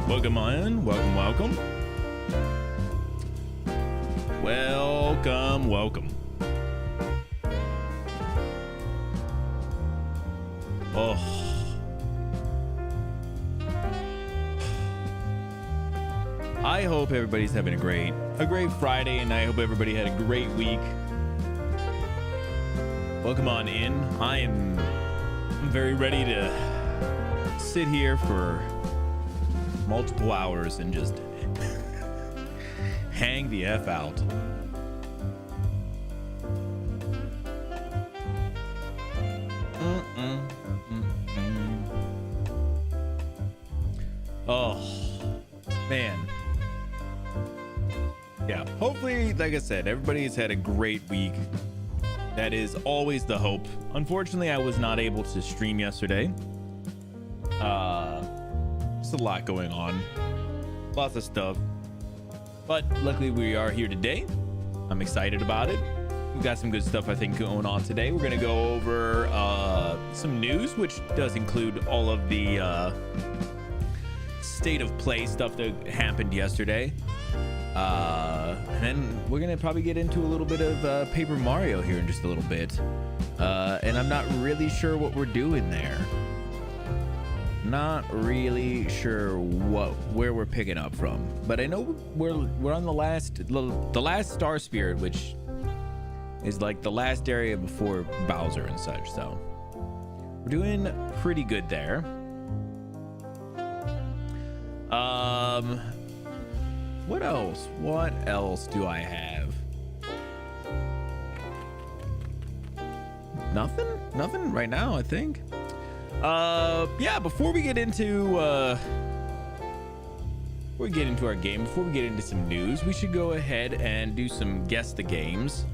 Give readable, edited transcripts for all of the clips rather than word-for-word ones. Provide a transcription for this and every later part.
Welcome on. Welcome. Oh. I hope everybody's having a great Friday, and I hope everybody had a great week. Welcome on in. I'm very ready to sit here for multiple hours and just hang the F out. Oh, man. Yeah, hopefully, like I said, everybody's had a great week. That is always the hope. Unfortunately, I was not able to stream yesterday. Just a lot going on. Lots of stuff. But luckily, we are here today. I'm excited about it. We've got some good stuff, I think, going on today. We're going to go over some news, which does include all of the state of play stuff that happened yesterday. And then we're going to probably get into a little bit of Paper Mario here in just a little bit. And I'm not really sure what we're doing there. Not really sure where we're picking up from, but I know we're on the last Star Spirit, which is like the last area before Bowser and such. So we're doing pretty good there. What else? What else do I have? Nothing right now, I think. Yeah, before we get into our game, before we get into some news, we should go ahead and do some guess the games.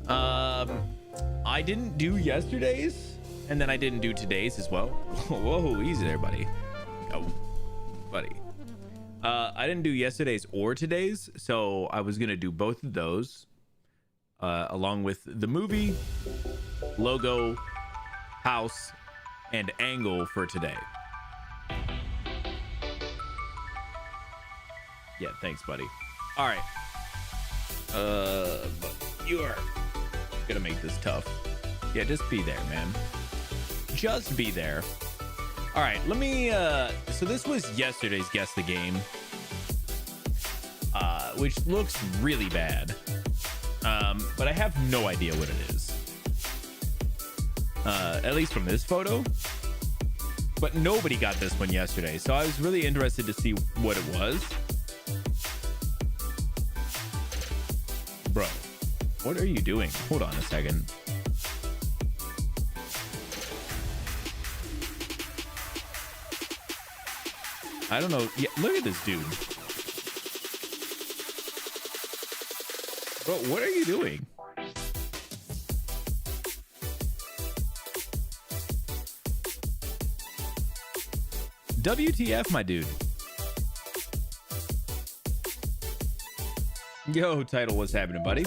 I didn't do yesterday's, and then I didn't do today's as well. Whoa, easy there, buddy. Oh, buddy. I didn't do yesterday's or today's, so I was gonna do both of those, along with the movie, logo, house, and angle for today. Yeah, thanks, buddy. All right. But you are gonna make this tough. Yeah, just be there, man. Just be there. All right, let me so this was yesterday's guess the game, which looks really bad, but I have no idea what it is, at least from this photo. But nobody got this one yesterday, so I was really interested to see what it was. Bro, what are you doing? Hold on a second. I don't know. Yeah, look at this dude. Bro, what are you doing? WTF, my dude. Yo, Title, what's happening, buddy?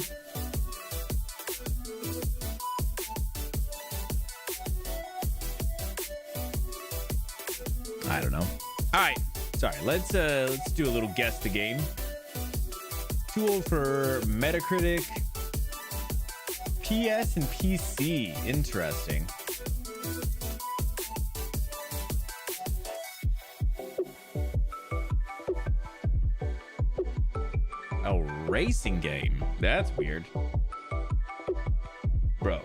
I don't know. All right, sorry. Let's do a little guess the game. Tool for Metacritic, PS and PC. Interesting. A racing game. That's weird, bro.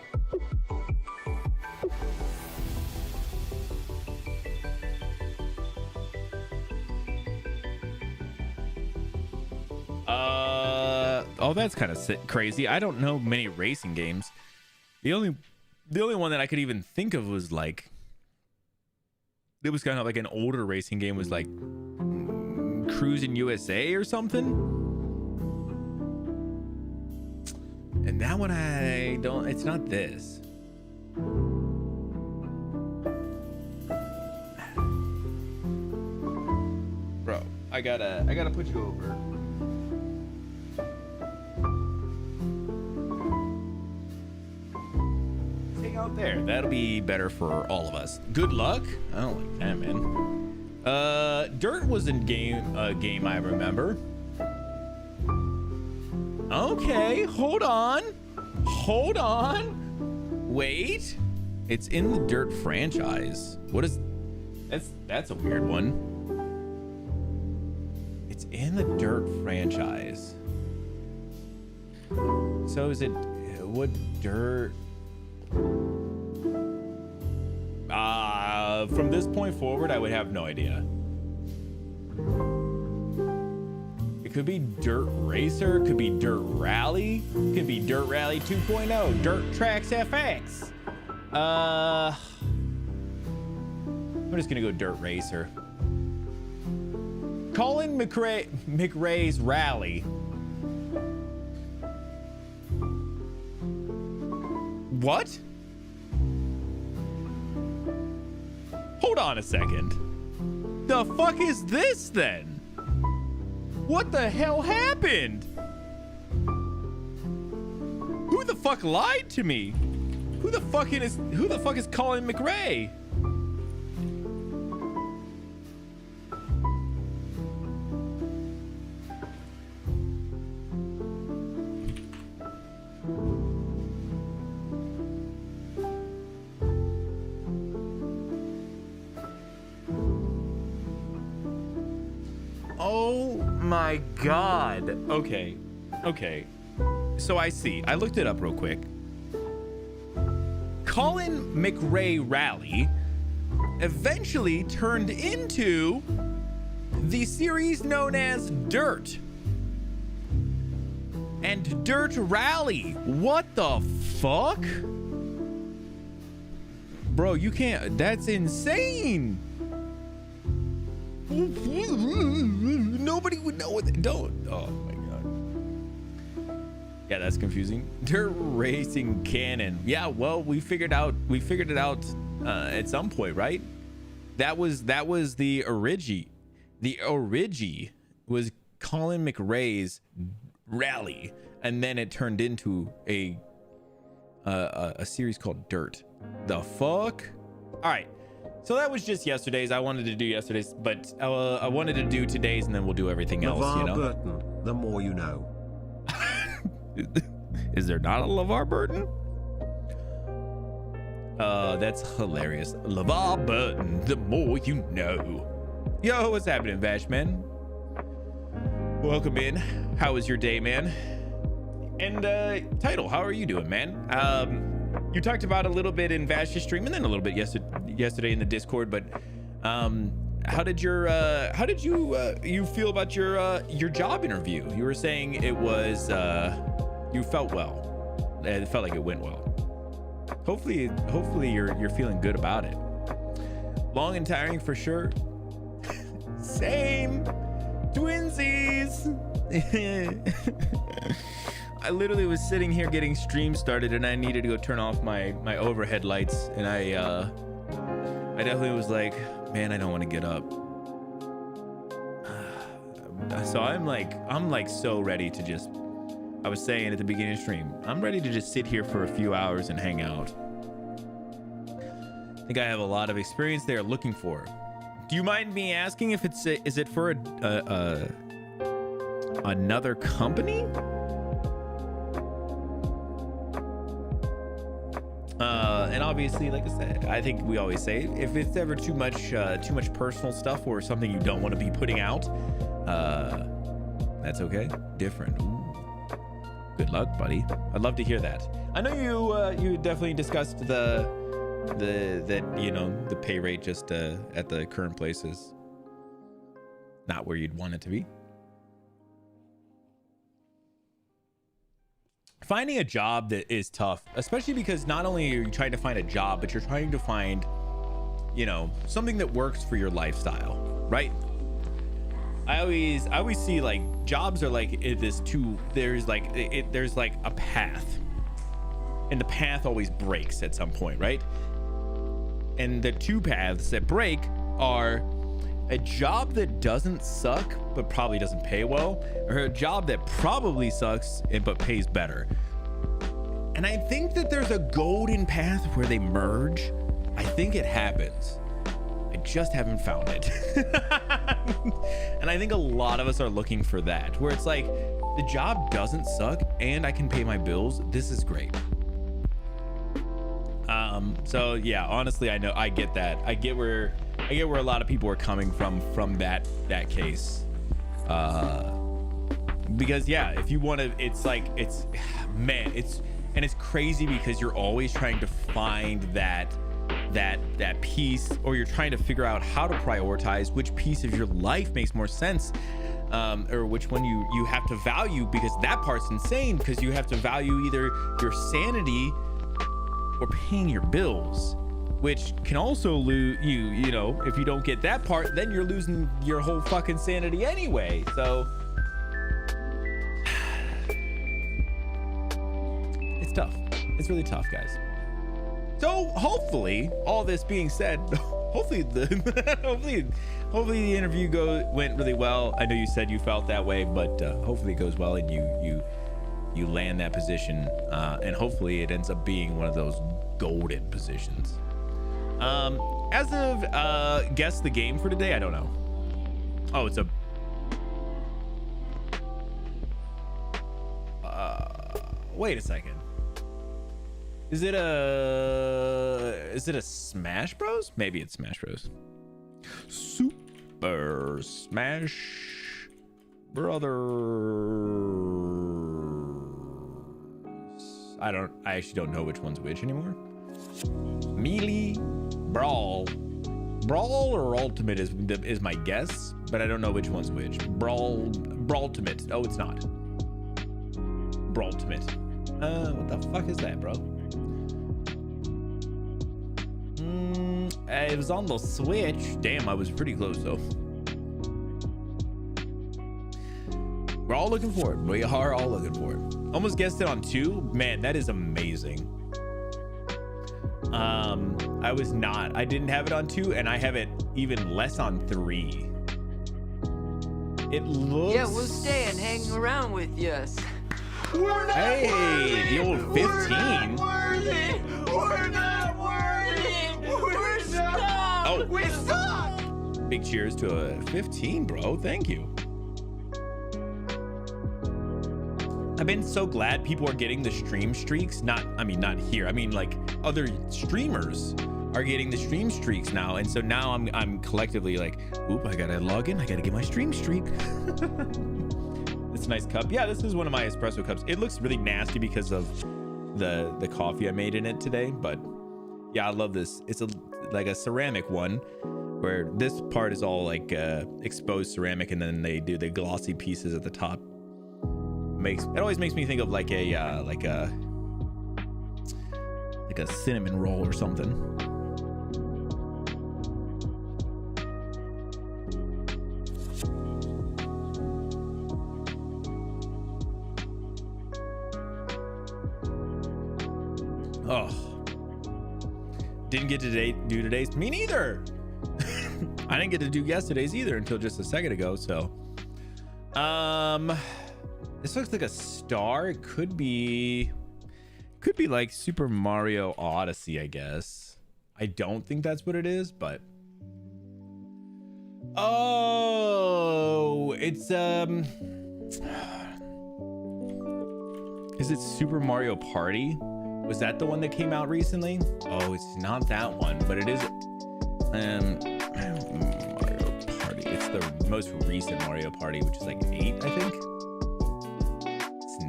Oh, that's kind of crazy. I don't know many racing games. The only one that I could even think of was like, it was kind of like an older racing game, was like Cruising USA or something. And that one I don't, it's not this. Bro, I gotta put you over. Out there, that'll be better for all of us. Good luck. I don't like that, man. Dirt was a game I remember. Okay, hold on, wait, it's in the Dirt franchise. What is that's a weird one. It's in the Dirt franchise, so is it what Dirt? From this point forward, I would have no idea. It could be Dirt Racer, could be Dirt Rally, could be Dirt Rally 2.0, Dirt Tracks FX. I'm just gonna go Dirt Racer. Colin McRae's Rally. What? Hold on a second. The fuck is this then? What the hell happened? Who the fuck lied to me? Who the fuck is Colin McRae? Oh my God. Okay. So I see. I looked it up real quick. Colin McRae Rally eventually turned into the series known as Dirt. and Dirt Rally. What the fuck? Bro, you can't. That's insane. Nobody would know what they don't. Oh my god. Yeah, that's confusing. Dirt Racing Cannon. Yeah, well, we figured it out at some point, right? That was the origi. The origi was Colin McRae's Rally, and then it turned into a series called Dirt. The fuck? All right. So that was just yesterday's. I wanted to do yesterday's, but I wanted to do today's, and then we'll do everything else. LeVar you know. Burton, the more you know. Is there not a LeVar Burton? That's hilarious. LeVar Burton, the more you know. Yo, what's happening, Vash, man? Welcome in. How was your day, man? And Title, how are you doing, man? You talked about a little bit in Vash's stream, and then a little bit yesterday in the Discord. But how did you feel about your job interview? You were saying it was you felt well. It felt like it went well. Hopefully you're feeling good about it. Long and tiring for sure. Same. Twinsies. I literally was sitting here getting stream started, and I needed to go turn off my overhead lights, and I definitely was like, man, I don't want to get up. So I'm like so ready to just, I was saying at the beginning of the stream, I'm ready to just sit here for a few hours and hang out. I think I have a lot of experience they're looking for. Do you mind me asking if is it for another company? And obviously, like I said, I think we always say, if it's ever too much personal stuff or something you don't want to be putting out, that's okay. Different. Ooh. Good luck, buddy. I'd love to hear that. I know you definitely discussed the pay rate just at the current places, not where you'd want it to be. Finding a job that is tough, especially because not only are you trying to find a job, but you're trying to find, something that works for your lifestyle, right? I always see like jobs are like there's like a path, and the path always breaks at some point, right? And the two paths that break are a job that doesn't suck but probably doesn't pay well, or a job that probably sucks but pays better. And I think that there's a golden path where they merge. I think it happens. I just haven't found it. And I think a lot of us are looking for that, where it's like the job doesn't suck and I can pay my bills. This is great. So yeah, honestly, I get that. I get where a lot of people are coming from that case. Because yeah, if you want to, it's crazy because you're always trying to find that piece, or you're trying to figure out how to prioritize which piece of your life makes more sense, or which one you have to value, because that part's insane, because you have to value either your sanity or paying your bills, which can also lose if you don't get that part, then you're losing your whole fucking sanity anyway. So it's tough. It's really tough, guys. So hopefully, all this being said, hopefully the interview went really well. I know you said you felt that way, but hopefully it goes well and you land that position, and hopefully it ends up being one of those golden positions. As of guess the game for today, I don't know. Oh, it's a wait a second. Is it a Smash Bros? Maybe it's Smash Bros. Super Smash Brothers. I actually don't know which one's which anymore. Melee, Brawl or Ultimate is my guess, but I don't know which one's which. Brawl Ultimate. Oh, it's not. Ultimate. What the fuck is that, bro? It was on the Switch. Damn, I was pretty close though. We're all looking for it. We are all looking for it. Almost guessed it on 2. Man, that is amazing. I was not. I didn't have it on 2, and I have it even less on 3. It looks. Yeah, we'll stay and hang around with us. Hey, the old 15. We're not worthy. We're stuck. Oh, we suck. big cheers to a 15, bro. Thank you. I've been so glad people are getting the stream streaks. Not here. I mean, like other streamers are getting the stream streaks now. And so now I'm collectively like, oop, I gotta log in. I gotta get my stream streak. It's a nice cup. Yeah, this is one of my espresso cups. It looks really nasty because of the coffee I made in it today. But yeah, I love this. It's like a ceramic one where this part is all like exposed ceramic, and then they do the glossy pieces at the top. It always makes me think of like a cinnamon roll or something. Oh, didn't get to do today's. Me neither. I didn't get to do yesterday's either until just a second ago. So, this looks like a star. It could be like Super Mario Odyssey, I guess. I don't think that's what it is, but oh, it's is it Super Mario Party? Was that the one that came out recently? Oh, it's not that one, but it is Mario Party. It's the most recent Mario Party, which is like 8, I think.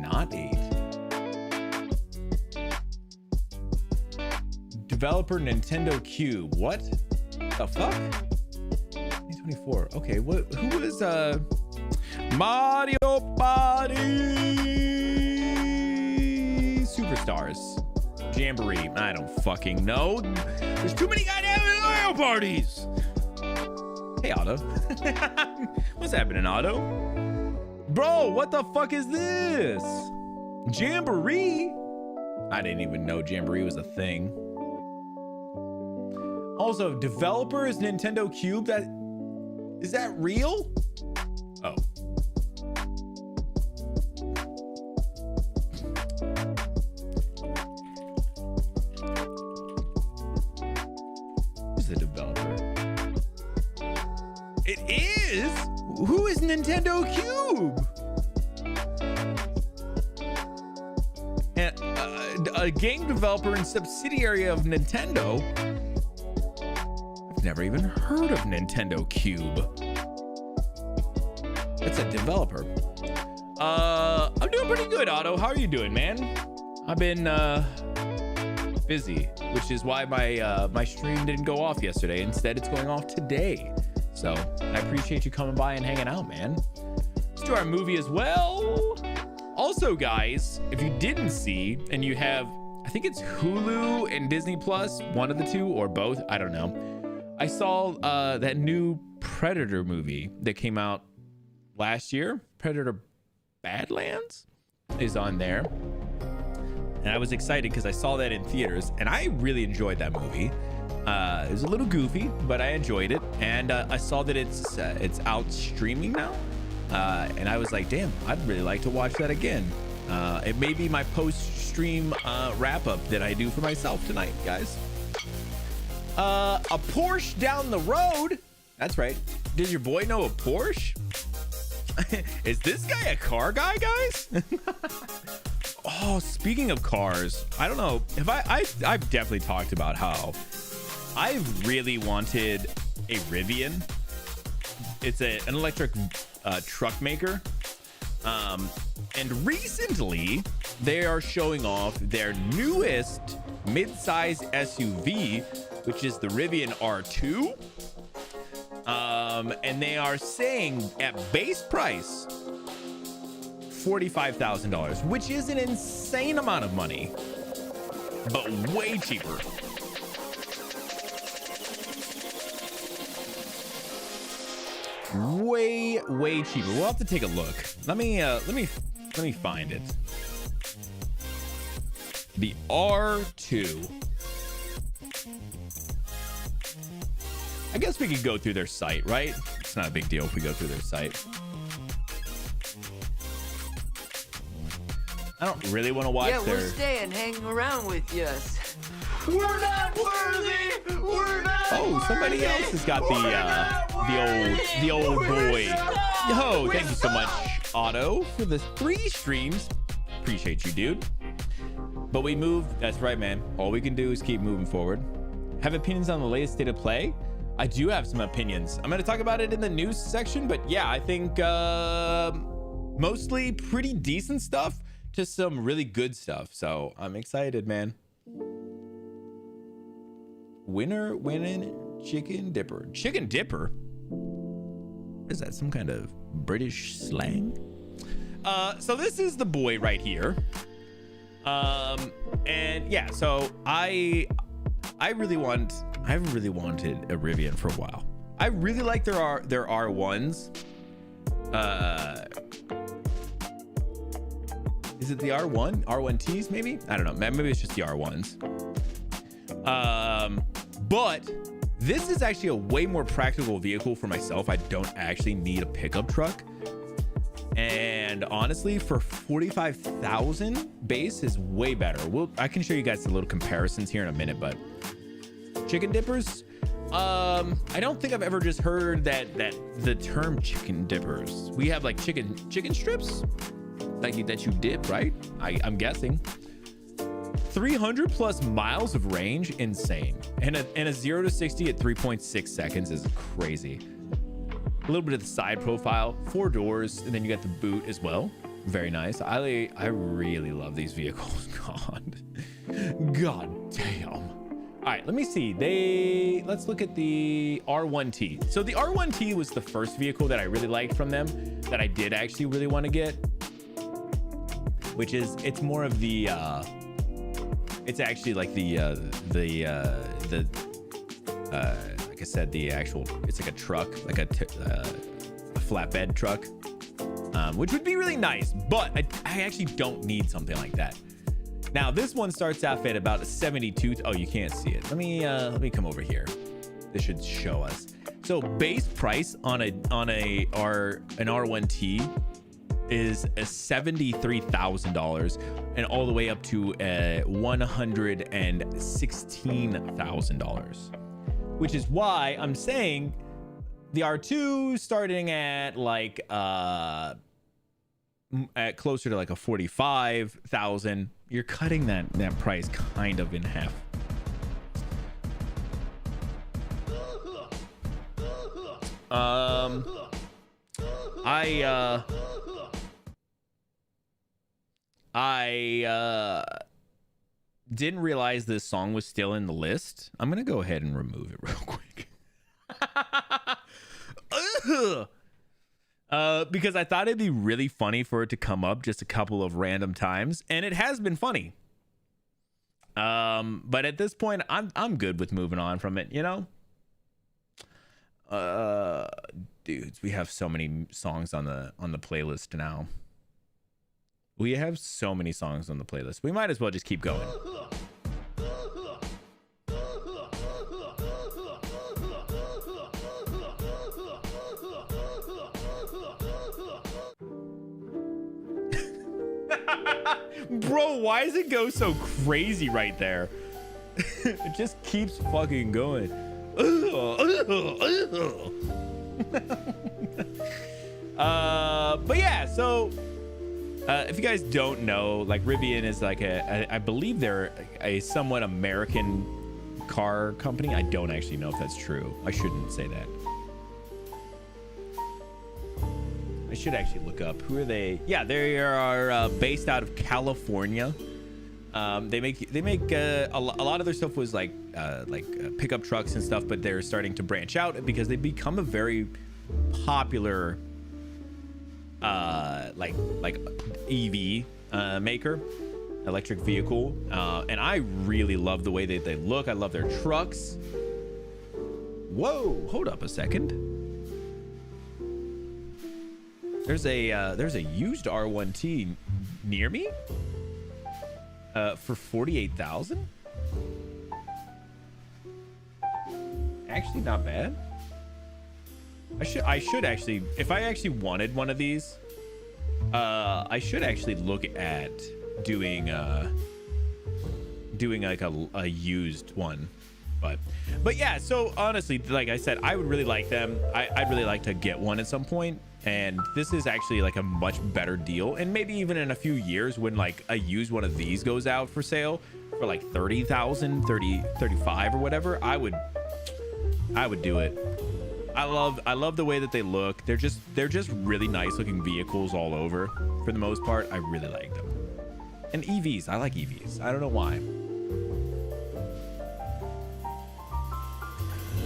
Not 8. Developer Nintendo Cube. What the fuck? 2024. Okay, who is Mario Party Superstars Jamboree? I don't fucking know. There's too many goddamn Mario parties. Hey, Otto. What's happening, Otto? Bro, what the fuck is this? Jamboree? I didn't even know Jamboree was a thing. Also, developer is Nintendo Cube. Is that real? Oh. Who's the developer? It is? Who is Nintendo Cube? And a game developer and subsidiary of Nintendo. I've never even heard of Nintendo Cube. It's a developer. I'm doing pretty good, Otto. How are you doing, man? I've been busy, which is why my stream didn't go off yesterday. Instead, it's going off today. So I appreciate you coming by and hanging out, man. Let's do our movie as well. Also, guys, if you didn't see and you have, I think it's Hulu and Disney Plus, one of the two or both, I don't know. I saw that new Predator movie that came out last year. Predator Badlands is on there. And I was excited because I saw that in theaters and I really enjoyed that movie. It was a little goofy, but I enjoyed it. And I saw that it's out streaming now. And I was like, damn, I'd really like to watch that again. It may be my post-stream wrap-up that I do for myself tonight, guys. A Porsche down the road. That's right. Did your boy know a Porsche? Is this guy a car guy, guys? Oh, speaking of cars, I don't know if I've definitely talked about how I really wanted a Rivian. It's an electric truck maker. And recently they are showing off their newest mid-size SUV, which is the Rivian R2. And they are saying at base price $45,000, which is an insane amount of money, but way cheaper. Way cheaper. We'll have to take a look. Let me find it. The R2. I guess we could go through their site, right? It's not a big deal if we go through their site. I don't really want to watch their... we'll stay and hang around with you. We're not worthy. We're not Oh, somebody else has got the old boy. Yo, thank you so much, Otto, for the 3 streams. Appreciate you, dude. But we moved. That's right, man. All we can do is keep moving forward. Have opinions on the latest state of play? I do have some opinions. I'm going to talk about it in the news section, but yeah, I think mostly pretty decent stuff to some really good stuff. So I'm excited, man. Winning chicken dipper. Chicken dipper? Is that some kind of British slang? So this is the boy right here. And yeah, so I really wanted a Rivian for a while. I really like their R1s. Is it the R1Ts maybe? I don't know. Maybe it's just the R1s. But this is actually a way more practical vehicle for myself. I don't actually need a pickup truck. And honestly, for 45,000 base is way better. I can show you guys the little comparisons here in a minute, but chicken dippers, I don't think I've ever just heard that the term chicken dippers. We have like chicken strips like that you dip, right? I'm guessing. 300 plus miles of range, insane. And a 0 to 60 at 3.6 seconds is crazy. A little bit of the side profile, 4 doors, and then you got the boot as well. Very nice. I really love these vehicles. God damn. All right, let me see. Let's look at the R1T. So the R1T was the first vehicle that I really liked from them that I did actually really want to get, which is, it's more of the it's actually like the like I said, the actual, it's like a truck, like a flatbed truck, which would be really nice, but I actually don't need something like that. Now this one starts off at about a 72. Oh, you can't see it. Let me come over here. This should show us. So base price on an R1T is a $73,000 and all the way up to $116,000, which is why I'm saying the R2 starting at like at closer to like a 45,000. You're cutting that price kind of in half. I didn't realize this song was still in the list. I'm gonna go ahead and remove it real quick. Because I thought it'd be really funny for it to come up just a couple of random times, and it has been funny. But at this point, I'm good with moving on from it, you know? Dudes, we have so many songs on the playlist now. We have so many songs on the playlist. We might as well just keep going. Bro, why does it go so crazy right there? It just keeps fucking going. But yeah, so if you guys don't know, like Rivian is like I believe they're a somewhat American car company. I don't actually know if that's true. I shouldn't say that. I should actually look up, who are they? Yeah, they are based out of California. They make a lot of their stuff was like pickup trucks and stuff, but they're starting to branch out because they become a very popular like EV maker, electric vehicle, and I really love the way that they look. I love their trucks. Whoa, hold up a second. There's a used R1T near me for 48,000. Actually, not bad. I should actually, if I actually wanted one of these, I should actually look at doing like a used one. But yeah, so honestly, like I said, I would really like them. I'd really like to get one at some point, and this is actually like a much better deal. And maybe even in a few years when like a used one of these goes out for sale for like 30,000, 35 or whatever, I would do it. I love the way that they look. They're just really nice looking vehicles all over for the most part. I really like them. And EVs, I like EVs. I don't know why.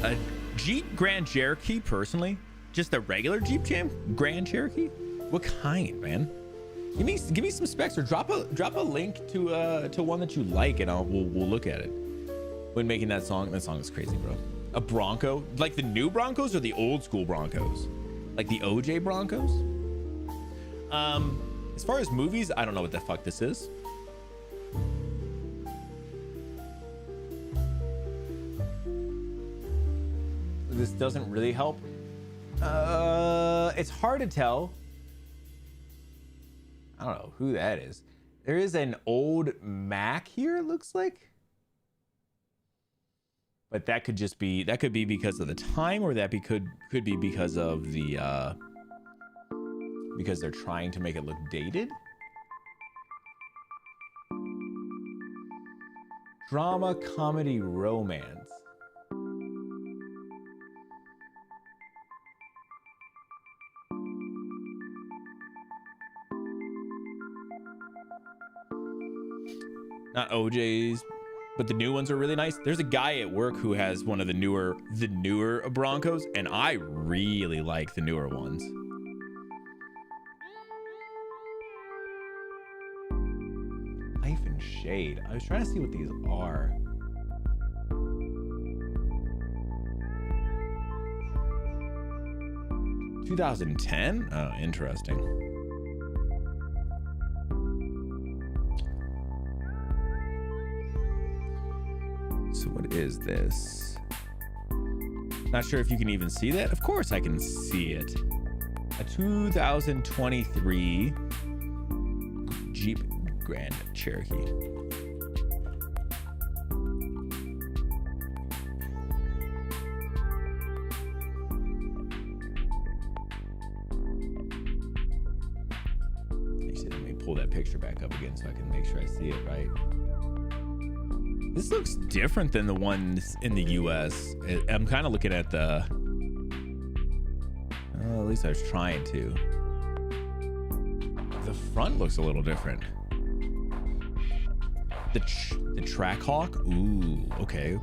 A Jeep Grand Cherokee, personally, just a regular Jeep Grand Cherokee. What kind, man? Give me some specs, or drop a link to one that you like, and we'll look at it. When making that song is crazy, bro. A Bronco, like the new Broncos or the old school Broncos, like the OJ Broncos. As far as movies, I don't know what the fuck this is. This doesn't really help. It's hard to tell. I don't know who that is. There is an old Mac here, it looks like. But that could be because of the time, or that could be because of the because they're trying to make it look dated. Drama, comedy, romance. Not OJ's, but the new ones are really nice. There's a guy at work who has one of the newer Broncos, and I really like the newer ones. Life in Shade. I was trying to see what these are. (2010) Oh, interesting. So what is this? Not sure if you can even see that. Of course I can see it. A 2023 Jeep Grand Cherokee. Actually, let me pull that picture back up again so I can make sure I see it right. This looks different than the ones in the US. I'm kind of looking at the... at least I was trying to. The front looks a little different. The Trackhawk? Ooh, okay.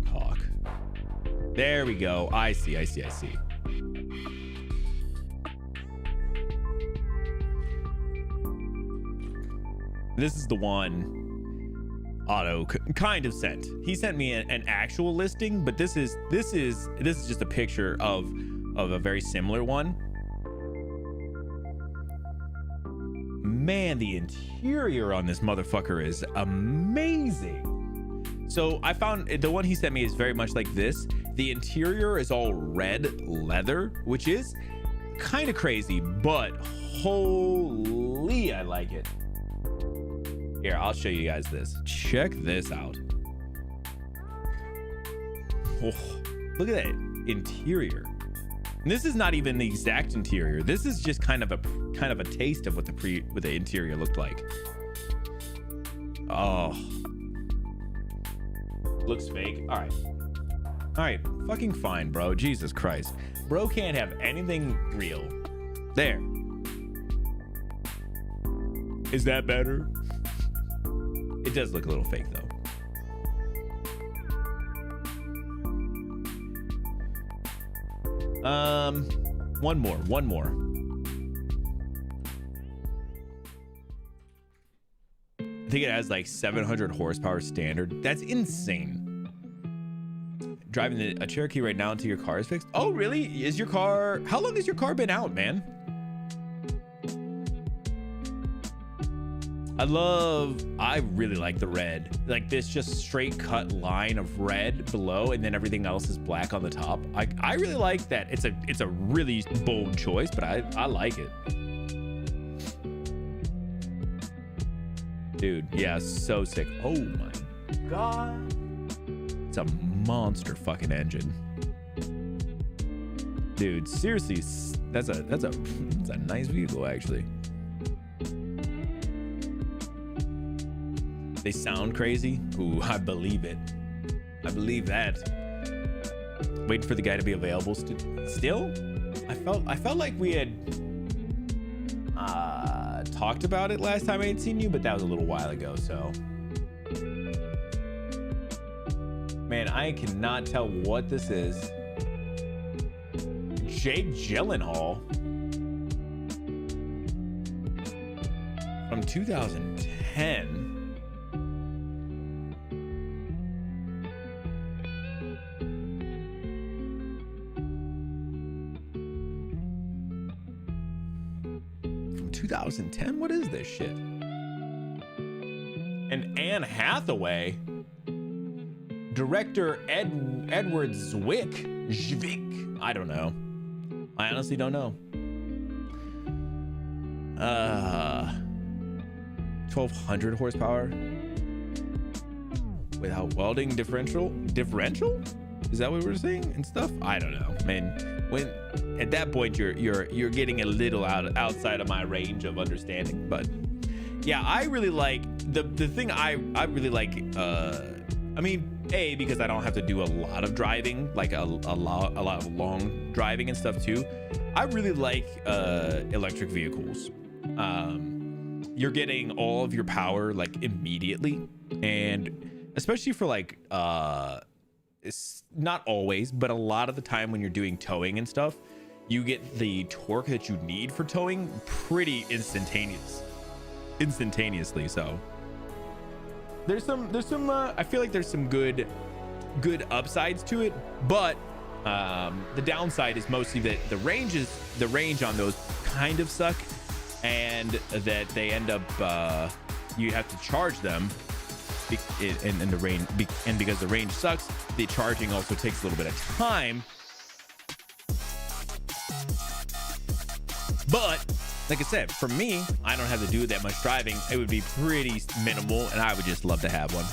Trackhawk. There we go. I see. This is the one Otto kind of sent. He sent me an actual listing, but this is just a picture of a very similar one. Man, the interior on this motherfucker is amazing. So I found the one he sent me is very much like this. The interior is all red leather, which is kind of crazy, but holy, I like it. Here, I'll show you guys this. Check this out. Oh, look at that interior. And this is not even the exact interior. This is just kind of a taste of what the interior looked like. Oh, looks fake. All right, fucking fine, bro. Jesus Christ, bro can't have anything real. There. Is that better? It does look a little fake though. One more. I think it has like 700 horsepower standard. That's insane. Driving a Cherokee right now until your car is fixed. Oh, really? Is your car, how long has your car been out, man? I really like the red, like this just straight cut line of red below and then everything else is black on the top. I really like that. It's a really bold choice, but I like it. Dude, yeah, so sick. Oh my god. It's a monster fucking engine. Dude, seriously, that's a nice vehicle actually. They sound crazy. Ooh, I believe it. I believe that. Waiting for the guy to be available still. I felt like we had talked about it last time I had seen you, but that was a little while ago. So, man, I cannot tell what this is. Jake Gyllenhaal from 2010. From 2010? What is this shit? And Anne Hathaway. Director Edward Zwick. I don't know. I honestly don't know. 1200 horsepower without welding differential? Is that what we're saying and stuff? I don't know, man. When at that point you're getting a little outside of my range of understanding, but yeah, I really like the thing I really like. I mean, because I don't have to do a lot of driving, like a lot of long driving and stuff too. I really like electric vehicles. You're getting all of your power like immediately, and especially for like it's not always, but a lot of the time when you're doing towing and stuff, you get the torque that you need for towing pretty instantaneously. So there's some I feel like there's some good upsides to it, but the downside is mostly that the range on those kind of suck, and that they end up you have to charge them in the range, and because the range sucks, the charging also takes a little bit of time. But like I said, for me, I don't have to do that much driving. It would be pretty minimal, and I would just love to have one.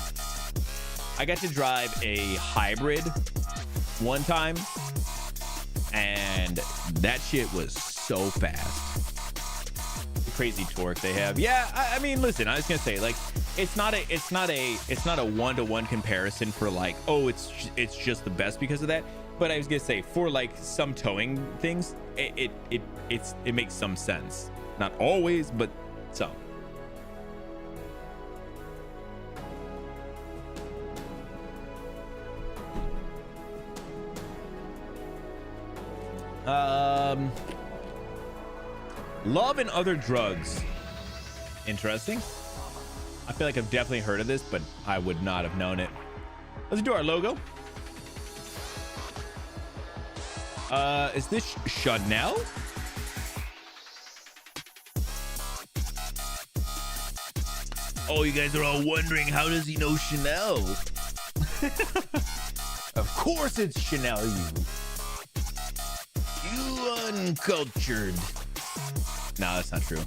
I got to drive a hybrid one time, and that shit was so fast. The crazy torque they have. Yeah, I mean, listen, I was gonna say, like, it's not a one-to-one comparison for like, oh, it's just the best because of that. But I was gonna say, for like some towing things, it makes some sense. Not always, but some. Love and Other Drugs. Interesting. I feel like I've definitely heard of this, but I would not have known it. Let's do our logo. Is this Chanel? Oh, you guys are all wondering, how does he know Chanel? Of course it's Chanel, you uncultured. No, that's not true.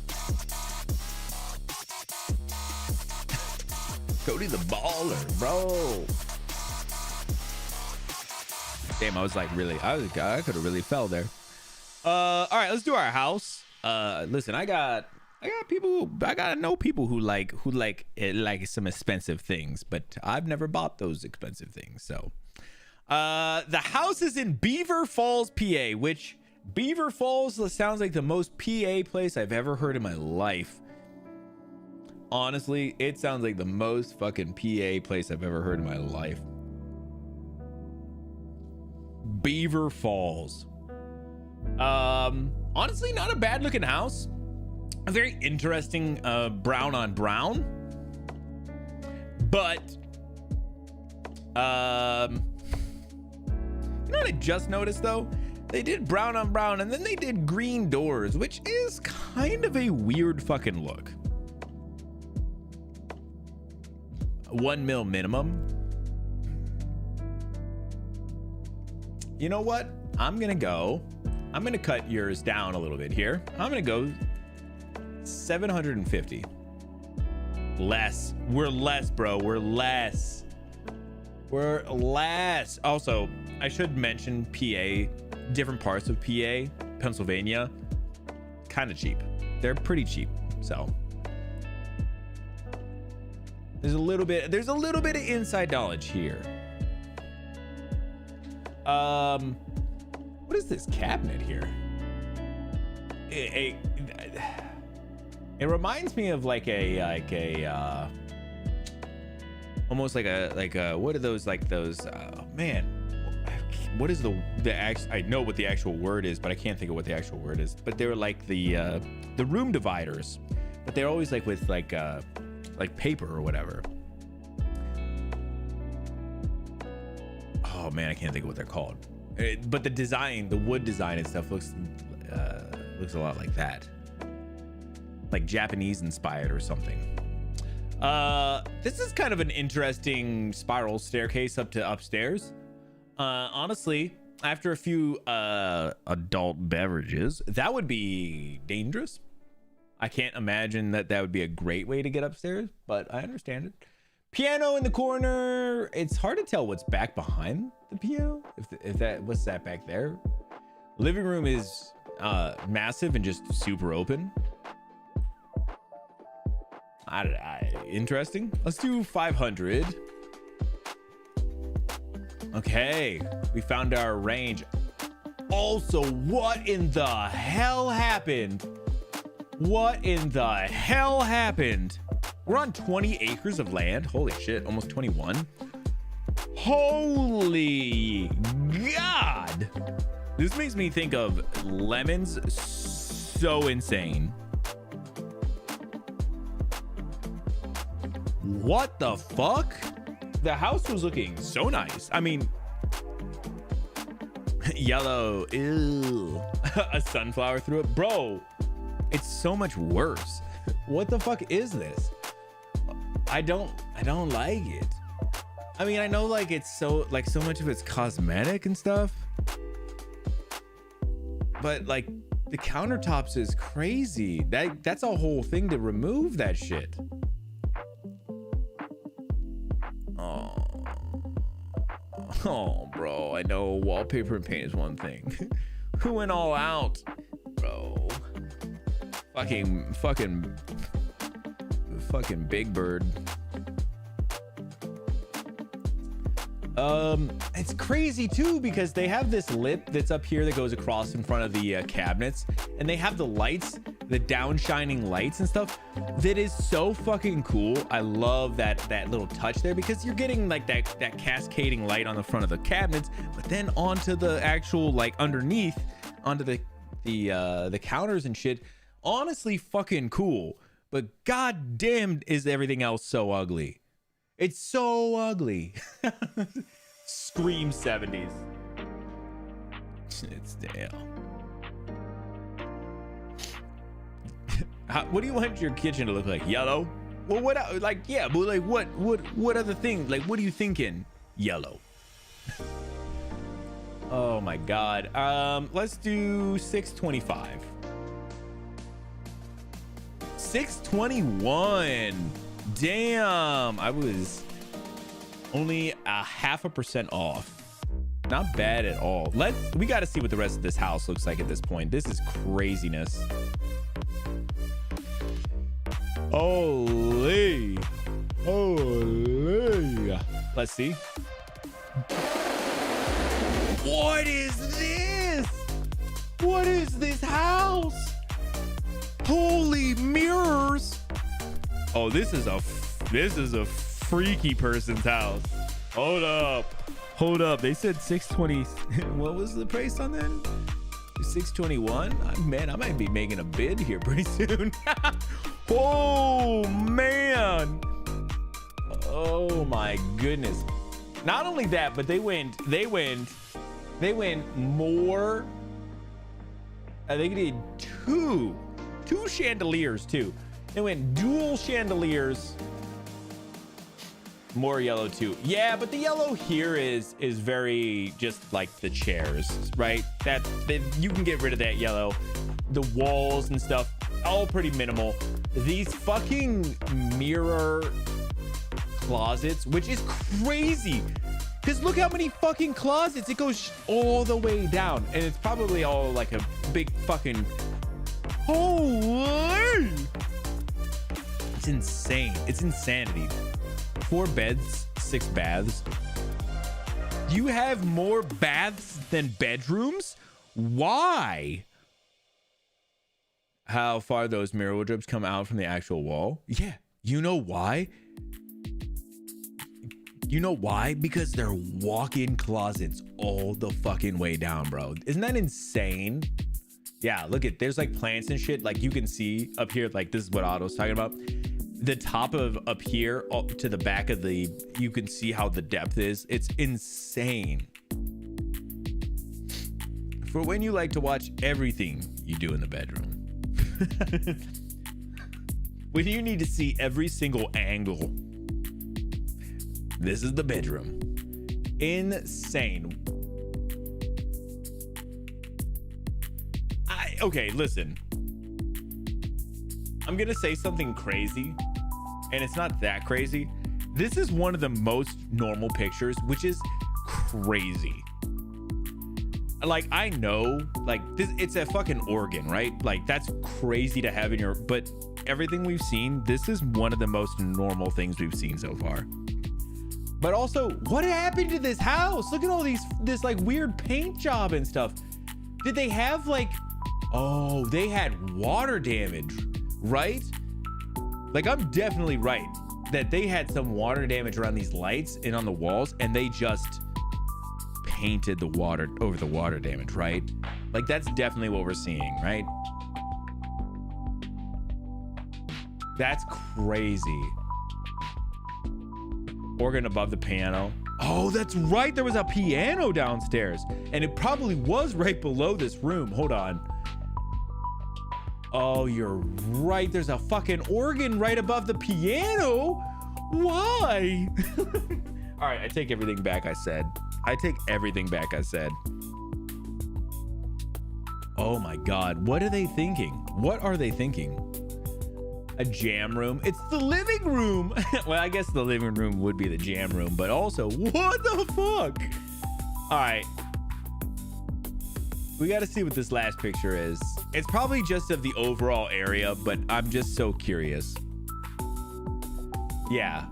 Cody the Baller, bro. Damn, I was like, really, I could have really fell there. All right, let's do our house. Listen, I got to know people who like some expensive things, but I've never bought those expensive things. So, the house is in Beaver Falls, PA, which Beaver Falls sounds like the most PA place I've ever heard in my life. Honestly, it sounds like the most fucking PA place I've ever heard in my life. Beaver Falls. Honestly, not a bad looking house. A very interesting brown on brown. But you know what I just noticed though? They did brown on brown and then they did green doors, which is kind of a weird fucking look. 1 mil minimum. You know what? I'm gonna cut yours down a little bit here. I'm gonna go 750. Less. We're less, bro. We're less. Also, I should mention PA, different parts of PA, Pennsylvania, kind of cheap. They're pretty cheap. So there's a little bit of inside knowledge here. What is this cabinet here? It reminds me of almost like a what are those, like those man, what is the I know what the actual word is, but I can't think of what the actual word is. But they're like the room dividers, but they're always like with like paper or whatever. Oh man, I can't think of what they're called. But the design, the wood design and stuff looks a lot like that, like Japanese inspired or something. This is kind of an interesting spiral staircase up to upstairs. Honestly, after a few adult beverages, that would be dangerous. I can't imagine that would be a great way to get upstairs, but I understand it. Piano in the corner. It's hard to tell what's back behind the piano. What's that back there? Living room is massive and just super open. Interesting. Let's do 500. Okay, we found our range. Also, what in the hell happened? What in the hell happened? We're on 20 acres of land. Holy shit, almost 21. Holy God. This makes me think of Lemons. So insane. What the fuck? The house was looking so nice. I mean, yellow. Ew. A sunflower through it. Bro, it's so much worse. What the fuck is this? I don't like it. I mean, I know like it's so much of it's cosmetic and stuff, but like the countertops is crazy. That's a whole thing to remove that shit. Oh, bro, I know wallpaper and paint is one thing. Who went all out, bro? Fucking Big Bird. It's crazy too because they have this lip that's up here that goes across in front of the cabinets, and they have the lights, the down shining lights and stuff. That is so fucking cool. I love that little touch there because you're getting like that cascading light on the front of the cabinets, but then onto the actual like underneath onto the counters and shit. Honestly, fucking cool. But goddamn, is everything else so ugly? It's so ugly. Scream 70s. It's damn. What do you want your kitchen to look like? Yellow? Well, what? Like, yeah, but like, what other thing? Like, what are you thinking? Yellow. Oh my God. Let's do 625. 621. Damn, I was only 0.5% off. Not bad at all. We got to see what the rest of this house looks like at this point. This is craziness. Holy. Let's see. What is this? What is this house? Holy mirrors. Oh, this is a freaky person's house. Hold up. They said 620. What was the price on that? 621. Man, I might be making a bid here pretty soon. Oh man. Oh my goodness. Not only that, but they went more. I think they did two chandeliers too. They went dual chandeliers. More yellow too. Yeah, but the yellow here is very just like the chairs, right? That you can get rid of that yellow. The walls and stuff, all pretty minimal. These fucking mirror closets, which is crazy. Because look how many fucking closets. It goes all the way down. And it's probably all like a big fucking... Holy! It's insane. It's insanity. 4 beds, 6 baths. You have more baths than bedrooms? Why? How far those mirror wardrobes come out from the actual wall? Yeah. You know why? You know why? Because they're walk-in closets all the fucking way down, bro. Isn't that insane? Yeah, look at, there's like plants and shit. Like you can see up here, like this is what Otto's talking about. The top of up here up to the back of the, you can see how the depth is. It's insane. For when you like to watch everything you do in the bedroom. When you need to see every single angle. This is the bedroom. Insane. Okay, listen. I'm gonna say something crazy, and it's not that crazy. This is one of the most normal pictures, which is crazy. Like, I know, like, this, it's a fucking organ, right? Like, that's crazy to have in your, but everything we've seen, this is one of the most normal things we've seen so far. But also, what happened to this house? Look at all this like weird paint job and stuff. Did they have like, oh, they had water damage, right? Like, I'm definitely right that they had some water damage around these lights and on the walls, and they just painted the water over the water damage, right? Like, that's definitely what we're seeing, right? That's crazy. Organ above the piano. Oh, that's right. There was a piano downstairs, and it probably was right below this room. Hold on. Oh, you're right. There's a fucking organ right above the piano. Why? All right, I take everything back I said. I take everything back I said. Oh my God. What are they thinking? What are they thinking? A jam room? It's the living room. Well, I guess the living room would be the jam room, but also, what the fuck? All right. We got to see what this last picture is. It's probably just of the overall area, but I'm just so curious. Yeah.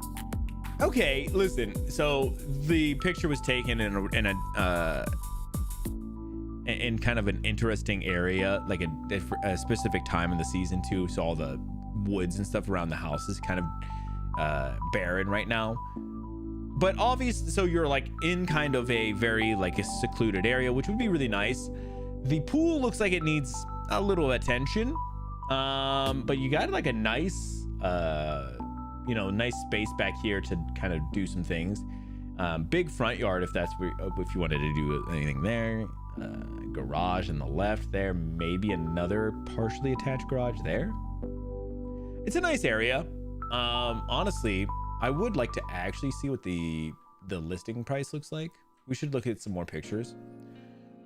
Okay, listen. So the picture was taken in kind of an interesting area, like a specific time in the season too. So all the woods and stuff around the house is kind of barren right now. But obviously, so you're like in kind of a very like a secluded area, which would be really nice. The pool looks like it needs a little attention, but you got like a nice nice space back here to kind of do some things. Big front yard if that's where, if you wanted to do anything there. Garage on the left there, maybe another partially attached garage there. It's a nice area. Honestly, I would like to actually see what the listing price looks like. We should look at some more pictures.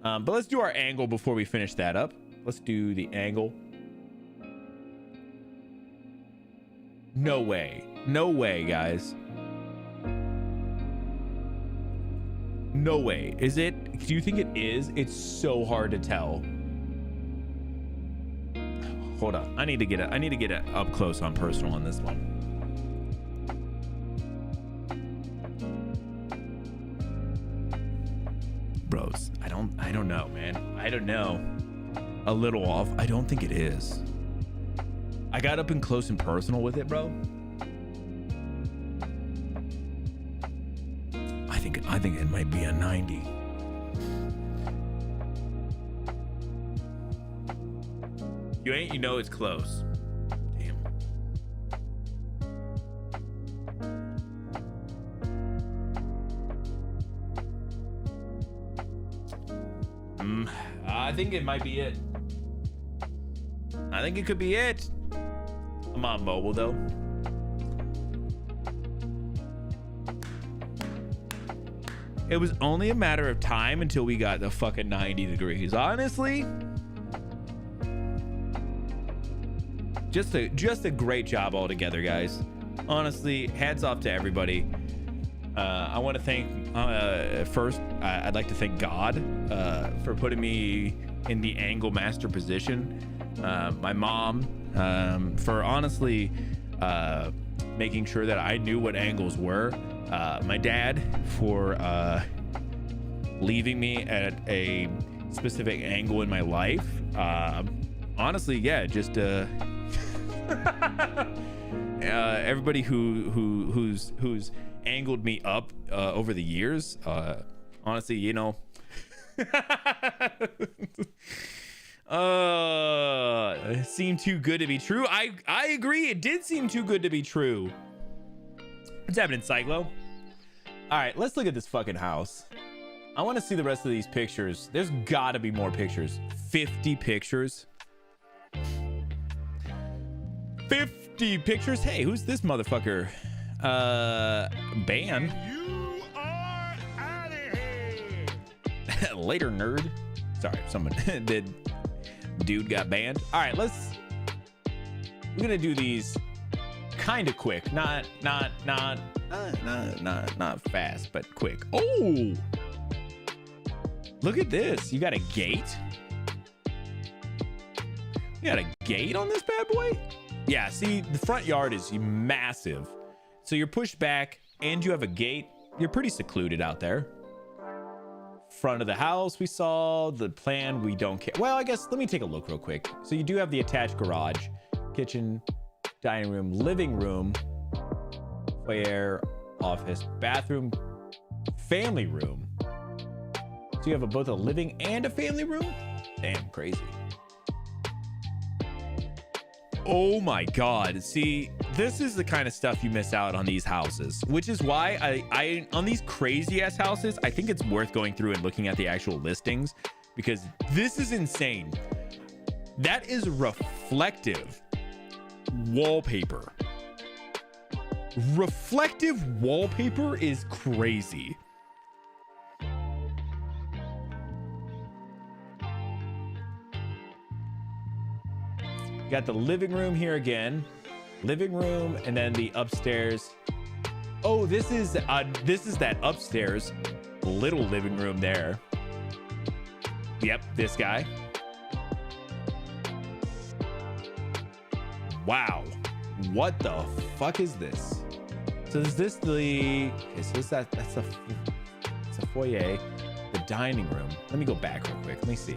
But let's do our angle before we finish that up. Let's do the angle. No way. No way, guys. No way. Is it? Do you think it is? It's so hard to tell. Hold on. I need to get it up close on personal on this one. Bros, I don't know, man. I don't know. A little off. I don't think it is. I got up and close and personal with it, bro. I think it might be a 90. You ain't, you know it's close. Damn. I think it might be it. I think it could be it. I'm on mobile though. It was only a matter of time until we got the fucking 90 degrees. Honestly, just a great job altogether, guys. Honestly, hats off to everybody. I want to thank first. I'd like to thank God for putting me in the angle master position. My mom for honestly making sure that I knew what angles were. My dad for leaving me at a specific angle in my life. Honestly, yeah, just everybody who's angled me up over the years. Honestly, you know, it seemed too good to be true. I agree, it did seem too good to be true. What's happening, Cyclo? All right, let's look at this fucking house. I want to see the rest of these pictures. There's gotta be more pictures. 50 pictures. 50 pictures. Hey, who's this motherfucker? Ban. You are out of here. Later, nerd. Sorry, someone did. Dude got banned. All right, we're gonna do these kind of quick, not fast, but quick. Oh, look at this. You got a gate. You got a gate on this bad boy. Yeah, see, the front yard is massive, so you're pushed back and you have a gate. You're pretty secluded out there. Front of the house, we saw the plan. We don't care. Well, I guess let me take a look real quick. So you do have the attached garage, kitchen, dining room, living room, foyer, office, bathroom, family room. So you have both a living and a family room? Damn, crazy. Oh my God. See, this is the kind of stuff you miss out on these houses, which is why I on these crazy ass houses, I think it's worth going through and looking at the actual listings, because this is insane. That is reflective wallpaper. Reflective wallpaper is crazy. Got the living room here again. Living room, and then the upstairs. Oh, this is that upstairs little living room there. Yep, this guy. Wow, what the fuck is this? So is this the? Okay, so that's a foyer, the dining room. Let me go back real quick. Let me see.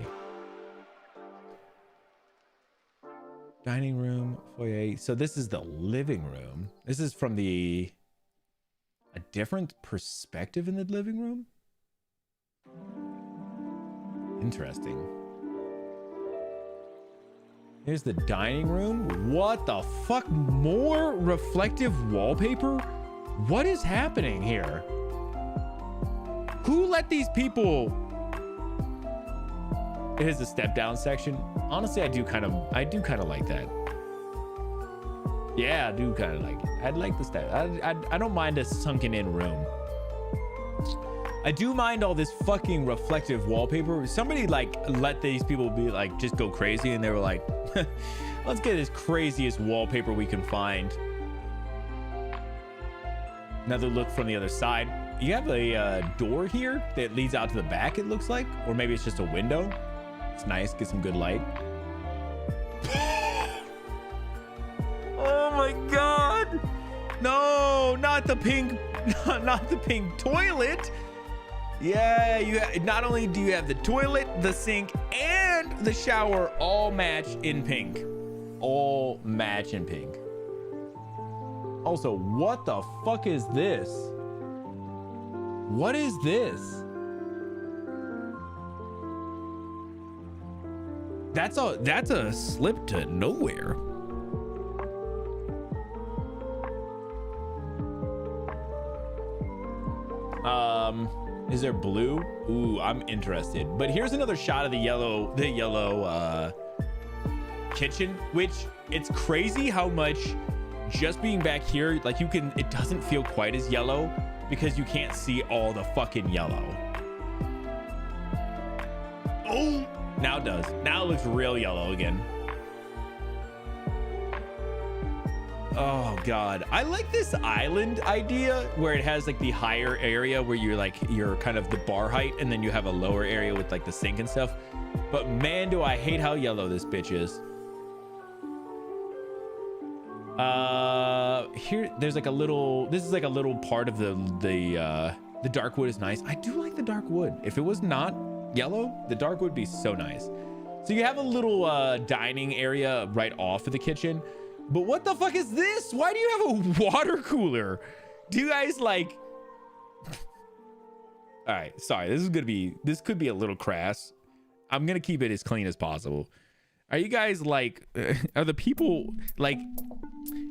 Dining room, foyer. So this is the living room. This is from a different perspective in the living room. Interesting. Here's the dining room. What the fuck? More reflective wallpaper? What is happening here? Who let these people? It is a step down section. Honestly, I do kind of like that. Yeah, I do kind of like it. I'd like the step. I don't mind a sunken in room. I do mind all this fucking reflective wallpaper. Somebody like let these people be like just go crazy, and they were like, let's get this craziest wallpaper we can find. Another look from the other side. You have a door here that leads out to the back, it looks like, or maybe it's just a window. It's nice, get some good light. Oh my God. No, not the pink, not the pink toilet. Yeah, not only do you have the toilet, the sink, and the shower all match in pink. All match in pink. Also, what the fuck is this? What is this? That's a slip to nowhere. Is there blue? Ooh, I'm interested. But here's another shot of the yellow kitchen, which it's crazy how much just being back here, like it doesn't feel quite as yellow because you can't see all the fucking yellow. Oh, now it does. Now it looks real yellow again. Oh God, I like this island idea where it has like the higher area where you're kind of the bar height, and then you have a lower area with like the sink and stuff. But man, do I hate how yellow this bitch is. Here, there's like a little. This is like a little part of the dark wood is nice. I do like the dark wood. If it was not yellow, the dark would be so nice. So you have a little dining area right off of the kitchen. But what the fuck is this? Why do you have a water cooler? Do you guys like... All right, sorry. This could be a little crass. I'm going to keep it as clean as possible. Are you guys like, are the people like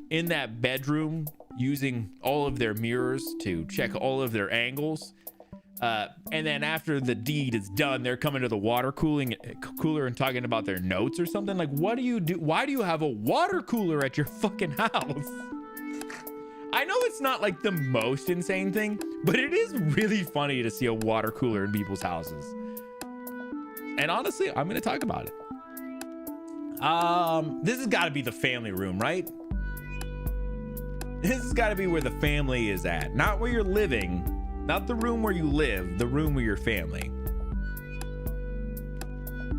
in that bedroom using all of their mirrors to check all of their angles? And then after the deed is done, they're coming to the water cooler and talking about their notes or something. Like, what do you do? Why do you have a water cooler at your fucking house? I know it's not like the most insane thing, but it is really funny to see a water cooler in people's houses. And honestly, I'm going to talk about it. This has got to be the family room, right? This has got to be where the family is at, not where you're living. Not the room where you live, the room with your family.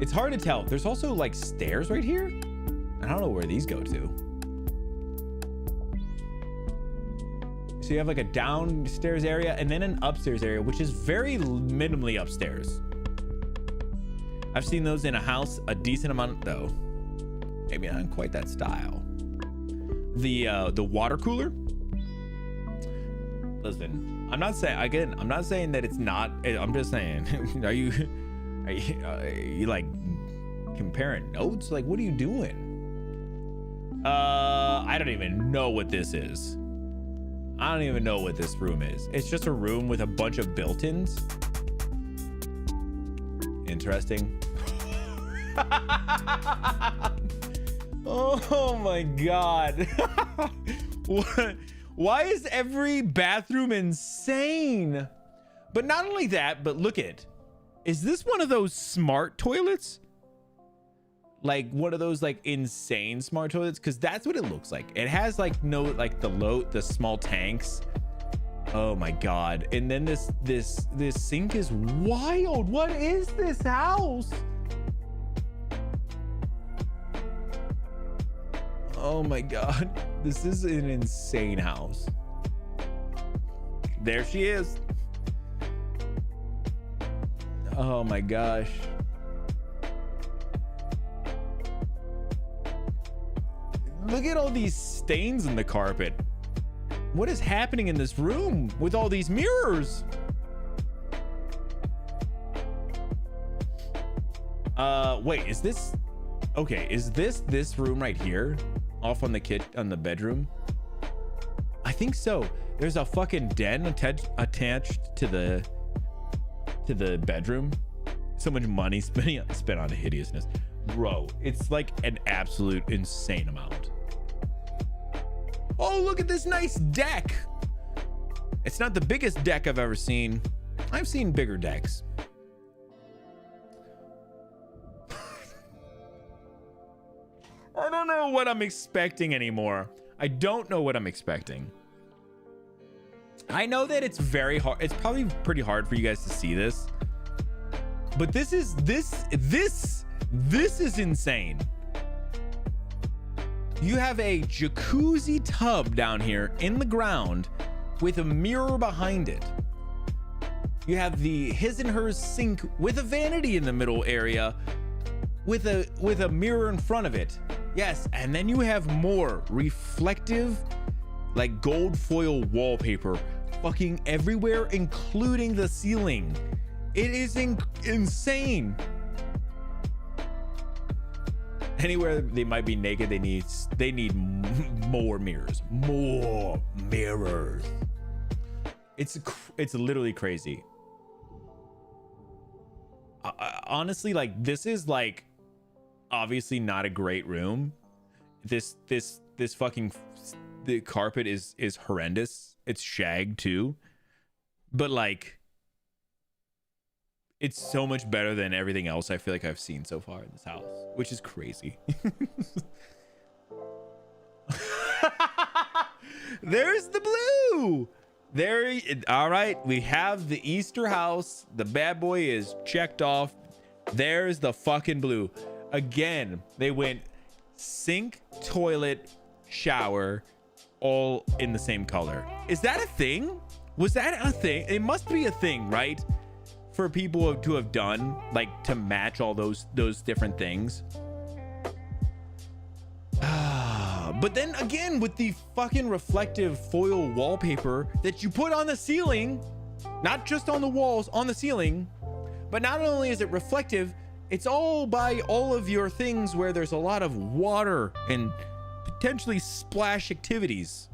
It's hard to tell. There's also like stairs right here. I don't know where these go to. So you have like a downstairs area and then an upstairs area, which is very minimally upstairs. I've seen those in a house a decent amount though. Maybe not quite that style. The water cooler. Listen. I'm not saying that it's not. I'm just saying, are you like comparing notes? Like, what are you doing? I don't even know what this is. I don't even know what this room is. It's just a room with a bunch of built-ins. Interesting. Oh my God. What? Why is every bathroom insane? But not only that, but look at, is this one of those smart toilets? Like one of those like insane smart toilets? Cause that's what it looks like. It has like the small tanks. Oh my God. And then this sink is wild. What is this house? Oh my God, this is an insane house. There she is. Oh my gosh. Look at all these stains in the carpet. What is happening in this room with all these mirrors? Wait, is this... Okay, is this room right here? Off on the bedroom? I think so. There's a fucking den attached to the bedroom. So much money spent on hideousness. Bro, it's like an absolute insane amount. Oh, look at this nice deck. It's not the biggest deck I've ever seen. I've seen bigger decks. I don't know what I'm expecting anymore. I don't know what I'm expecting. I know that it's very hard. It's probably pretty hard for you guys to see this. But this is insane. You have a jacuzzi tub down here in the ground with a mirror behind it. You have the his and hers sink with a vanity in the middle area with a mirror in front of it. Yes, and then you have more reflective, like gold foil wallpaper fucking everywhere, including the ceiling. It is insane. Anywhere they might be naked, they need more mirrors. More mirrors. It's literally crazy. Honestly, like, this is like obviously not a great room. This fucking, the carpet is horrendous. It's shag too, but like, it's so much better than everything else I feel like I've seen so far in this house, which is crazy. There's the blue. There. All right, we have the Easter house. The bad boy is checked off. There's the fucking blue. Again, they went sink, toilet, shower, all in the same color. Is that a thing? Was that a thing? It must be a thing, right? For people to have done, like, to match all those different things. But then again, with the fucking reflective foil wallpaper that you put on the ceiling, not just on the walls, on the ceiling, but not only is it reflective, it's all by all of your things where there's a lot of water and potentially splash activities.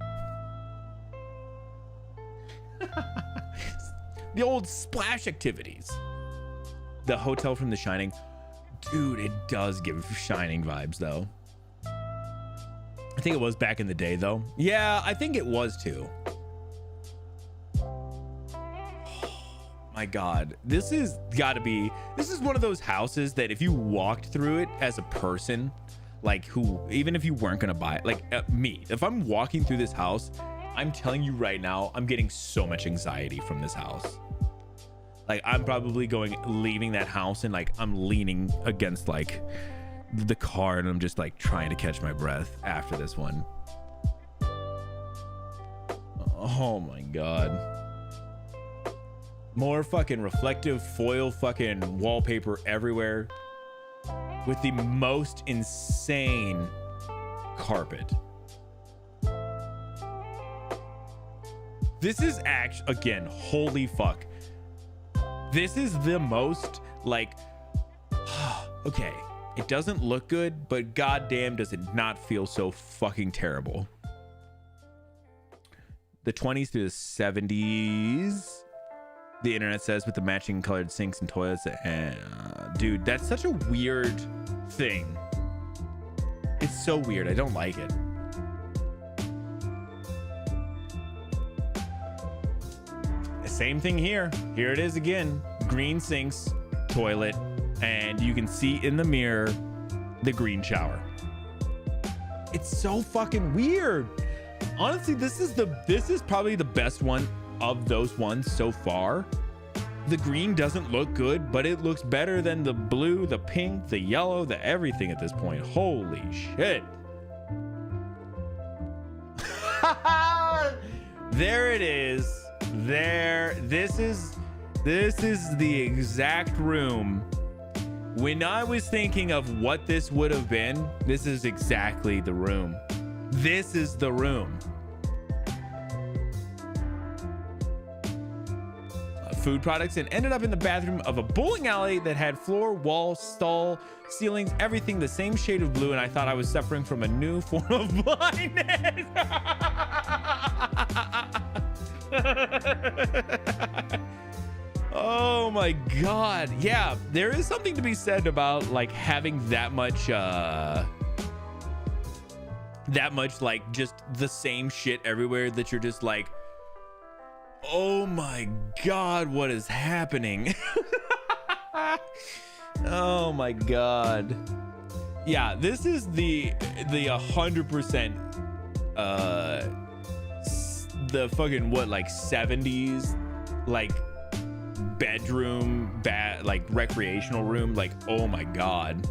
The old splash activities. The hotel from The Shining. Dude, it does give Shining vibes, though. I think it was back in the day, though. Yeah, I think it was, too. My God. This is one of those houses that if you walked through it as a person, like, who, even if you weren't going to buy it, like, me, if I'm walking through this house, I'm telling you right now, I'm getting so much anxiety from this house. Like, I'm probably leaving that house and, like, I'm leaning against, like, the car and I'm just, like, trying to catch my breath after this one. Oh my God. More fucking reflective foil fucking wallpaper everywhere with the most insane carpet. This is actually, again, holy fuck. This is the most, like, okay, it doesn't look good, but goddamn does it not feel so fucking terrible. The 20s through the 70s, the internet says, with the matching colored sinks and toilets. Dude, that's such a weird thing. It's so weird. I don't like it. Same thing here. Here it is again. Green sinks, toilet, and you can see in the mirror the green shower. It's so fucking weird. Honestly, this is probably the best one of those ones so far. The green doesn't look good, but it looks better than the blue, the pink, the yellow, the everything at this point. Holy shit. There it is. There, this is the exact room. When I was thinking of what this would have been, this is exactly the room. This is the room. Food products, and ended up in the bathroom of a bowling alley that had floor, wall, stall, ceilings, everything the same shade of blue, and I thought I was suffering from a new form of blindness. Oh my God. Yeah, there is something to be said about, like, having that much like just the same shit everywhere that you're just like, oh my God, what is happening? Oh my God. Yeah, this is the 100% the fucking what, like 70s like bedroom like recreational room. Like, oh my God.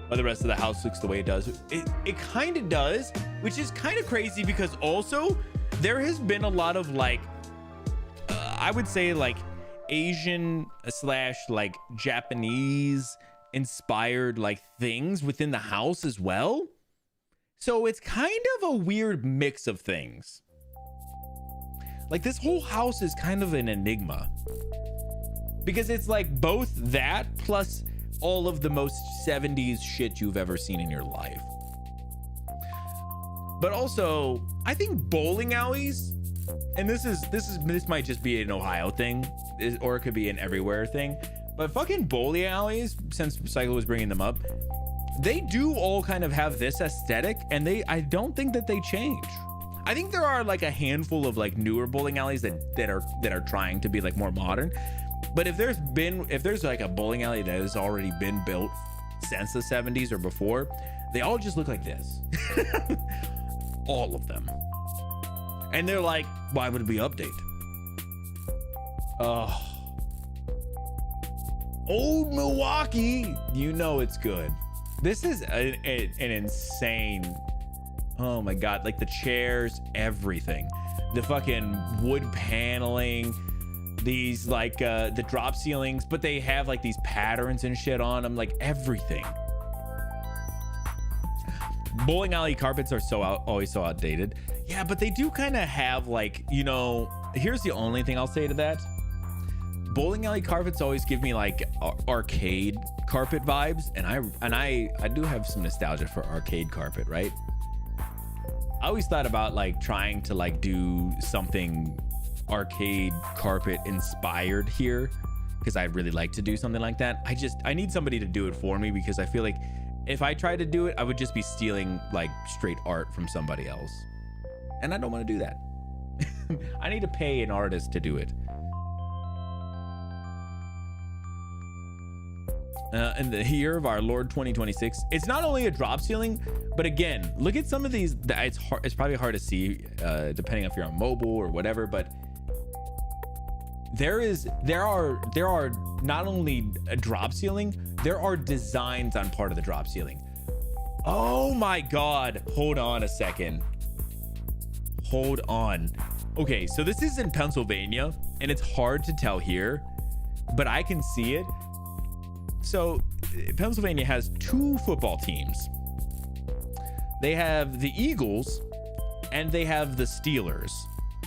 But the rest of the house looks the way it does. It kind of does, which is kind of crazy because also there has been a lot of like I would say like Asian / like Japanese inspired like things within the house as well. So it's kind of a weird mix of things. Like this whole house is kind of an enigma because it's like both that plus all of the most 70s shit you've ever seen in your life. But also, I think bowling alleys, and this might just be an Ohio thing, or it could be an everywhere thing, but fucking bowling alleys, since Cycle was bringing them up, they do all kind of have this aesthetic, and I don't think that they change. I think there are like a handful of like newer bowling alleys that are trying to be like more modern. But if there's like a bowling alley that has already been built since the 70s or before, they all just look like this. All of them. And they're like, why would we update? Old Milwaukee, you know it's good. This is an insane, oh my god, like the chairs, everything, the fucking wood paneling, these like the drop ceilings, but they have like these patterns and shit on them, like everything. Bowling alley carpets are always so outdated. Yeah, but they do kind of have like, you know, here's the only thing I'll say to that. Bowling alley carpets always give me like arcade carpet vibes, and I do have some nostalgia for arcade carpet, right? I always thought about like trying to like do something arcade carpet inspired here, because I'd really like to do something like that. I need somebody to do it for me, because I feel like if I tried to do it, I would just be stealing like straight art from somebody else, and I don't want to do that. I need to pay an artist to do it. In the year of our Lord 2026, it's not only a drop ceiling, but again, look at some of these. It's probably hard to see depending if you're on mobile or whatever, but there are not only a drop ceiling, there are designs on part of the drop ceiling. Oh my god, hold on a second, hold on. Okay, so this is in Pennsylvania, and it's hard to tell here, but I can see it. So Pennsylvania has two football teams. They have the Eagles and they have the Steelers.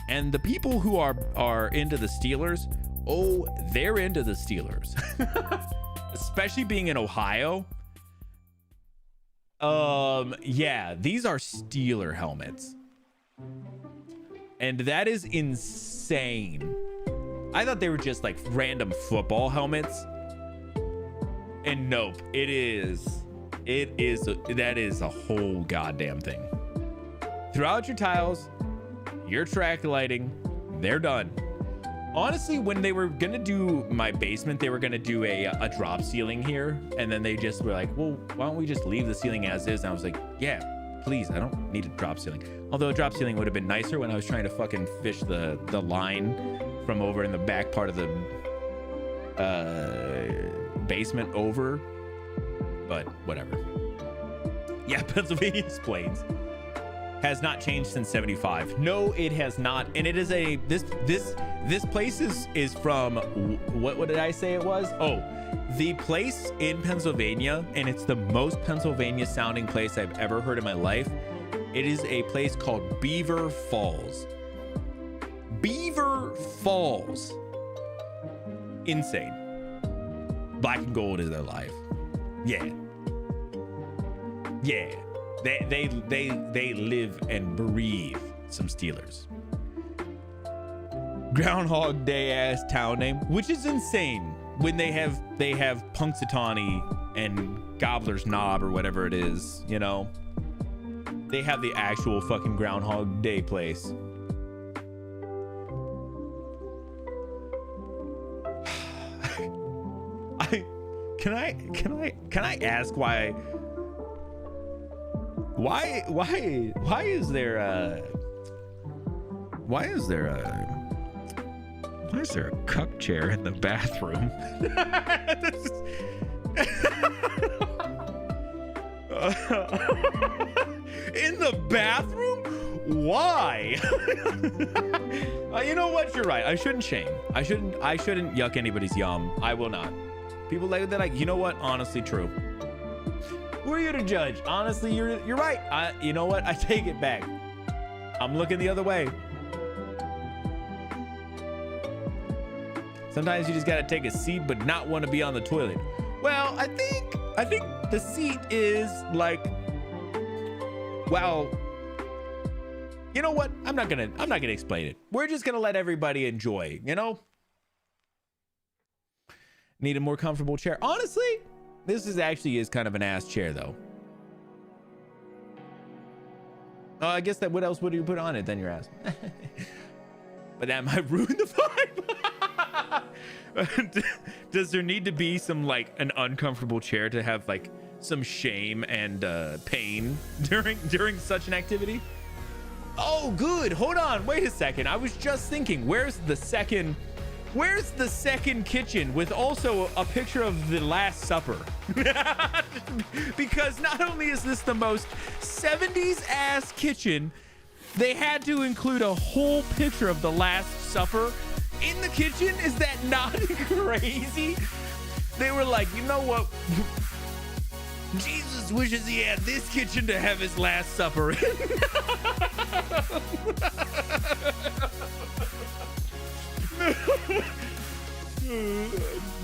And the people who are into the Steelers, oh, they're into the Steelers. Especially being in Ohio. Yeah, these are Steeler helmets. And that is insane. I thought they were just like random football helmets. And nope, that is a whole goddamn thing. Throughout your tiles, your track lighting, they're done. Honestly, when they were gonna do my basement, they were gonna do a drop ceiling here, and then they just were like, well, why don't we just leave the ceiling as is? And I was like, yeah, please, I don't need a drop ceiling. Although a drop ceiling would have been nicer when I was trying to fucking fish the line from over in the back part of the basement over, but whatever. Yeah, Pennsylvania's Plains has not changed since 75. No, it has not. And it is this place is from, what did I say it was? Oh, the place in Pennsylvania, and it's the most Pennsylvania sounding place I've ever heard in my life. It is a place called Beaver Falls. Beaver Falls. Insane. Black and gold is their life. Yeah. Yeah. They live and breathe some Steelers. Groundhog Day ass town name, which is insane when they have Punxsutawney and Gobbler's Knob or whatever it is, you know. They have the actual fucking Groundhog Day place. Can I ask why is there a cup chair in the bathroom? In the bathroom? Why? You know what? You're right. I shouldn't shame. I shouldn't yuck anybody's yum. I will not. People like that, like, you know what? Honestly, true. Who are you to judge? Honestly, you're right. You know what? I take it back. I'm looking the other way. Sometimes you just gotta take a seat, but not want to be on the toilet. Well, I think the seat is like, well, you know what? I'm not gonna explain it. We're just gonna let everybody enjoy, you know? Need a more comfortable chair. Honestly, this is kind of an ass chair though. Oh, I guess what else would you put on it then, your ass? But that might ruin the vibe. Does there need to be some like an uncomfortable chair to have like some shame and pain during such an activity? Oh, good. Hold on. Wait a second. I was just thinking, where's the second kitchen with also a picture of the Last Supper? Because not only is this the most 70s ass kitchen, they had to include a whole picture of the Last Supper in the kitchen. Is that not crazy? They were like, you know what? Jesus wishes he had this kitchen to have his Last Supper in.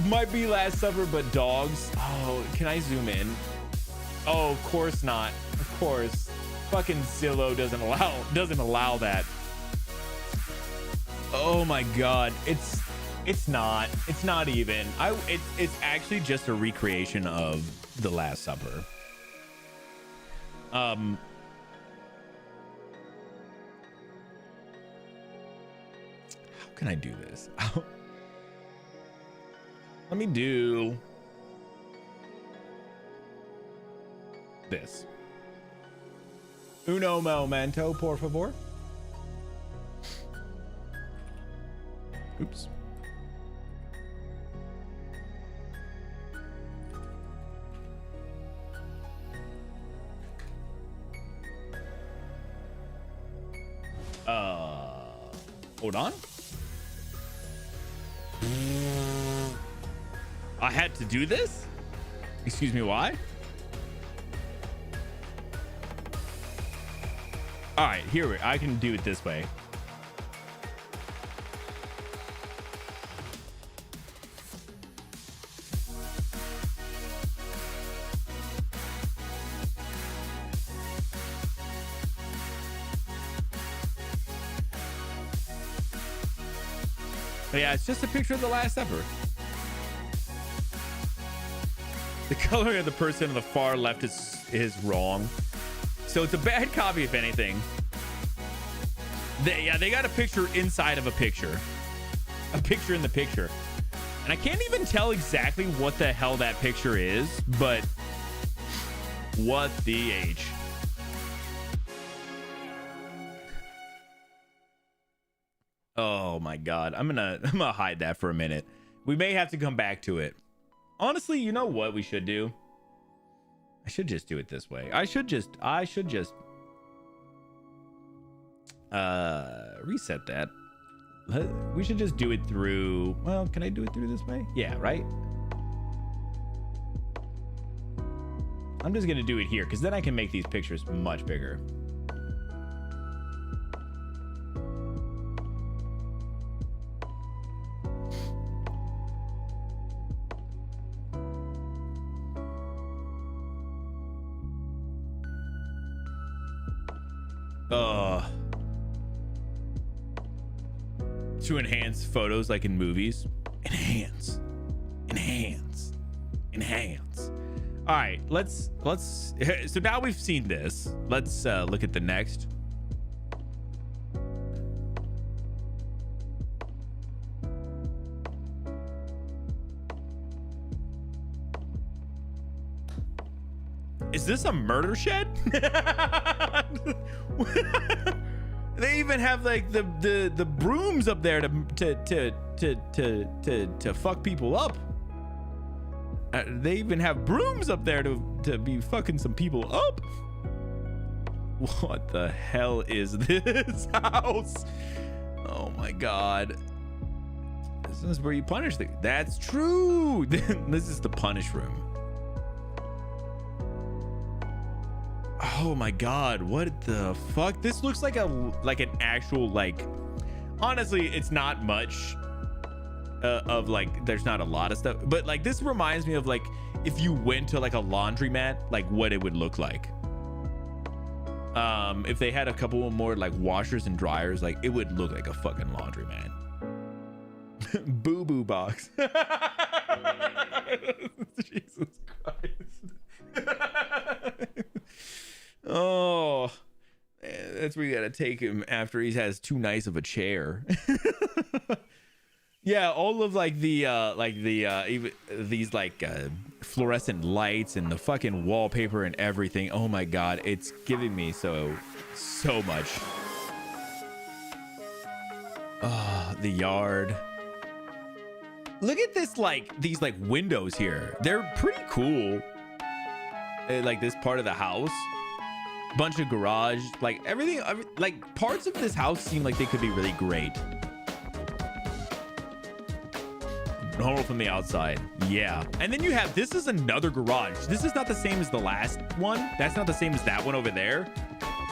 Might be Last Supper, but dogs. Oh, can I zoom in? Oh, of course not. Of course. Fucking Zillow doesn't allow that. Oh my god. It's not even. It's actually just a recreation of the Last Supper. How can I do this? Let me do this. Uno momento, por favor. Oops. Hold on. I had to do this? Excuse me, why? All right, I can do it this way. But yeah, it's just a picture of the Last Supper. The coloring of the person on the far left is wrong. So it's a bad copy, if anything. They got a picture inside of a picture. A picture in the picture. And I can't even tell exactly what the hell that picture is, but what the H. Oh my god. I'm gonna hide that for a minute. We may have to come back to it. Honestly, you know what we should do? I should just do it this way. I should just reset that. We should just do it through, well, can I do it through this way? Yeah, right? I'm just gonna do it here because then I can make these pictures much bigger. To enhance photos like in movies. Enhance. All right, let's so now we've seen this. Let's look at the next. Is this a murder shed? They even have like the brooms up there to fuck people up. They even have brooms up there to be fucking some people up. What the hell is this house? Oh my god. This is where you punish the. That's true. This is the punish room. Oh my god, what the fuck? This looks like an actual, like, honestly, it's not much of like there's not a lot of stuff, but like this reminds me of like if you went to like a laundromat, like what it would look like. If they had a couple more like washers and dryers, like it would look like a fucking laundromat. Boo boo box. Jesus Christ. Oh, man, that's where you gotta take him after he has too nice of a chair. Yeah, all of like the even these like fluorescent lights and the fucking wallpaper and everything. Oh my god, it's giving me so much. Oh, the yard. Look at this, like these like windows here. They're pretty cool. Like this part of the house. Bunch of garage, like everything, like parts of this house seem like they could be really great. Normal from the outside, yeah. And then you have, this is another garage. This is not the same as the last one. That's not the same as that one over there.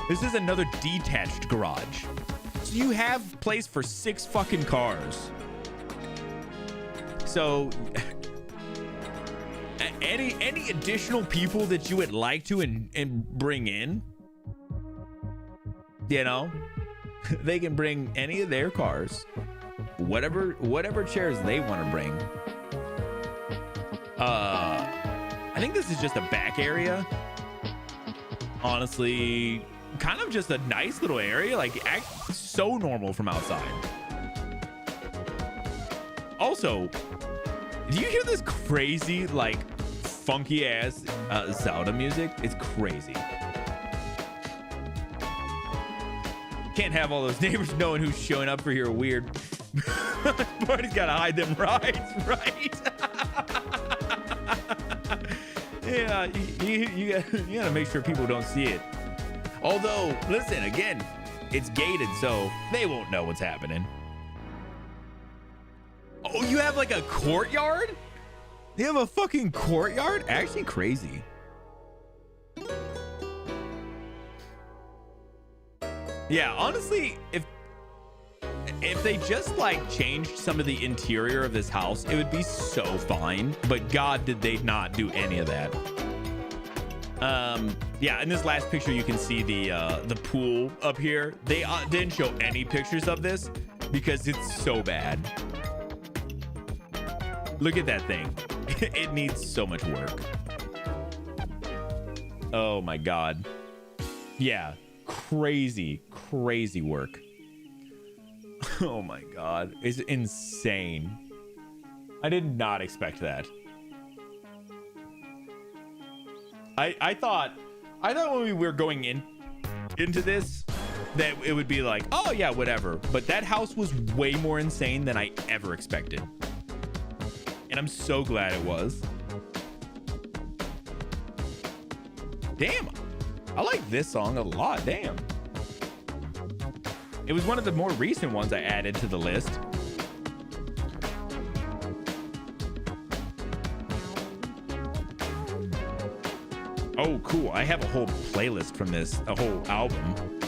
This is another detached garage. So you have place for 6 fucking cars. So any additional people that you would like to and bring in, you know, they can bring any of their cars. Whatever chairs they want to bring. I think this is just a back area. Honestly, kind of just a nice little area, like so normal from outside. Also, do you hear this crazy, like funky ass Zelda music? It's crazy. Can't have all those neighbors knowing who's showing up for your weird party's gotta hide them rides, right? Yeah, you gotta make sure people don't see it. Although, listen, again, it's gated, so they won't know what's happening. Oh, you have like a courtyard? You have a fucking courtyard? Actually crazy. Yeah, honestly, if they just like changed some of the interior of this house, it would be so fine. But God, did they not do any of that? Yeah, in this last picture, you can see the pool up here. They didn't show any pictures of this because it's so bad. Look at that thing. It needs so much work. Oh my God. Yeah, crazy work. Oh my God, it's insane. I did not expect that. I thought when we were going into this that it would be like, oh yeah, whatever. But that house was way more insane than I ever expected. And I'm so glad it was. Damn, I like this song a lot. Damn. It was one of the more recent ones I added to the list. Oh, cool. I have a whole playlist from this, a whole album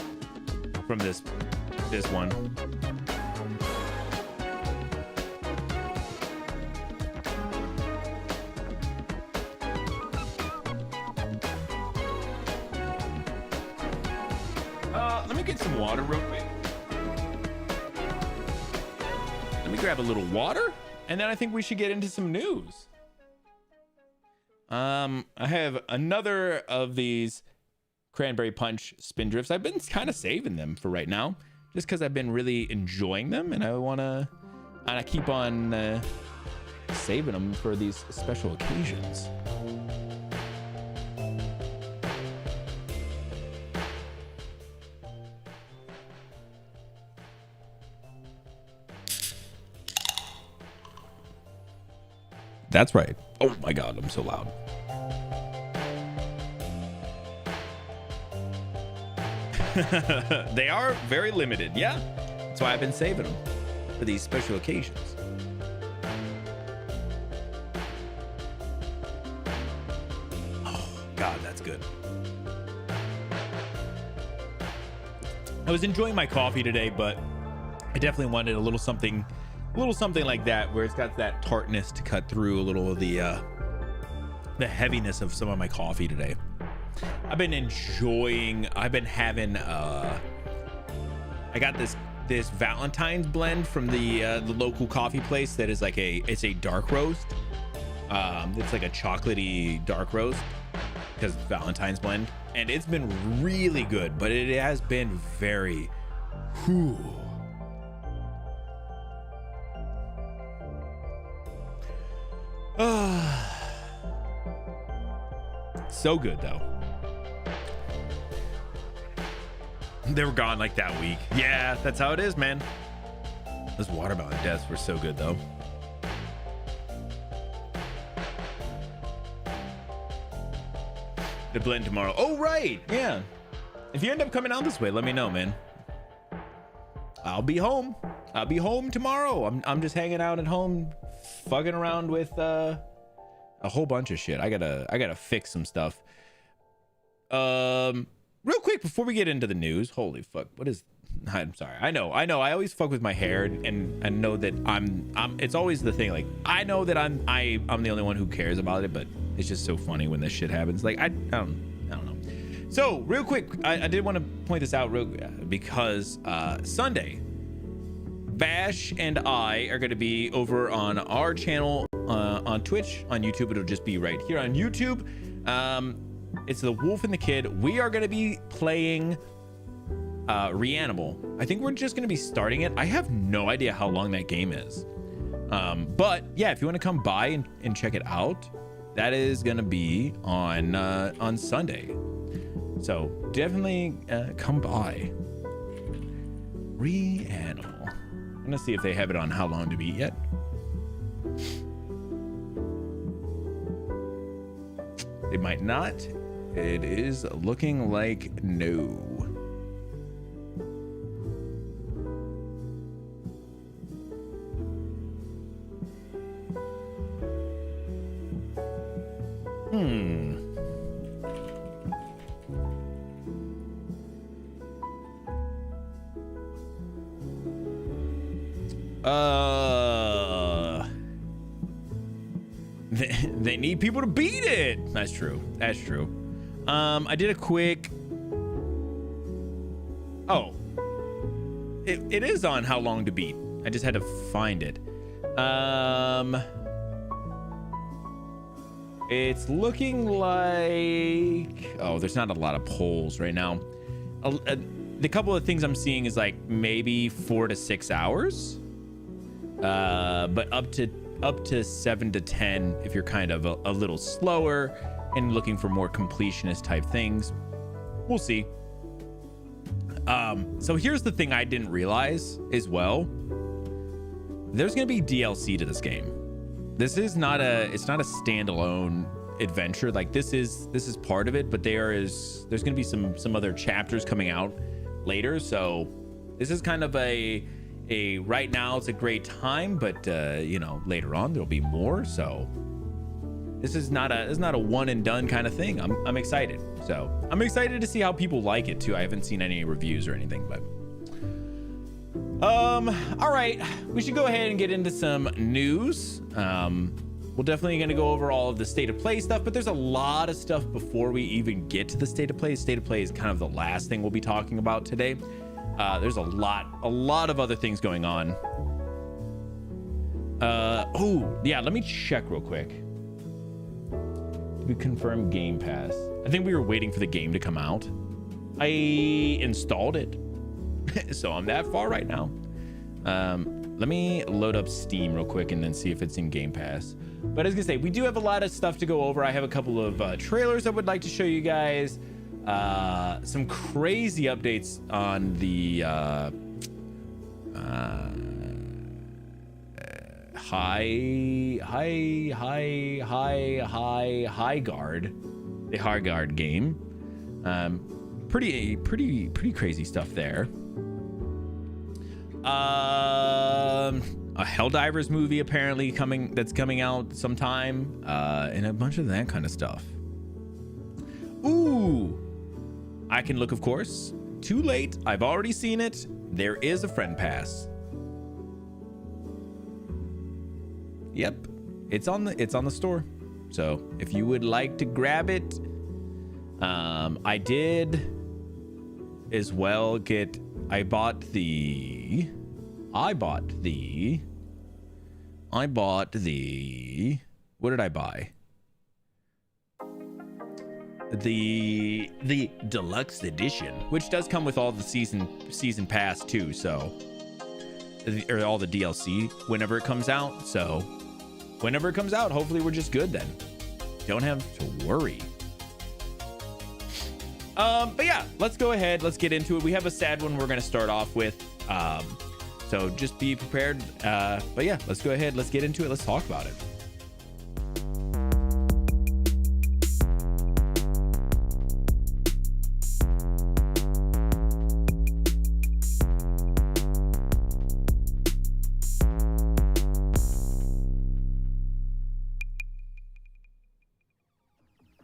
from this one. Let me get some water real quick. Let me grab a little water, and then I think we should get into some news. I have another of these cranberry punch spin drifts. I've been kind of saving them for right now, just because I've been really enjoying them, and I keep on saving them for these special occasions. That's right. Oh my God, I'm so loud. They are very limited. Yeah. That's why I've been saving them for these special occasions. Oh God, that's good. I was enjoying my coffee today, but I definitely wanted a little something A little something like that, where it's got that tartness to cut through a little of the heaviness of some of my coffee today. I've been having I got this Valentine's blend from the local coffee place that is like it's a dark roast. It's like a chocolatey dark roast because it's Valentine's blend, and it's been really good, but it has been very so good though. They were gone like that week. Yeah, that's how it is, man. Those watermelon deaths were so good though. The blend tomorrow. Oh right, yeah. If you end up coming out this way, let me know, man. I'll be home. I'll be home tomorrow. I'm just hanging out at home, fucking around with a whole bunch of shit. I gotta fix some stuff. Real quick before we get into the news. Holy fuck! What is? I'm sorry. I know. I always fuck with my hair, and know that I'm. It's always the thing. Like I know that I'm the only one who cares about it, but it's just so funny when this shit happens. Like I don't know. So real quick, I did want to point this out because Sunday, Bash and I are going to be over on our channel on Twitch. On YouTube, it'll just be right here on YouTube. It's The Wolf and the Kid. We are going to be playing Reanimal. I think we're just going to be starting it. I have no idea how long that game is. But yeah, if you want to come by and check it out, that is going to be on Sunday. So definitely come by. Reanimal. I'm going to see if they have it on How Long to Beat yet. They might not. It is looking like no. They need people to beat it. That's true. That's true. I did a quick. Oh, it is on How Long to Beat. I just had to find it. It's looking like, oh, there's not a lot of polls right now. The couple of things I'm seeing is like maybe 4 to 6 hours, but up to 7 to 10 if you're kind of a little slower and looking for more completionist type things. We'll see. So here's the thing I didn't realize as well. There's gonna be DLC to this game. It's not a standalone adventure. Like this is part of it, but there's gonna be some other chapters coming out later. So this is kind of a right now it's a great time, but you know, later on there'll be more. So this is not a one and done kind of thing. I'm excited. So I'm excited to see how people like it too. I haven't seen any reviews or anything, but all right, we should go ahead and get into some news. We're definitely going to go over all of the state of play stuff, but there's a lot of stuff before we even get to the state of play. State of play is kind of the last thing we'll be talking about today. There's a lot of other things going on. Oh yeah, let me check real quick. Did we confirm Game Pass? I think we were waiting for the game to come out. I installed it. So I'm that far right now. Let me load up Steam real quick and then see if it's in Game Pass. But I was gonna say, we do have a lot of stuff to go over. I have a couple of trailers I would like to show you guys. Some crazy updates on the High Guard, the High Guard game. Pretty crazy stuff there. A Helldivers movie apparently that's coming out sometime, and a bunch of that kind of stuff. Ooh, I Can Look, of course. Too late. I've already seen it. There is a friend pass. Yep, it's on the store. So if you would like to grab it, I did as well get. I bought the. What did I buy? The deluxe edition, which does come with all the season pass too. So, or all the DLC whenever it comes out. So, whenever it comes out, hopefully we're just good then. Don't have to worry. But yeah, let's go ahead. Let's get into it. We have a sad one we're gonna start off with. So just be prepared. But yeah, let's go ahead. Let's get into it. Let's talk about it.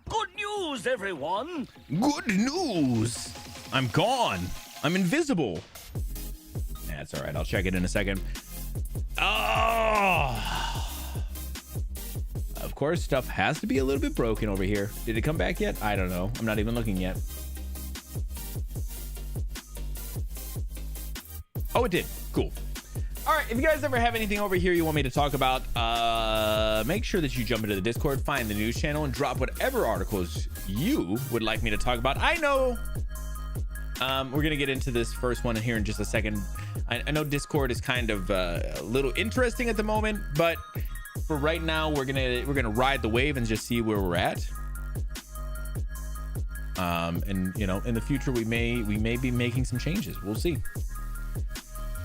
Good news, everyone! Good news. I'm gone. I'm invisible. That's all right. I'll check it in a second. Oh, of course, stuff has to be a little bit broken over here. Did it come back yet? I don't know. I'm not even looking yet. Oh, it did. Cool. All right. If you guys ever have anything over here you want me to talk about, make sure that you jump into the Discord, find the news channel, and drop whatever articles you would like me to talk about. I know. We're gonna get into this first one here in just a second. I know Discord is kind of a little interesting at the moment, but for right now, we're gonna ride the wave and just see where we're at. And you know, in the future, we may be making some changes. We'll see.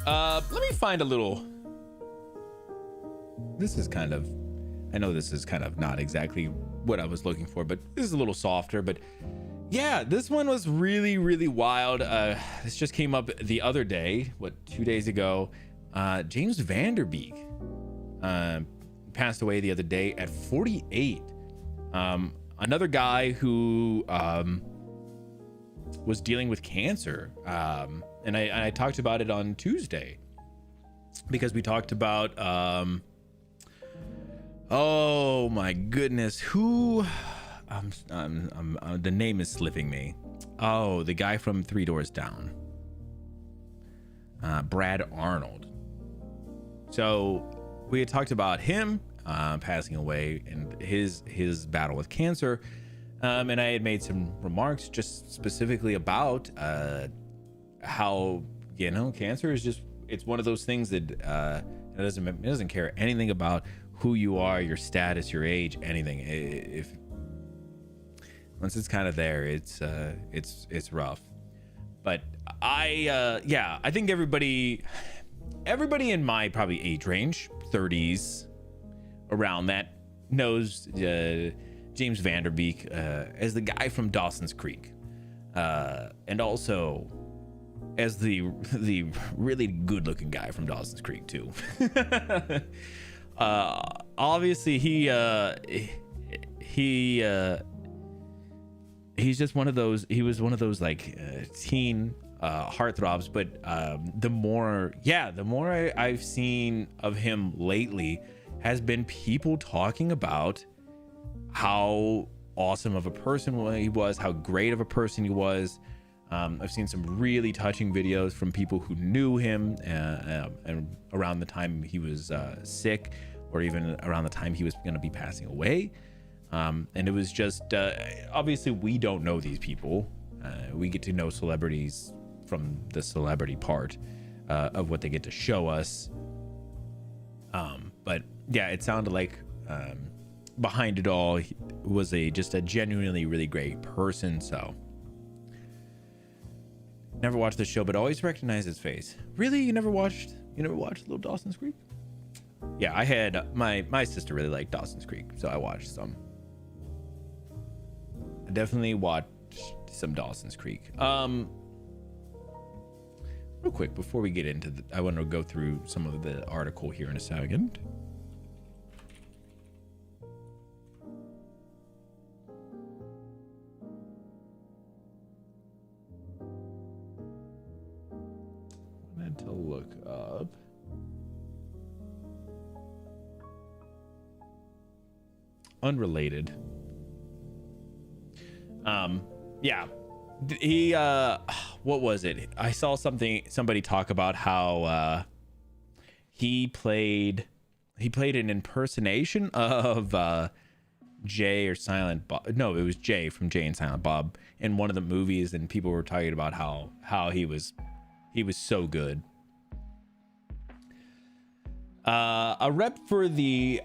Let me find a little. This is kind of. I know this is kind of not exactly what I was looking for, but this is a little softer. But yeah, this one was really, really wild. This just came up the other day, 2 days ago. James Van Der Beek passed away the other day at 48. Another guy who was dealing with cancer. And I talked about it on Tuesday because we talked about, oh my goodness, who... the name is slipping me. Oh, the guy from 3 Doors Down, Brad Arnold. So we had talked about him passing away and his battle with cancer, and I had made some remarks just specifically about how, you know, cancer is just, it's one of those things that it doesn't care anything about who you are, your status, your age, anything. If once it's kind of there, it's rough. But I think everybody in my probably age range, 30s, around that, knows James Van Der Beek as the guy from Dawson's Creek, and also as the really good-looking guy from Dawson's Creek too. Obviously, he's just one of those. He was one of those like teen heartthrobs. But the more I've seen of him lately has been people talking about how awesome of a person he was, how great of a person he was. I've seen some really touching videos from people who knew him and around the time he was sick, or even around the time he was going to be passing away. And it was just, obviously we don't know these people. We get to know celebrities from the celebrity part of what they get to show us. But yeah, it sounded like behind it all he was just a genuinely really great person. So never watched the show, but always recognize his face. Really? You never watched Little Dawson's Creek? Yeah, I had my sister really liked Dawson's Creek, so I watched some. I definitely watched some Dawson's Creek. Real quick before we get into I want to go through some of the article here in a second. I had to look up. unrelated. Yeah, he what was it? I saw somebody talk about how he played an impersonation of Jay or Silent Bob. No, it was Jay from Jay and Silent Bob in one of the movies, and people were talking about how he was so good. A rep for the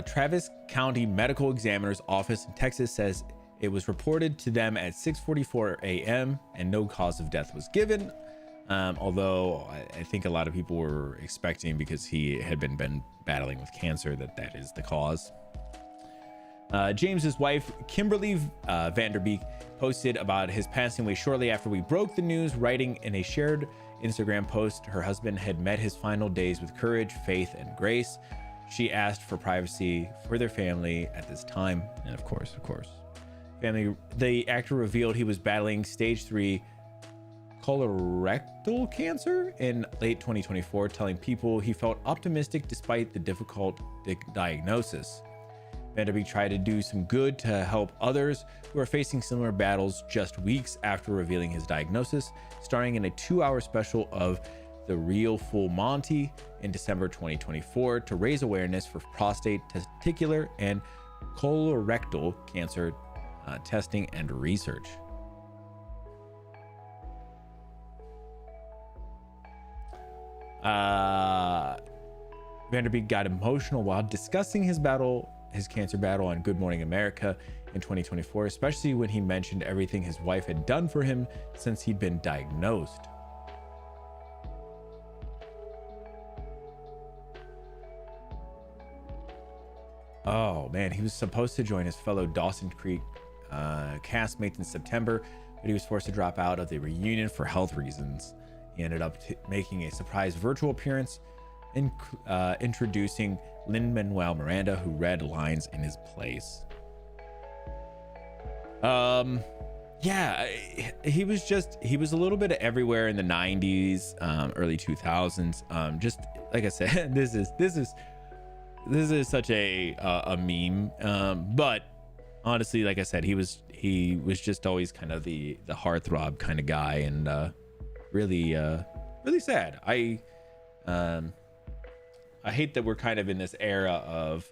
Travis County Medical Examiner's Office in Texas says it was reported to them at 6:44 a.m. and no cause of death was given. Although I think a lot of people were expecting, because he had been battling with cancer, that is the cause. James's wife, Kimberly Vanderbeek, posted about his passing away shortly after we broke the news, writing in a shared Instagram post, her husband had met his final days with courage, faith, and grace. She asked for privacy for their family at this time. And of course, family. The actor revealed he was battling stage 3 colorectal cancer in late 2024, telling people he felt optimistic despite the difficult diagnosis. Vanderbeek tried to do some good to help others who are facing similar battles just weeks after revealing his diagnosis, starring in a 2-hour special of The Real Full Monty in December 2024 to raise awareness for prostate, testicular, and colorectal cancer testing and research. Vanderbeek got emotional while discussing his cancer battle on Good Morning America in 2024, especially when he mentioned everything his wife had done for him since he'd been diagnosed. Oh man, he was supposed to join his fellow Dawson Creek castmates in September, but he was forced to drop out of the reunion for health reasons. He ended up making a surprise virtual appearance, introducing Lin-Manuel Miranda, who read lines in his place. Yeah, he was a little bit everywhere in the 90s, early 2000s. Just like I said, this is such a meme. But honestly, like I said, he was just always kind of the heartthrob kind of guy, and really sad. I hate that we're kind of in this era of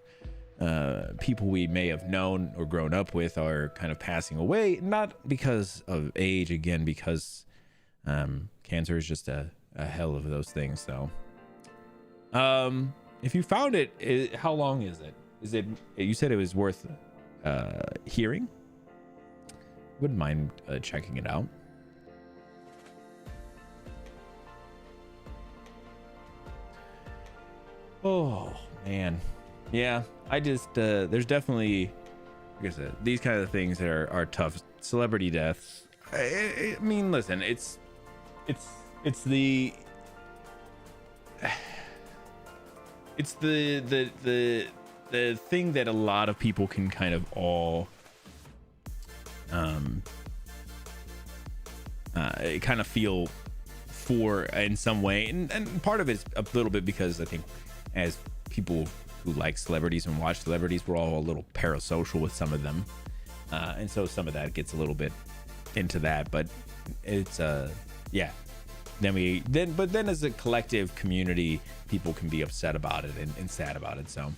people we may have known or grown up with are kind of passing away, not because of age, again, because cancer is just a hell of those things. So if you found it, how long is it? You said it was worth hearing? Wouldn't mind checking it out. Oh man, yeah. I just there's definitely, like I said, these kind of things that are tough. Celebrity deaths. I mean, listen, it's the thing that a lot of people can kind of all kind of feel for in some way, and part of it's a little bit because I think as people who like celebrities and watch celebrities, we're all a little parasocial with some of them, and so some of that gets a little bit into that, but it's yeah, but then as a collective community, people can be upset about it and sad about it. So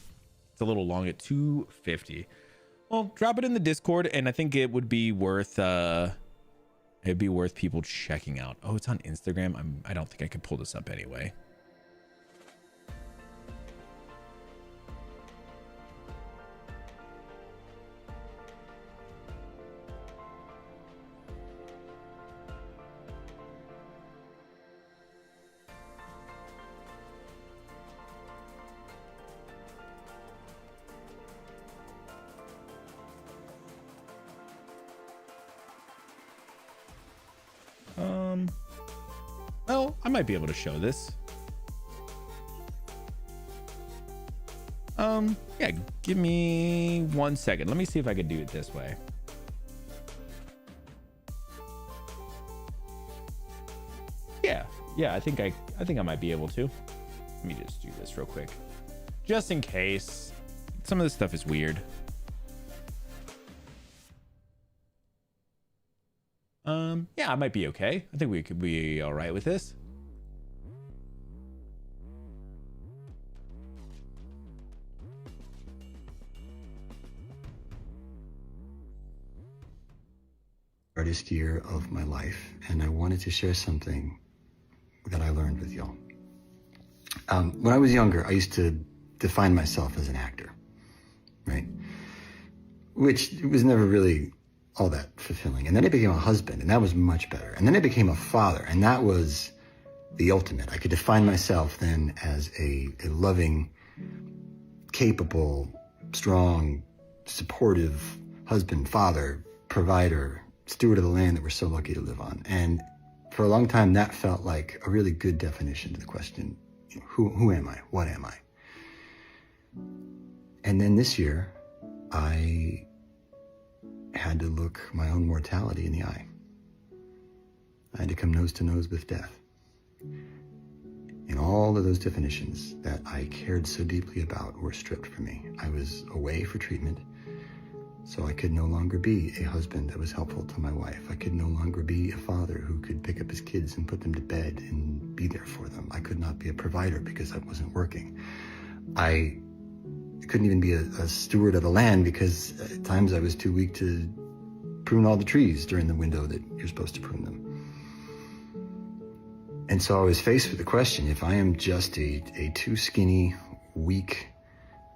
it's a little long at 2:50. Well, drop it in the Discord, and I think it would be worth it'd be worth people checking out. Oh, it's on Instagram. I don't think I could pull this up anyway. Well, I might be able to show this. Yeah, give me 1 second. Let me see if I could do it this way. Yeah, I think I might be able to. Let me just do this real quick, just in case. Some of this stuff is weird. Yeah, I might be okay. I think we could be all right with this. Hardest year of my life, and I wanted to share something that I learned with y'all. When I was younger, I used to define myself as an actor, right? Which was never really all that fulfilling. And then I became a husband, and that was much better. And then I became a father, and that was the ultimate. I could define myself then as a loving, capable, strong, supportive husband, father, provider, steward of the land that we're so lucky to live on. And for a long time, that felt like a really good definition to the question, who am I? What am I? And then this year, I had to look my own mortality in the eye. I had to come nose to nose with death. And all of those definitions that I cared so deeply about were stripped from me. I was away for treatment, so I could no longer be a husband that was helpful to my wife. I could no longer be a father who could pick up his kids and put them to bed and be there for them. I could not be a provider because I wasn't working. I couldn't even be a steward of the land because at times I was too weak to prune all the trees during the window that you're supposed to prune them. And so I was faced with the question, if I am just a too skinny, weak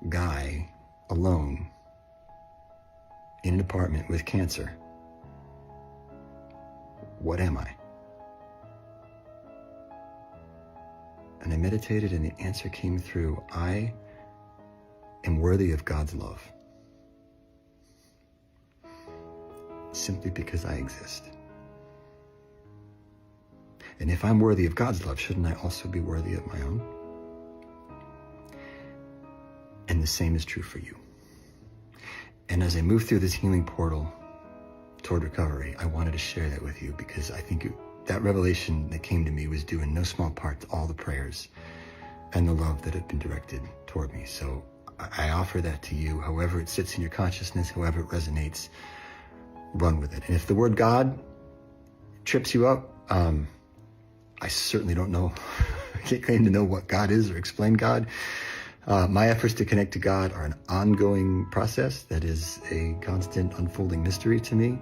guy alone in an apartment with cancer, what am I? And I meditated and the answer came through, I am worthy of God's love. Simply because I exist. And if I'm worthy of God's love, shouldn't I also be worthy of my own? And the same is true for you. And as I move through this healing portal toward recovery, I wanted to share that with you because I think that revelation that came to me was due in no small part to all the prayers and the love that have been directed toward me. So I offer that to you, however it sits in your consciousness, however it resonates, run with it. And if the word God trips you up, I certainly don't know, I can't claim to know what God is or explain God. My efforts to connect to God are an ongoing process that is a constant unfolding mystery to me.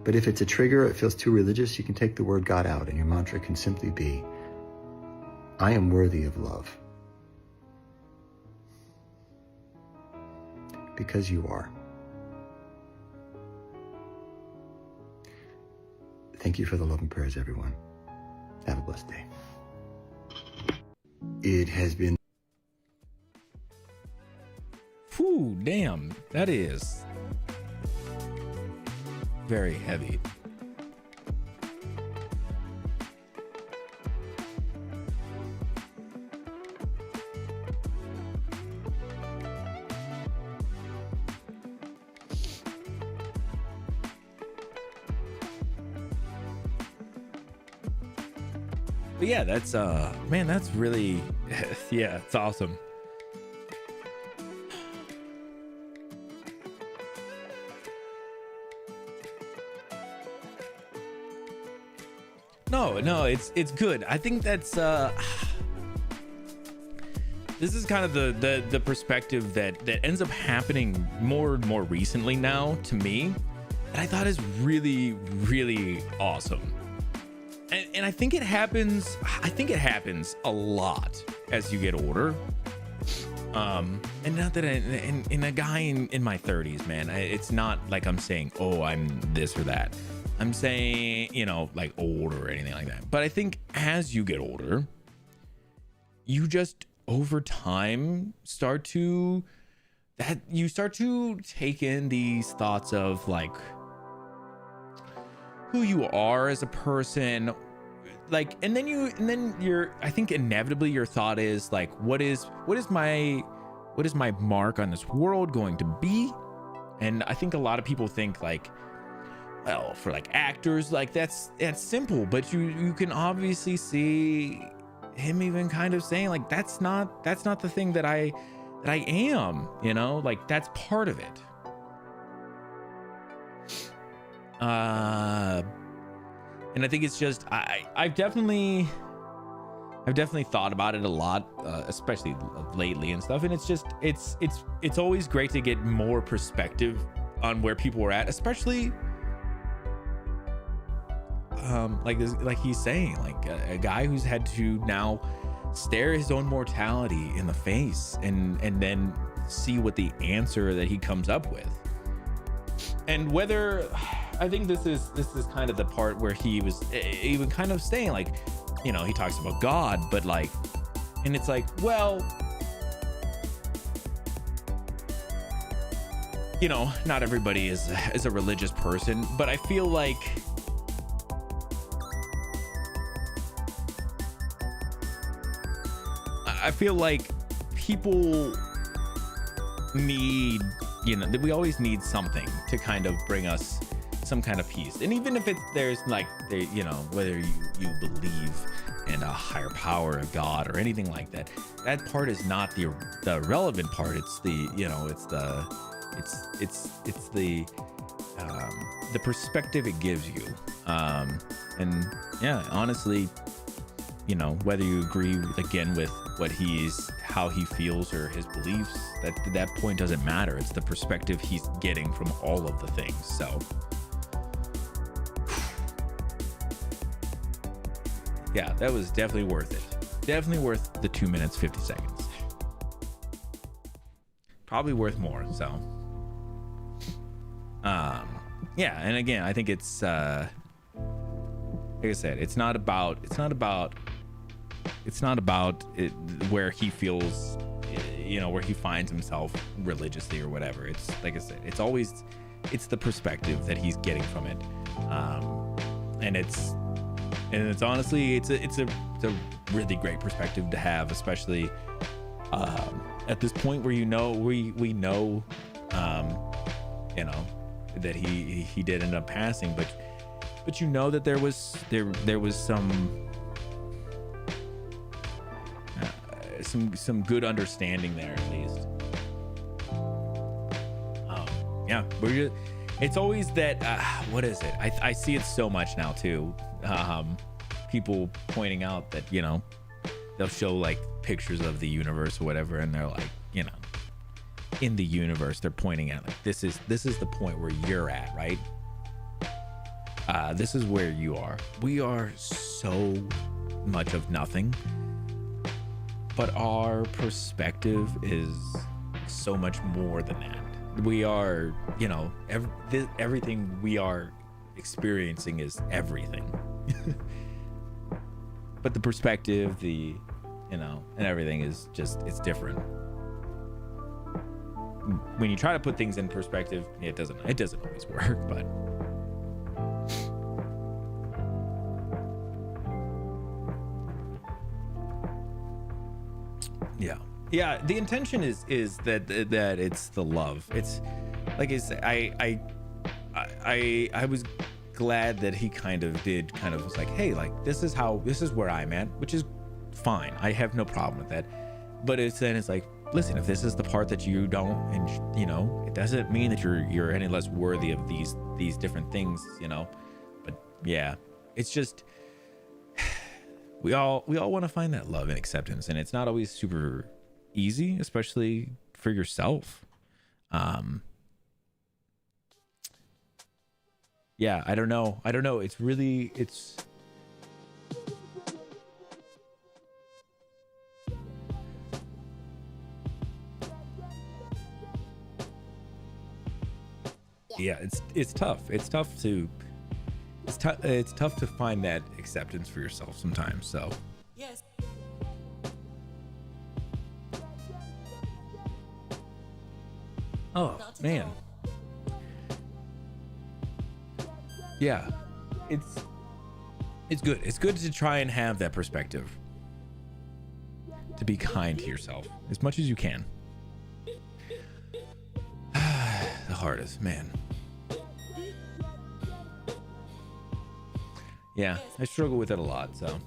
But if it's a trigger, it feels too religious, you can take the word God out and your mantra can simply be, I am worthy of love. Because you are. Thank you for the love and prayers, everyone. Have a blessed day. It has been. Whew, damn, that is very heavy. But yeah, that's man, that's really yeah, it's awesome. No, it's good. I think that's this is kind of the perspective that ends up happening more and more recently now to me, that I thought is really, really awesome. And I think it happens a lot as you get older. And not that in a guy in my 30s, man, it's not like I'm saying, oh, I'm this or that. I'm saying, you know, like old or anything like that. But I think as you get older, you just over time start to take in these thoughts of like who you are as a person, like, and then you're I think inevitably your thought is like, what is my mark on this world going to be? And I think a lot of people think like, well, for like actors, like that's simple, but you can obviously see him even kind of saying like, that's not the thing that I am, you know, like that's part of it. And I think it's just I've definitely thought about it a lot, especially lately and stuff. And it's just it's always great to get more perspective on where people are at, especially like this, like he's saying, like a guy who's had to now stare his own mortality in the face and then see what the answer that he comes up with. And whether, I think this is kind of the part where he was even kind of saying, like, you know, he talks about God, but like, and it's like, well, you know, not everybody is a religious person, but I feel like people need, you know, that we always need something to kind of bring us some kind of peace. And even if there's like, you know, whether you believe in a higher power of God or anything like that, that part is not the relevant part. It's the, you know, it's the perspective it gives you. And yeah, honestly, you know, whether you agree again with how he feels or his beliefs, that point doesn't matter. It's the perspective he's getting from all of the things. So yeah, that was definitely worth it. Definitely worth the 2 minutes 50 seconds. Probably worth more. So yeah, and again, I think it's like I said, it's not about it, where he feels, you know, where he finds himself religiously or whatever. It's like I said, it's the perspective that he's getting from it. And it's honestly, it's a really great perspective to have, especially at this point where, you know, we know, you know, that he did end up passing, but you know that there was some good understanding there, at least. Yeah, it's always that what is it, I see it so much now too, people pointing out that, you know, they'll show like pictures of the universe or whatever, and they're like, you know, in the universe, they're pointing at like, this is the point where you're at, right? This is where you are. We are so much of nothing, but our perspective is so much more than that. We are, you know, everything we are experiencing is everything. But the perspective, you know, and everything is just, it's different. When you try to put things in perspective, it doesn't always work, but yeah, the intention is that it's the love. It's like I was glad that he was like, hey, like, this is where I'm at, which is fine. I have no problem with that. But it's like, listen, if this is the part that you don't, and you know, it doesn't mean that you're any less worthy of these different things, you know. But yeah, it's just we all want to find that love and acceptance, and it's not always super easy, especially for yourself. Yeah, I don't know, it's yeah, it's tough to find that acceptance for yourself sometimes. So Yes. oh man, yeah, it's good to try and have that perspective, to be kind to yourself as much as you can. The hardest, man. Yeah, I struggle with it a lot, so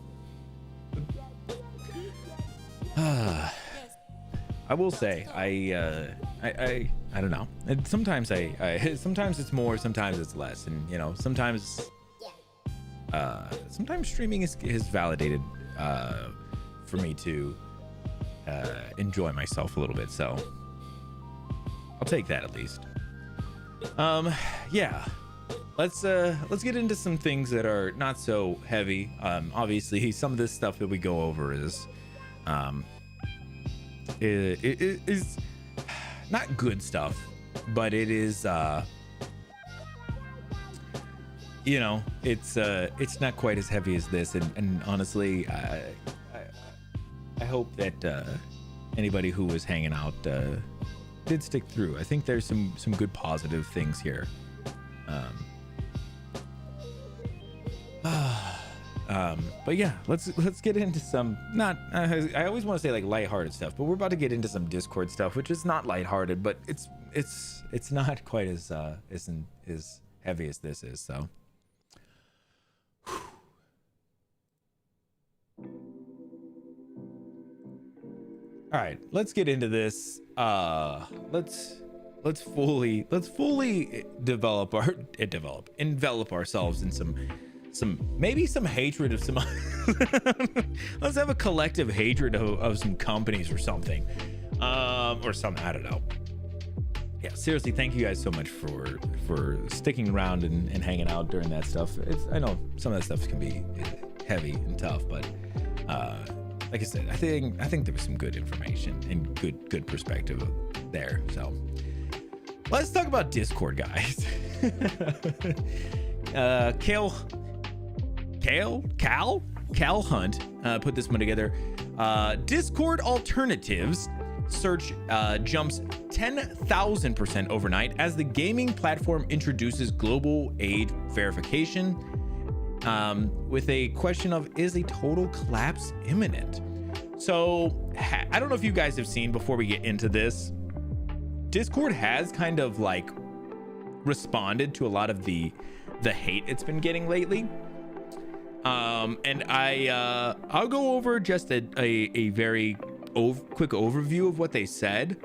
I will say I don't know. And sometimes sometimes it's more, sometimes it's less, and you know, sometimes sometimes streaming is validated for me to enjoy myself a little bit, so I'll take that at least. Yeah, let's get into some things that are not so heavy. Obviously some of this stuff that we go over is is not good stuff, but it is you know, it's not quite as heavy as this, and honestly I hope that anybody who was hanging out did stick through. I think there's some good positive things here. But yeah, let's get into some, not I always want to say like lighthearted stuff, but we're about to get into some Discord stuff, which is not lighthearted, but it's not quite as heavy as this is. So all right, let's get into this. Let's fully envelop ourselves in some maybe some hatred of some let's have a collective hatred of some companies or something, or something, I don't know. Yeah, seriously, thank you guys so much for sticking around and hanging out during that stuff. I know some of that stuff can be heavy and tough, but like I said, I think there was some good information and good perspective there. So let's talk about Discord, guys. Cal Hunt put this one together. Discord alternatives search jumps 10,000% overnight as the gaming platform introduces global aid verification, with a question of, is a total collapse imminent? So I don't know if you guys have seen, before we get into this, Discord has kind of like responded to a lot of the hate it's been getting lately. And I'll go over just a very quick overview of what they said.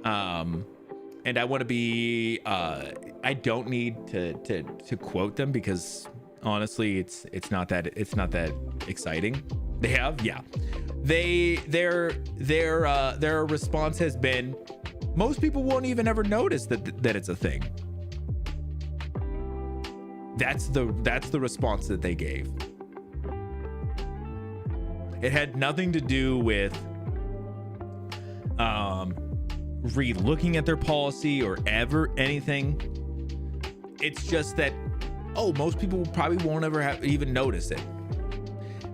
And I want to be, I don't need to quote them, because honestly, it's not that exciting. They have, yeah. Their response has been, most people won't even ever notice that it's a thing. That's the response that they gave. It had nothing to do with re-looking at their policy or ever anything. It's just that, most people probably won't ever even notice it.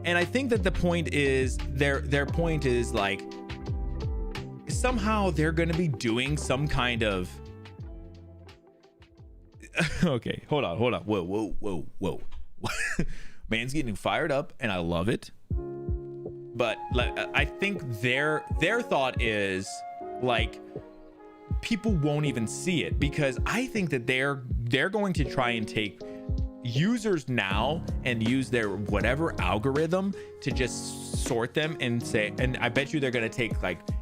And I think that the point is, their point is like, somehow they're going to be doing some kind of okay, hold on, whoa. Man's getting fired up and I love it. But I think their thought is like, people won't even see it, because I think that they're going to try and take users now and use their whatever algorithm to just sort them and say, and I bet you they're going to take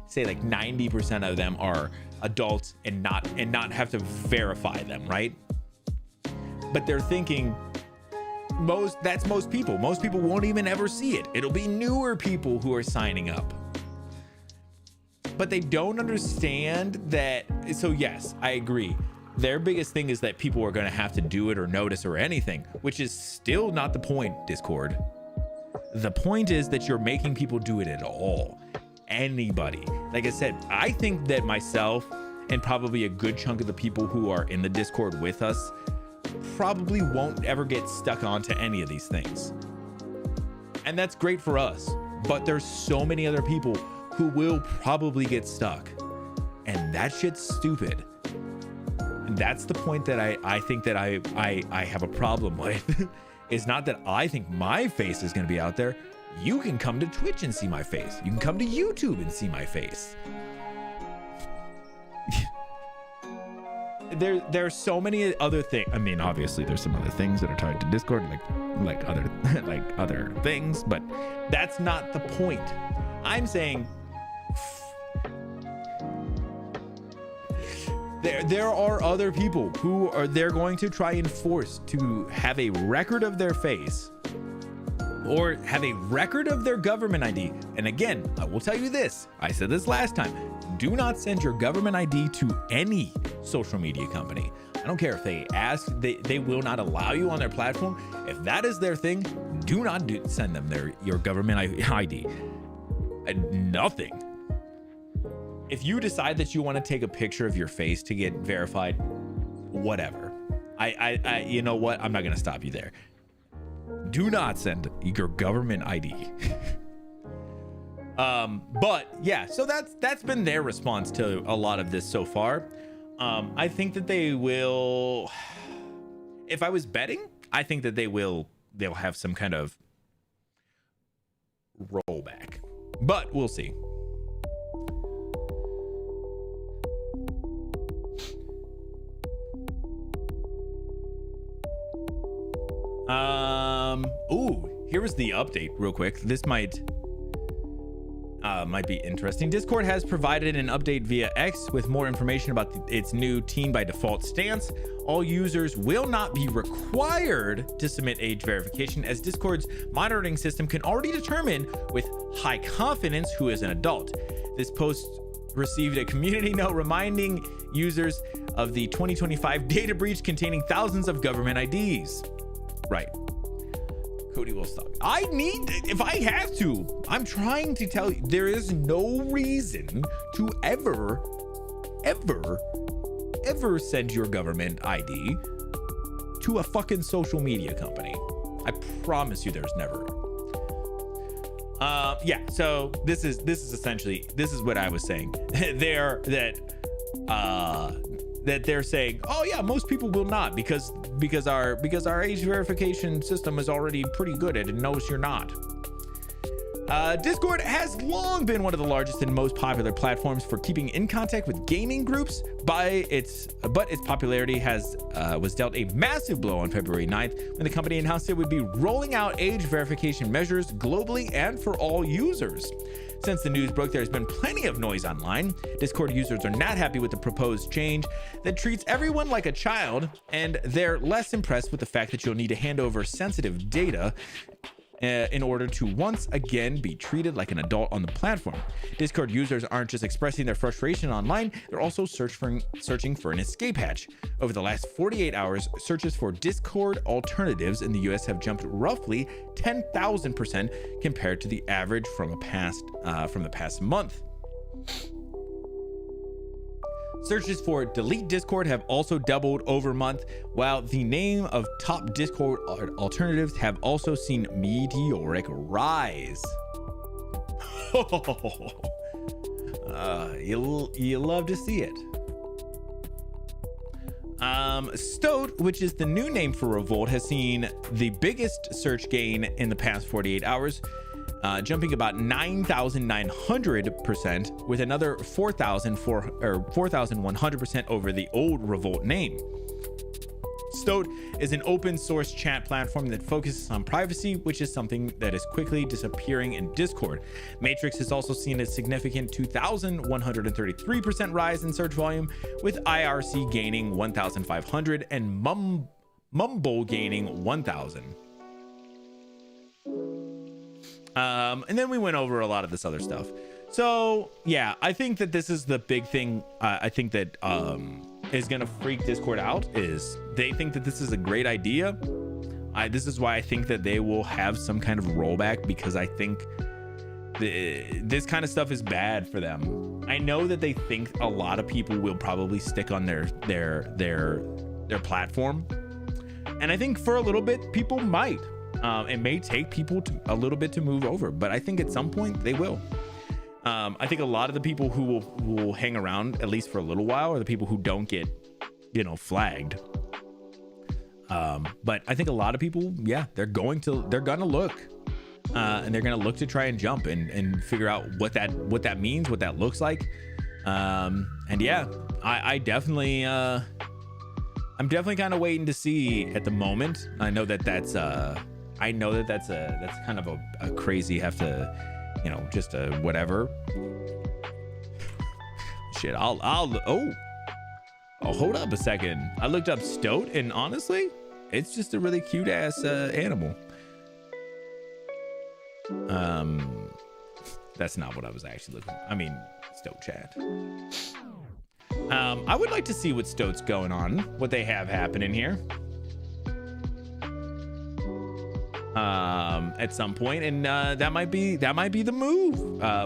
say 90% of them are adults and not have to verify them, right? But they're thinking that's most people. Most people won't even ever see it. It'll be newer people who are signing up. But they don't understand that. So yes, I agree. Their biggest thing is that people are going to have to do it or notice or anything, which is still not the point, Discord. The point is that you're making people do it at all. Anybody. Like I said, I think that myself and probably a good chunk of the people who are in the Discord with us probably won't ever get stuck onto any of these things. And that's great for us. But there's so many other people who will probably get stuck. And that shit's stupid. And that's the point that I think that I have a problem with. It's not that I think my face is going to be out there. You can come to Twitch and see my face. You can come to YouTube and see my face. There's so many other things. I mean, obviously there's some other things that are tied to Discord, like other things, but that's not the point. I'm saying there are other people who are, they're going to try and force to have a record of their face or have a record of their government ID. And again, I will tell you this, I said this last time, do not send your government ID to any social media company. I don't care if they ask, they will not allow you on their platform. If that is their thing, do not send them your government ID. Nothing. If you decide that you want to take a picture of your face to get verified, whatever. I you know what? I'm not going to stop you there. Do not send your government ID. But yeah, so that's been their response to a lot of this so far. I think that they will, if I was betting, I think that they'll have some kind of rollback, but we'll see. Here was the update real quick. This might be interesting. Discord has provided an update via X with more information about its new teen by default stance. All users will not be required to submit age verification, as Discord's monitoring system can already determine with high confidence who is an adult. This post received a community note reminding users of the 2025 data breach containing thousands of government IDs. Right. Cody will stop. If I have to, I'm trying to tell you, there is no reason to ever send your government ID to a fucking social media company. I promise you there's never. Yeah, so this is essentially, this is what I was saying. That they're saying, oh yeah, most people will not because our age verification system is already pretty good at it. It knows you're not. Discord has long been one of the largest and most popular platforms for keeping in contact with gaming groups. But its popularity was dealt a massive blow on February 9th when the company announced it would be rolling out age verification measures globally and for all users. Since the news broke, there's been plenty of noise online. Discord users are not happy with the proposed change that treats everyone like a child, and they're less impressed with the fact that you'll need to hand over sensitive data in order to once again be treated like an adult on the platform. Discord users aren't just expressing their frustration online, they're also searching for an escape hatch. Over the last 48 hours, searches for Discord alternatives in the US have jumped roughly 10,000% compared to the average from the past month. Searches for delete Discord have also doubled over month, while the name of top Discord alternatives have also seen meteoric rise. You love to see it. Stoat, which is the new name for Revolt, has seen the biggest search gain in the past 48 hours. Jumping about 9,900% with another 4,100% over the old Revolt name. Stoat is an open source chat platform that focuses on privacy, which is something that is quickly disappearing in Discord. Matrix has also seen a significant 2,133% rise in search volume, with IRC gaining 1,500 and Mumble gaining 1,000. And then we went over a lot of this other stuff. So yeah, I think that this is the big thing. I think that is gonna freak Discord out is they think that this is a great idea. This is why I think that they will have some kind of rollback, because I think this kind of stuff is bad for them. I know that they think a lot of people will probably stick on their platform, and I think for a little bit people might. It may take people a little bit to move over, but I think at some point they will. I think a lot of the people who will hang around at least for a little while are the people who don't get, flagged. But I think a lot of people, yeah, they're gonna look, and they're gonna look to try and jump and figure out what that means, what that looks like. And yeah, I definitely, I'm definitely kind of waiting to see at the moment. I know that that's kind of a crazy have to, just a whatever. Shit, I'll hold up a second. I looked up Stoat, and honestly, it's just a really cute ass animal. That's not what I was actually looking for. I mean, Stoat chat. I would like to see what Stoat's going on, what they have happening here. At some point, and that might be the move.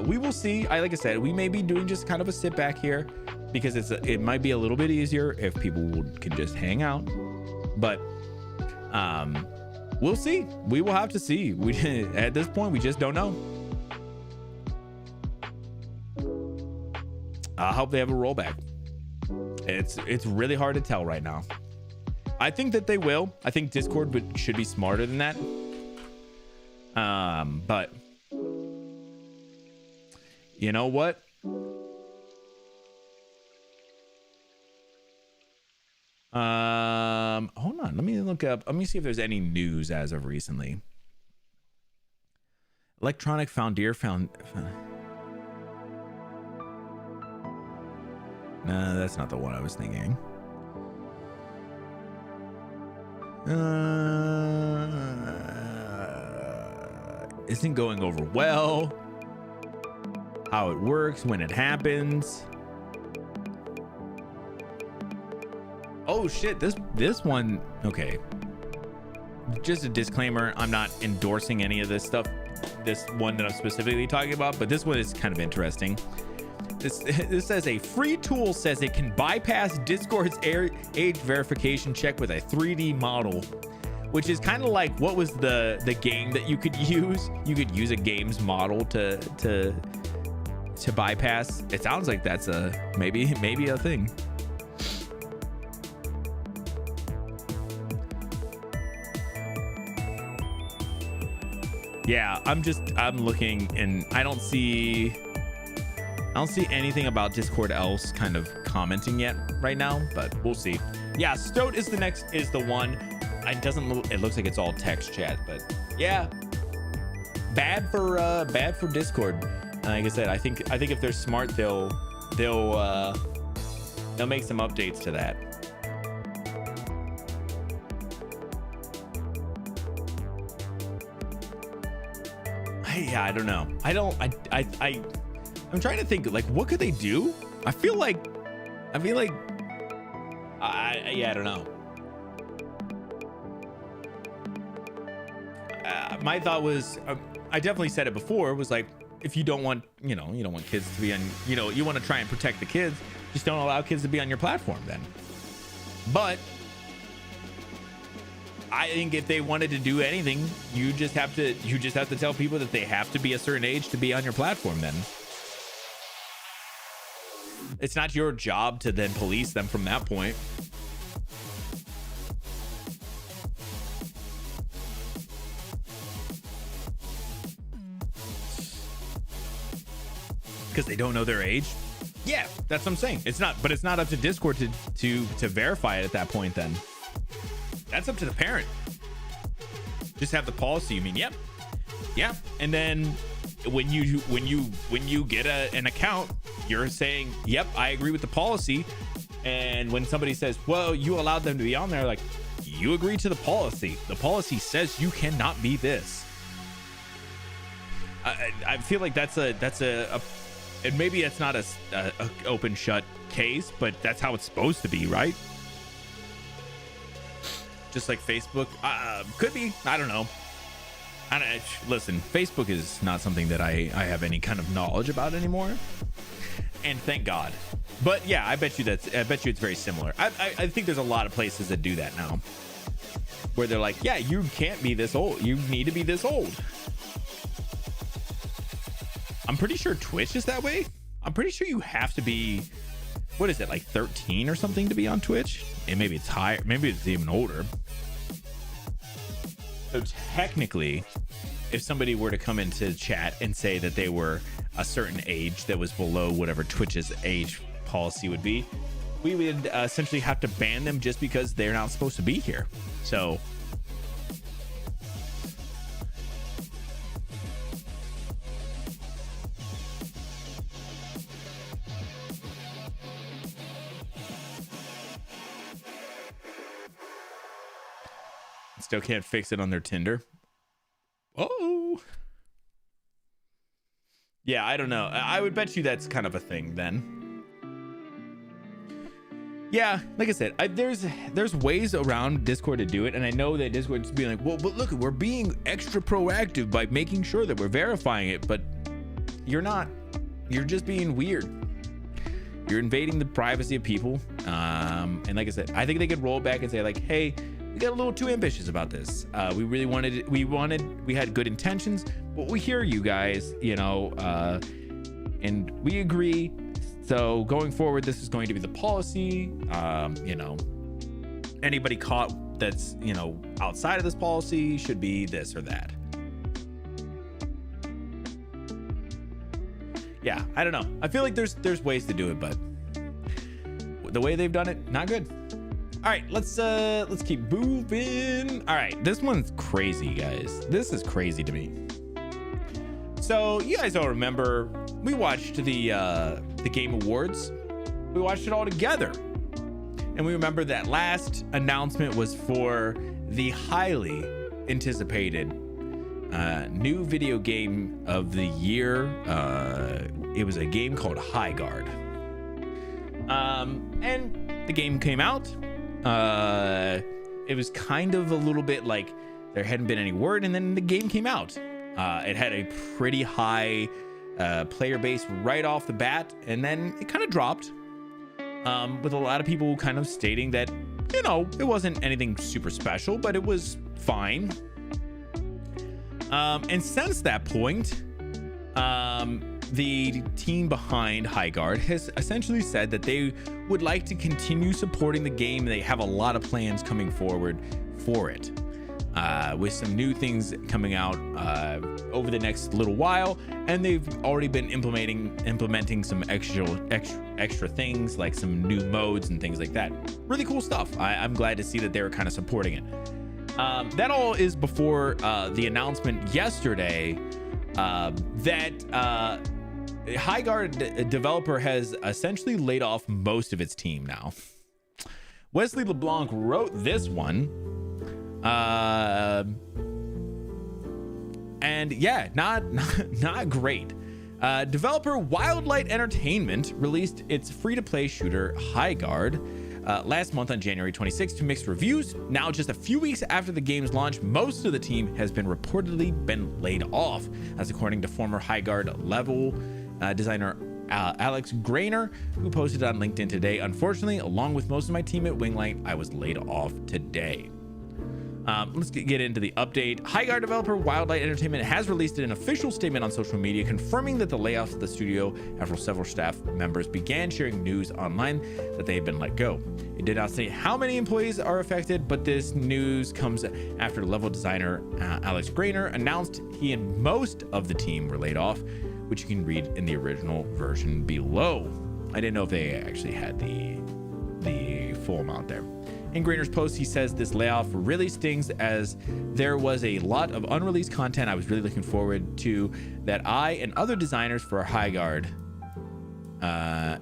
We will see. Like I said, we may be doing just kind of a sit back here because it might be a little bit easier if people can just hang out. But we'll see. We will have to see. We at this point we just don't know. I hope they have a rollback. It's really hard to tell right now. I think that they will. I think Discord should be smarter than that. But you know what? Hold on. Let me look up. Let me see if there's any news as of recently. Electronic Frontier found. No, that's not the one I was thinking. Isn't going over well. How it works, when it happens. Oh shit, this one, okay. Just a disclaimer, I'm not endorsing any of this stuff. This one that I'm specifically talking about, but this one is kind of interesting. This says a free tool says it can bypass Discord's age verification check with a 3D model, which is kind of like what was the game that you could use. You could use a game's model to bypass. It sounds like that's maybe a thing. Yeah, I'm looking and I don't see anything about Discord else kind of commenting yet right now, but we'll see. Yeah, Stoat is the one. It looks like it's all text chat, but yeah, bad for Discord. Like I said, I think if they're smart, they'll make some updates to that. I don't know. I'm trying to think, like, what could they do? I feel like I don't know. My thought was, I definitely said it before, was like, if you don't want, you don't want kids to be on, you want to try and protect the kids, just don't allow kids to be on your platform then. But I think if they wanted to do anything, you just have to tell people that they have to be a certain age to be on your platform then. It's not your job to then police them from that point. Because they don't know their age. Yeah, that's what I'm saying. It's not up to Discord to verify it at that point then. That's up to the parent. Just have the policy. You mean, yep. Yeah. And then when you get an account, you're saying, yep, I agree with the policy. And when somebody says, well, you allowed them to be on there, like, you agree to the policy. The policy says you cannot be this. I feel like that's a and maybe it's not a open shut case, but that's how it's supposed to be, right? Just like Facebook, could be. I don't know. Listen, Facebook is not something that I have any kind of knowledge about anymore, and thank God. But yeah, I bet you it's very similar. I think there's a lot of places that do that now, where they're like, yeah, you can't be this old. You need to be this old. I'm pretty sure Twitch is that way. I'm pretty sure you have to be, what is it, like 13 or something to be on Twitch? And maybe it's higher. Maybe it's even older. So technically, if somebody were to come into chat and say that they were a certain age that was below whatever Twitch's age policy would be, we would essentially have to ban them just because they're not supposed to be here. So still can't fix it on their Tinder. Oh, Yeah, I don't know. I would bet you that's kind of a thing then. Yeah, like I said, there's ways around Discord to do it, and I know that Discord's being like, well, but look, we're being extra proactive by making sure that we're verifying it, but you're not. You're just being weird. You're invading the privacy of people. And like I said, I think they could roll back and say like, hey, we got a little too ambitious about this. We really we had good intentions, but we hear you guys, you know, and we agree. So going forward, this is going to be the policy. You know, anybody caught that's, you know, outside of this policy should be this or that. Yeah, I don't know. I feel like there's ways to do it, but the way they've done it, not good. All right, let's keep moving. All right, this one's crazy, guys. This is crazy to me. So you guys all remember we watched the Game Awards. We watched it all together, and we remember that last announcement was for the highly anticipated new video game of the year. It was a game called High Guard, and the game came out. It was kind of a little bit like there hadn't been any word, and then the game came out. It had a pretty high player base right off the bat, and then it kind of dropped, with a lot of people kind of stating that, you know, it wasn't anything super special, but it was fine. And since that point, the team behind High Guard has essentially said that they would like to continue supporting the game. They have a lot of plans coming forward for it, with some new things coming out over the next little while, and they've already been implementing some extra things, like some new modes and things like that. Really cool stuff. I'm glad to see that they're kind of supporting it. That all is before the announcement yesterday that High Guard developer has essentially laid off most of its team now. Wesley LeBlanc wrote this one. And yeah, not great. Developer Wildlight Entertainment released its free-to-play shooter High Guard last month on January 26th to mixed reviews. Now, just a few weeks after the game's launch, most of the team has been reportedly laid off, as according to former High Guard level designer Alex Grainer, who posted on LinkedIn today. Unfortunately, along with most of my team at Winglight, I was laid off today. Let's get into the update. High Guard developer Wildlight Entertainment has released an official statement on social media confirming that the layoffs of the studio after several staff members began sharing news online that they had been let go. It did not say how many employees are affected, but this news comes after level designer Alex Grainer announced he and most of the team were laid off, which you can read in the original version below. I didn't know if they actually had the full amount there. In Grainer's post, he says this layoff really stings as there was a lot of unreleased content I was really looking forward to that I and other designers for High Guard,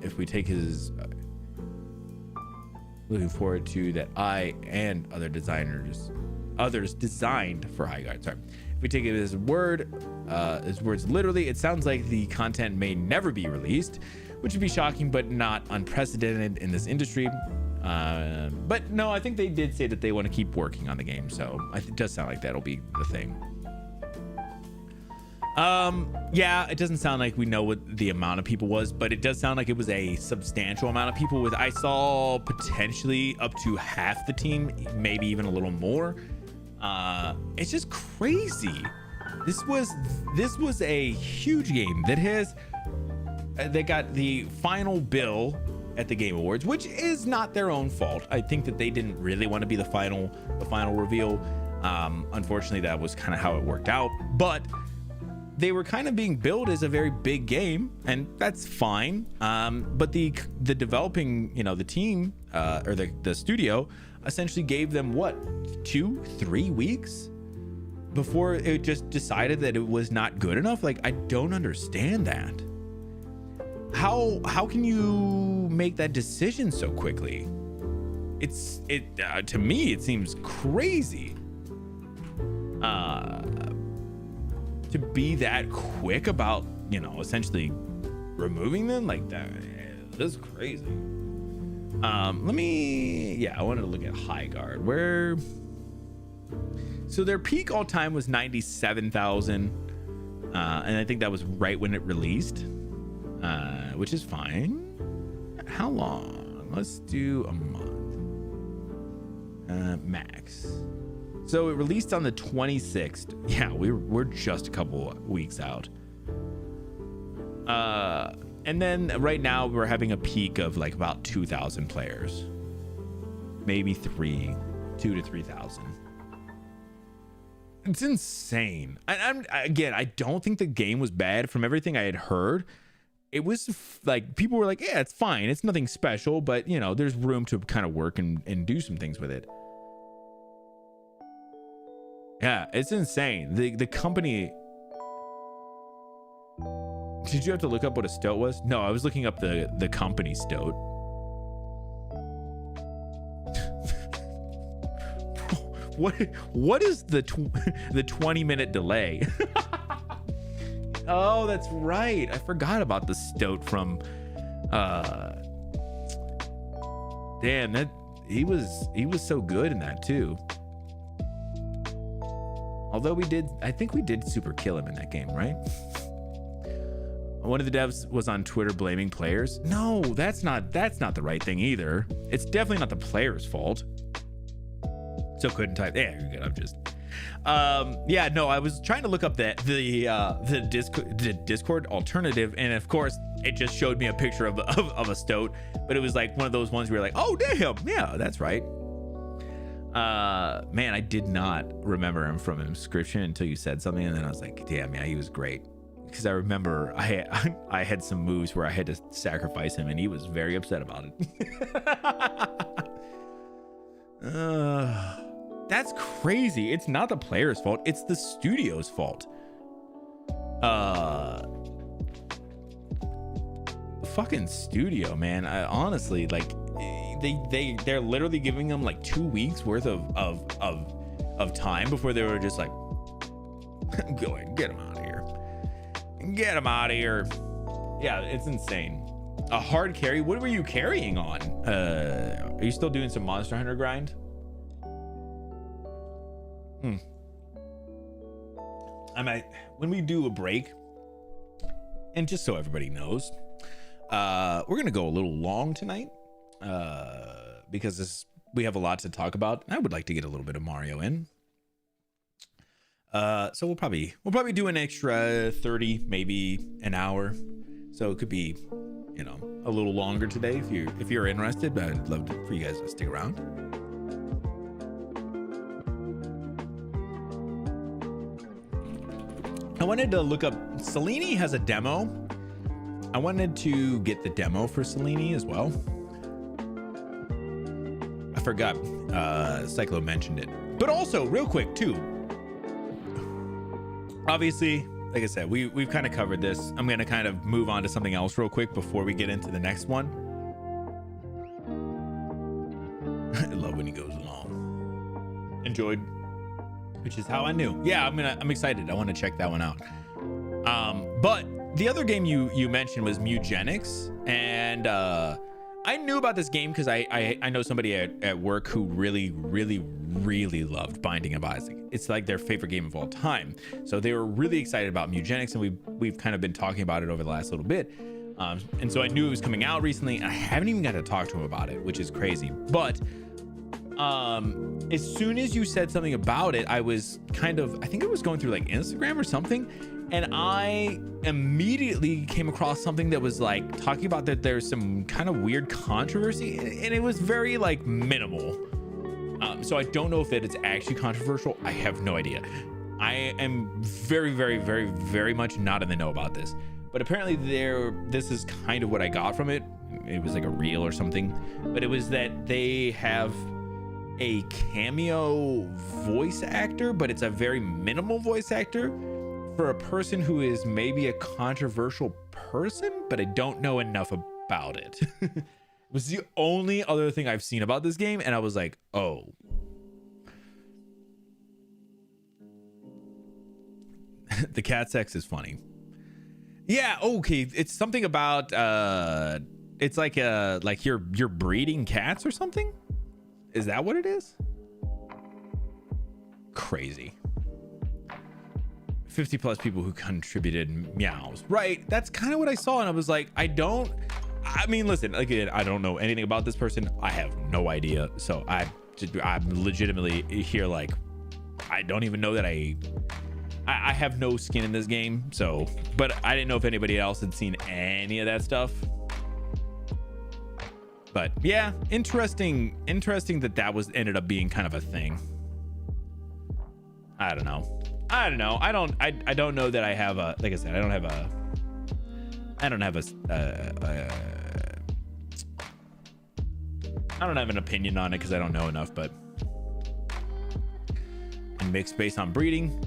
if we take his looking forward to that I and others designed for High Guard. Sorry. If we take it as words literally, it sounds like the content may never be released, which would be shocking but not unprecedented in this industry. But no, I think they did say that they want to keep working on the game, so it does sound like that'll be the thing. Yeah, it doesn't sound like we know what the amount of people was, but it does sound like it was a substantial amount of people. I saw potentially up to half the team, maybe even a little more. It's just crazy. This was a huge game that has they got the final bill at the Game Awards, which is not their own fault. I think that they didn't really want to be the final reveal. Unfortunately, that was kind of how it worked out, but they were kind of being billed as a very big game, and that's fine. But the developing, the team or the studio essentially gave them what, 2-3 weeks before it just decided that it was not good enough. Like, I don't understand that. How can you make that decision so quickly? To me, it seems crazy to be that quick about you know, essentially removing them like that. That's crazy. I wanted to look at High Guard. Where, so their peak all time was 97,000, and I think that was right when it released, which is fine. How long? Let's do a month. Max. So it released on the 26th. Yeah, we're just a couple weeks out. And then right now we're having a peak of like about 2,000 players, maybe 2,000 to 3,000. It's insane. I don't think the game was bad. From everything I had heard, it was like people were like, yeah, it's fine, it's nothing special, but you know, there's room to kind of work and do some things with it. Yeah, it's insane. The company. Did you have to look up what a stoat was? No, I was looking up the company stoat. What is the 20-minute delay? Oh, that's right. I forgot about the stoat from damn, that he was so good in that too. Although I think we did super kill him in that game, right? One of the devs was on Twitter blaming players. No, that's not the right thing either. It's definitely not the player's fault. So couldn't type. Yeah, you're good. I'm just. Yeah, no, I was trying to look up the Discord alternative, and of course, it just showed me a picture of a stoat, but it was like one of those ones where you're like, oh damn, yeah, that's right. Man, I did not remember him from an inscription until you said something, and then I was like, damn, yeah, he was great. Because I remember I had some moves where I had to sacrifice him, and he was very upset about it. That's crazy. It's not the player's fault. It's the studio's fault. Fucking studio, man. I honestly, like, they're literally giving them like 2 weeks worth of time before they were just like, go ahead, get him out of here. Get him out of here. Yeah, it's insane. A hard carry. What were you carrying on? Are you still doing some Monster Hunter grind? I might, when we do a break, and just so everybody knows, we're gonna go a little long tonight, because we have a lot to talk about. I would like to get a little bit of Mario in. So we'll probably do an extra 30, maybe an hour. So it could be, you know, a little longer today if you're interested, but I'd love for you guys to stick around. I wanted to look up, Selene has a demo. I wanted to get the demo for Selene as well. I forgot, Cyclo mentioned it, but also real quick too. Obviously, like I said, we've kind of covered this. I'm going to kind of move on to something else real quick before we get into the next one. I love when he goes long. Enjoyed, which is how I knew. Yeah, I'm excited. I want to check that one out. But the other game you mentioned was Mugenics, and I knew about this game because I know somebody at work who really loved Binding of Isaac. It's like their favorite game of all time. So they were really excited about Mugenics, and we've kind of been talking about it over the last little bit. And so I knew it was coming out recently, and I haven't even got to talk to him about it, which is crazy. But as soon as you said something about it, I think I was going through like Instagram or something, and I immediately came across something that was like talking about that there's some kind of weird controversy, and it was very like minimal. So I don't know if that it's actually controversial. I have no idea. I am very much not in the know about this, but apparently this is kind of what I got from it. It was like a reel or something, but it was that they have a cameo voice actor, but it's a very minimal voice actor for a person who is maybe a controversial person, but I don't know enough about it. It was the only other thing I've seen about this game, and I was like, oh. The cat sex is funny. Yeah, okay. It's something about it's like you're breeding cats or something? Is that what it is? Crazy. 50 plus people who contributed meows. Right. That's kind of what I saw, and I was like, I mean, listen, again, I don't know anything about this person. I have no idea. So I'm legitimately here like I don't even know that I have no skin in this game. So, but I didn't know if anybody else had seen any of that stuff. But yeah, interesting that was ended up being kind of a thing. I don't know. I don't know that I have a, like I said, I don't have an opinion on it because I don't know enough. But and mixed based on breeding,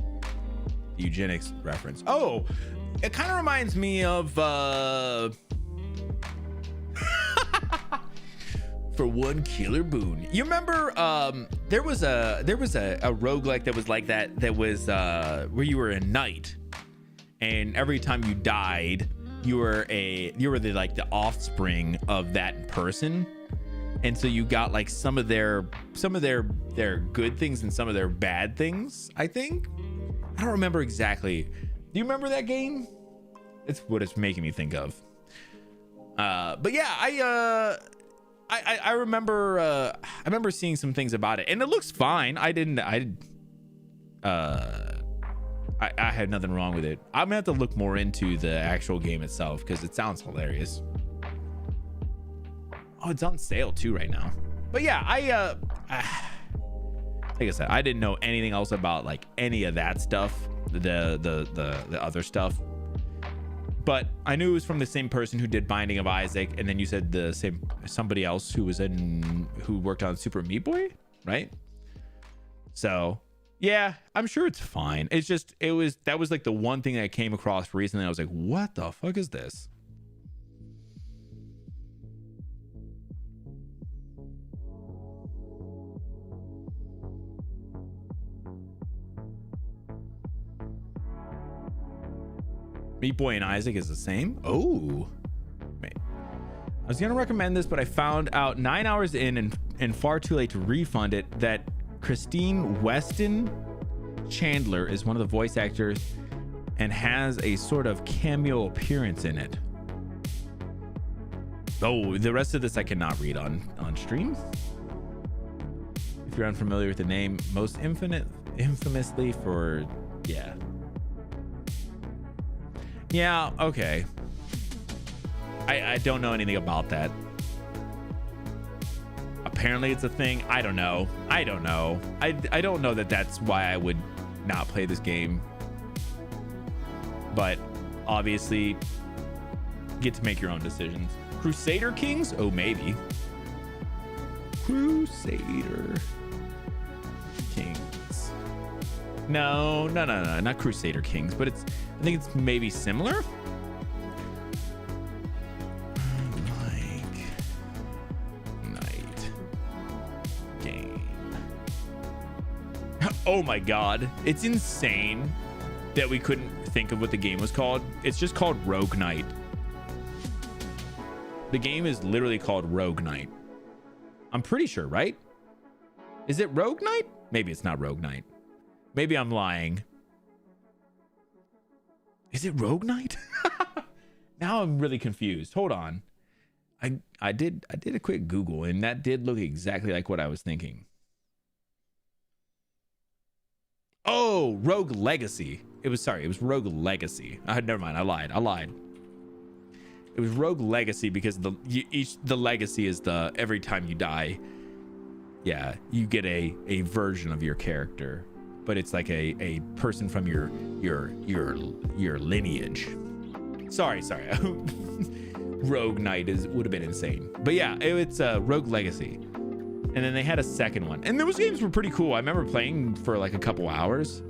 eugenics reference. Oh, it kind of reminds me of for one killer boon. You remember there was a roguelike that was like that was where you were a knight, and every time you died you were the offspring of that person, and so you got like some of their good things and some of their bad things. I think I don't remember exactly. Do you remember that game? It's what it's making me think of. But yeah, I remember seeing some things about it, and it looks fine. I had nothing wrong with it. I'm gonna have to look more into the actual game itself because it sounds hilarious. Oh, it's on sale too right now. But yeah, like I said, I didn't know anything else about like any of that stuff, the other stuff. But I knew it was from the same person who did Binding of Isaac, and then you said the same somebody else who worked on Super Meat Boy, right? So yeah, I'm sure it's fine. It's just that was like the one thing that I came across recently. I was like, what the fuck is this? Meat Boy and Isaac is the same. Oh, wait. I was gonna recommend this, but I found out 9 hours in and far too late to refund it that Christine Weston Chandler is one of the voice actors and has a sort of cameo appearance in it. Oh, the rest of this I cannot read on stream. If you're unfamiliar with the name, most infamously for yeah, okay. I don't know anything about that. Apparently it's a thing. I don't know. I don't know that that's why I would not play this game. But obviously, get to make your own decisions. Crusader Kings? Oh, maybe. Crusader Kings. No, not Crusader Kings, but I think it's maybe similar. Like night game. Oh my god, it's insane that we couldn't think of what the game was called. It's just called Rogue Knight. The game is literally called Rogue Knight. I'm pretty sure, right? Is it Rogue Knight? Maybe it's not Rogue Knight. Maybe I'm lying. Is it Rogue Knight? Now I'm really confused. Hold on. I did a quick Google, and that did look exactly like what I was thinking. Oh, Rogue Legacy. It was Rogue Legacy. Never mind. I lied. It was Rogue Legacy because the legacy is every time you die, yeah, you get a version of your character, but it's like a person from your lineage. Sorry. Rogue Knight would have been insane, but yeah, it's Rogue Legacy. And then they had a second one, and those games were pretty cool. I remember playing for like a couple hours,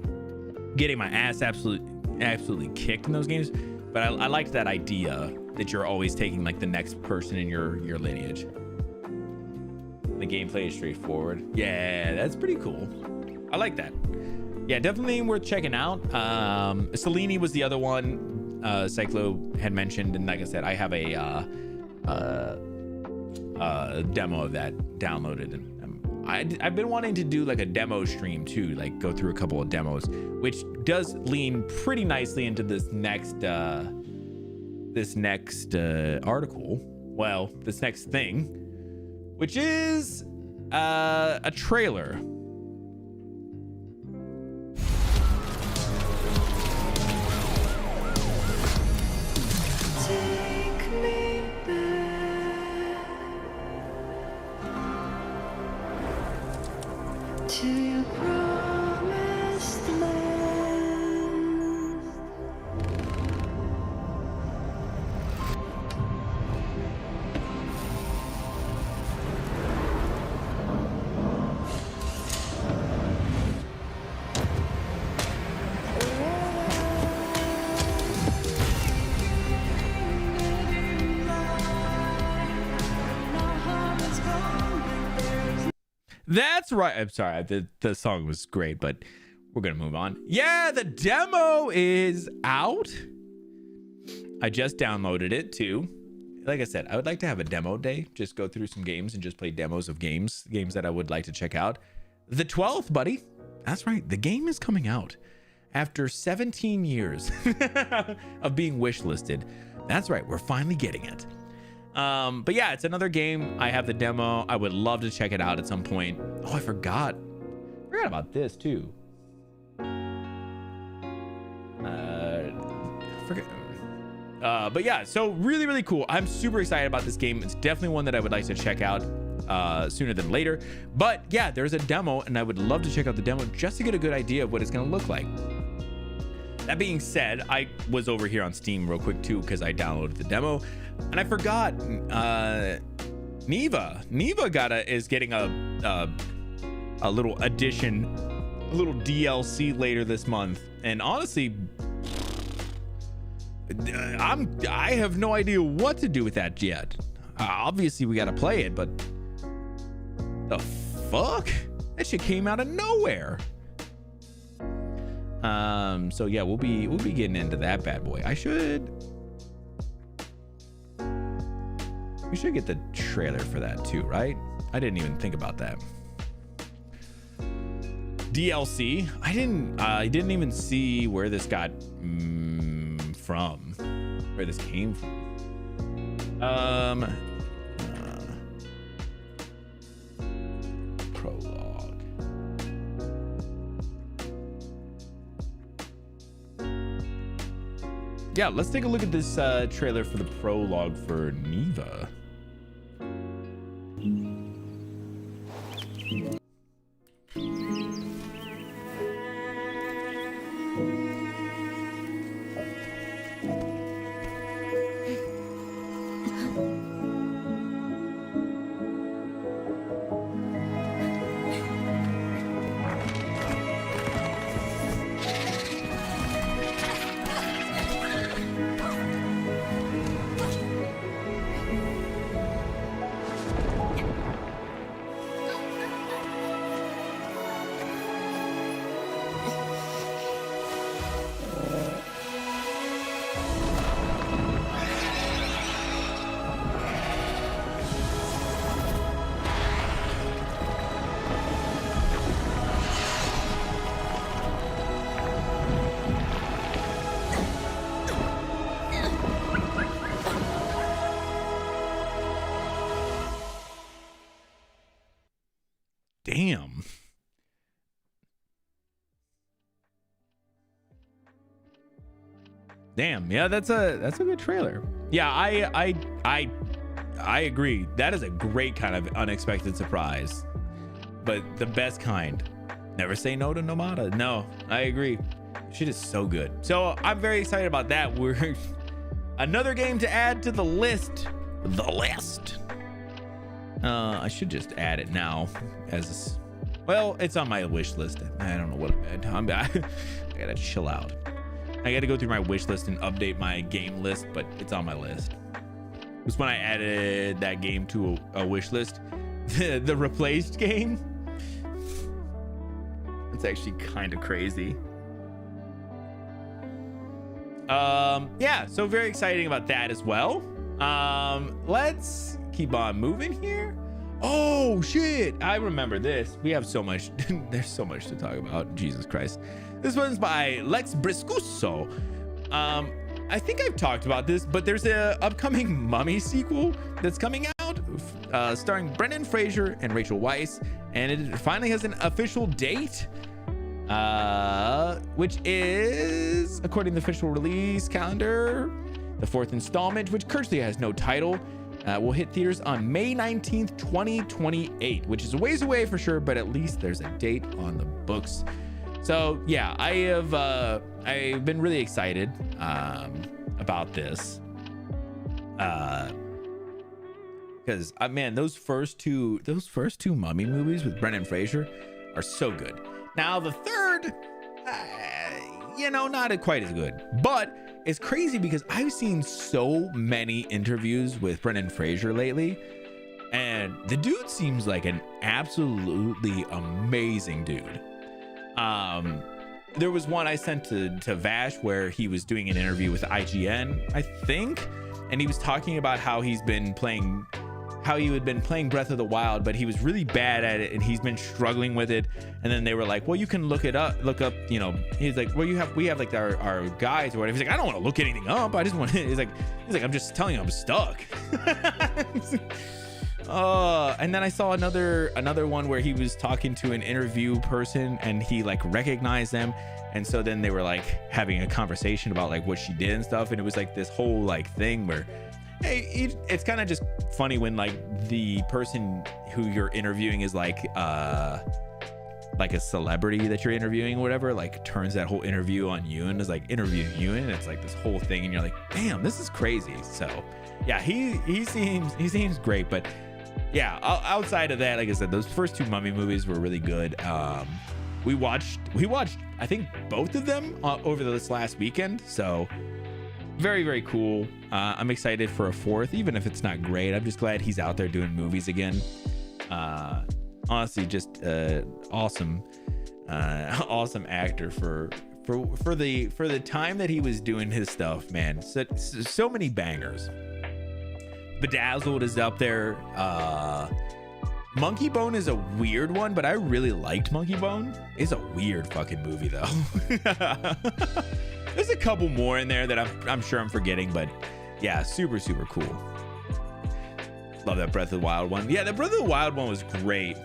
getting my ass absolutely kicked in those games. But I liked that idea that you're always taking like the next person in your lineage. The gameplay is straightforward. Yeah, that's pretty cool. I like that. Yeah, definitely worth checking out. Selene was the other one. Cyclo had mentioned, and like I said, I have a demo of that downloaded, and I've been wanting to do like a demo stream too, like go through a couple of demos, which does lean pretty nicely into this next article. Well, this next thing, which is a trailer. Take me back to your promised land. That's right. I'm sorry. The song was great, but we're going to move on. Yeah, the demo is out. I just downloaded it too. Like I said, I would like to have a demo day. Just go through some games and just play demos of games that I would like to check out. The 12th, buddy. That's right. The game is coming out after 17 years of being wishlisted. That's right. We're finally getting it. But yeah, it's another game. I have the demo. I would love to check it out at some point. Oh, I forgot about this too. But yeah, so really cool. I'm super excited about this game. It's definitely one that I would like to check out sooner than later. But yeah, there's a demo, and I would love to check out the demo just to get a good idea of what it's gonna look like. That being said, I was over here on Steam real quick too, because I downloaded the demo, and I forgot Neva is getting a little addition, a little DLC later this month. And honestly, I have no idea what to do with that yet. Obviously we got to play it, but the fuck? That shit came out of nowhere. So yeah, we'll be getting into that bad boy. We should get the trailer for that too, right? I didn't even think about that. DLC. I didn't even see where this got from, where this came from. Prologue. Yeah, let's take a look at this trailer for the prologue for Neva. Damn. Damn. Yeah, that's a good trailer. Yeah, I agree. That is a great kind of unexpected surprise, but the best kind. Never say no to Nomada. No, I agree. Shit is so good. So I'm very excited about that. We're another game to add to the list. I should just add it now as well. It's on my wish list. I don't know what I gotta chill out. I gotta go through my wish list and update my game list, but it's on my list. It was when I added that game to a wish list. The replaced game. It's actually kind of crazy. Yeah, so very exciting about that as well. Let's keep on moving here. Oh shit, I remember this. We have so much. There's so much to talk about. Jesus Christ. This one's by Lex Briscuso. I think I've talked about this, but there's a upcoming Mummy sequel that's coming out, starring Brendan Fraser and Rachel Weisz, and it finally has an official date, which is, according to the official release calendar, the 4th installment, which currently has no title, will hit theaters on May 19th, 2028, which is a ways away for sure, but at least there's a date on the books. So yeah, I've been really excited about this, because man, those first two Mummy movies with Brendan Fraser are so good. Now the third, not quite as good, but it's crazy because I've seen so many interviews with Brendan Fraser lately, and the dude seems like an absolutely amazing dude. There was one I sent to Vash where he was doing an interview with IGN, I think, and he was talking about how he had been playing Breath of the Wild, but he was really bad at it and he's been struggling with it. And then they were like, well, you can look up, he's like, well, we have like our guides or whatever. He's like, I don't want to look anything up. I just want to, he's like, I'm just telling you I'm stuck. And then I saw another one where he was talking to an interview person and he like recognized them, and so then they were like having a conversation about like what she did and stuff, and it was like this whole like thing where, hey, it's kind of just funny when like the person who you're interviewing is like a celebrity that you're interviewing or whatever, like turns that whole interview on you and is like interviewing you, and it's like this whole thing and you're like, damn, this is crazy. So yeah, he seems great. But yeah, outside of that, like I said, those first two Mummy movies were really good. We watched I think both of them over this last weekend, so very, very cool. I'm excited for a fourth, even if it's not great. I'm just glad he's out there doing movies again. Honestly, just awesome actor for the time that he was doing his stuff, man. So many bangers. Bedazzled is up there. Monkey Bone is a weird one, but I really liked Monkey Bone. It's a weird fucking movie though. There's a couple more in there that I'm sure I'm forgetting, but yeah, super, super cool. Love that Breath of the Wild one. Yeah, the Breath of the Wild one was great.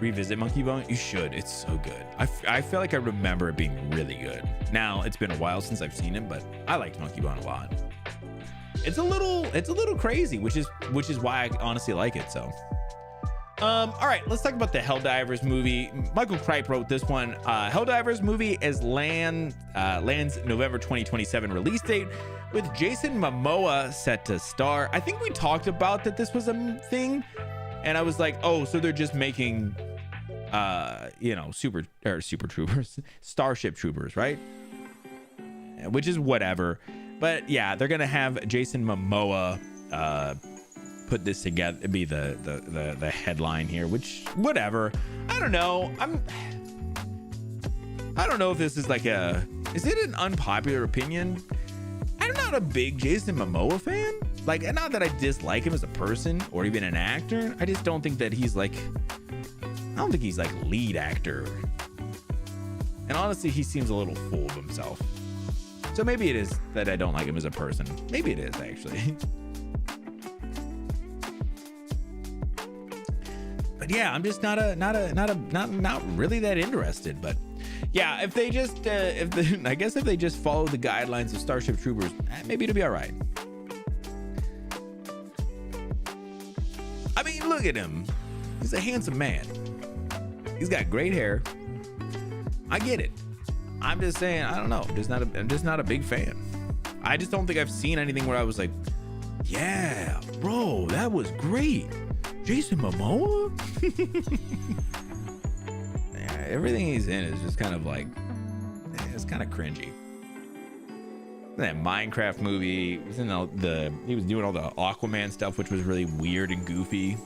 Revisit Monkey Bone? You should. It's so good. I feel like I remember it being really good. Now, it's been a while since I've seen it, but I liked Monkey Bone a lot. It's a little crazy, which is why I honestly like it. So all right, let's talk about the Helldivers movie. Michael Cripe wrote this one. Helldivers movie lands November 2027 release date, with Jason Momoa set to star. I think we talked about that this was a thing, and I was like, oh, so they're just making Super Troopers, Starship Troopers, right? Which is whatever. But yeah, they're gonna have Jason Momoa put this together, be the headline here, which whatever. I don't know. I don't know if this is like is it an unpopular opinion? I'm not a big Jason Momoa fan. Like, not that I dislike him as a person or even an actor. I just don't think that he's like, I don't think he's like lead actor. And honestly, he seems a little full of himself. So maybe it is that I don't like him as a person. Maybe it is actually. But yeah, I'm just not really that interested. But yeah, if they just I guess if they just follow the guidelines of Starship Troopers, maybe it'll be all right. I mean, look at him. He's a handsome man. He's got great hair. I get it. I'm just saying, I don't know. I'm just not a big fan. I just don't think I've seen anything where I was like, yeah, bro, that was great. Jason Momoa? Yeah, everything he's in is just kind of like, it's kind of cringy. That Minecraft movie, he was doing all the Aquaman stuff, which was really weird and goofy.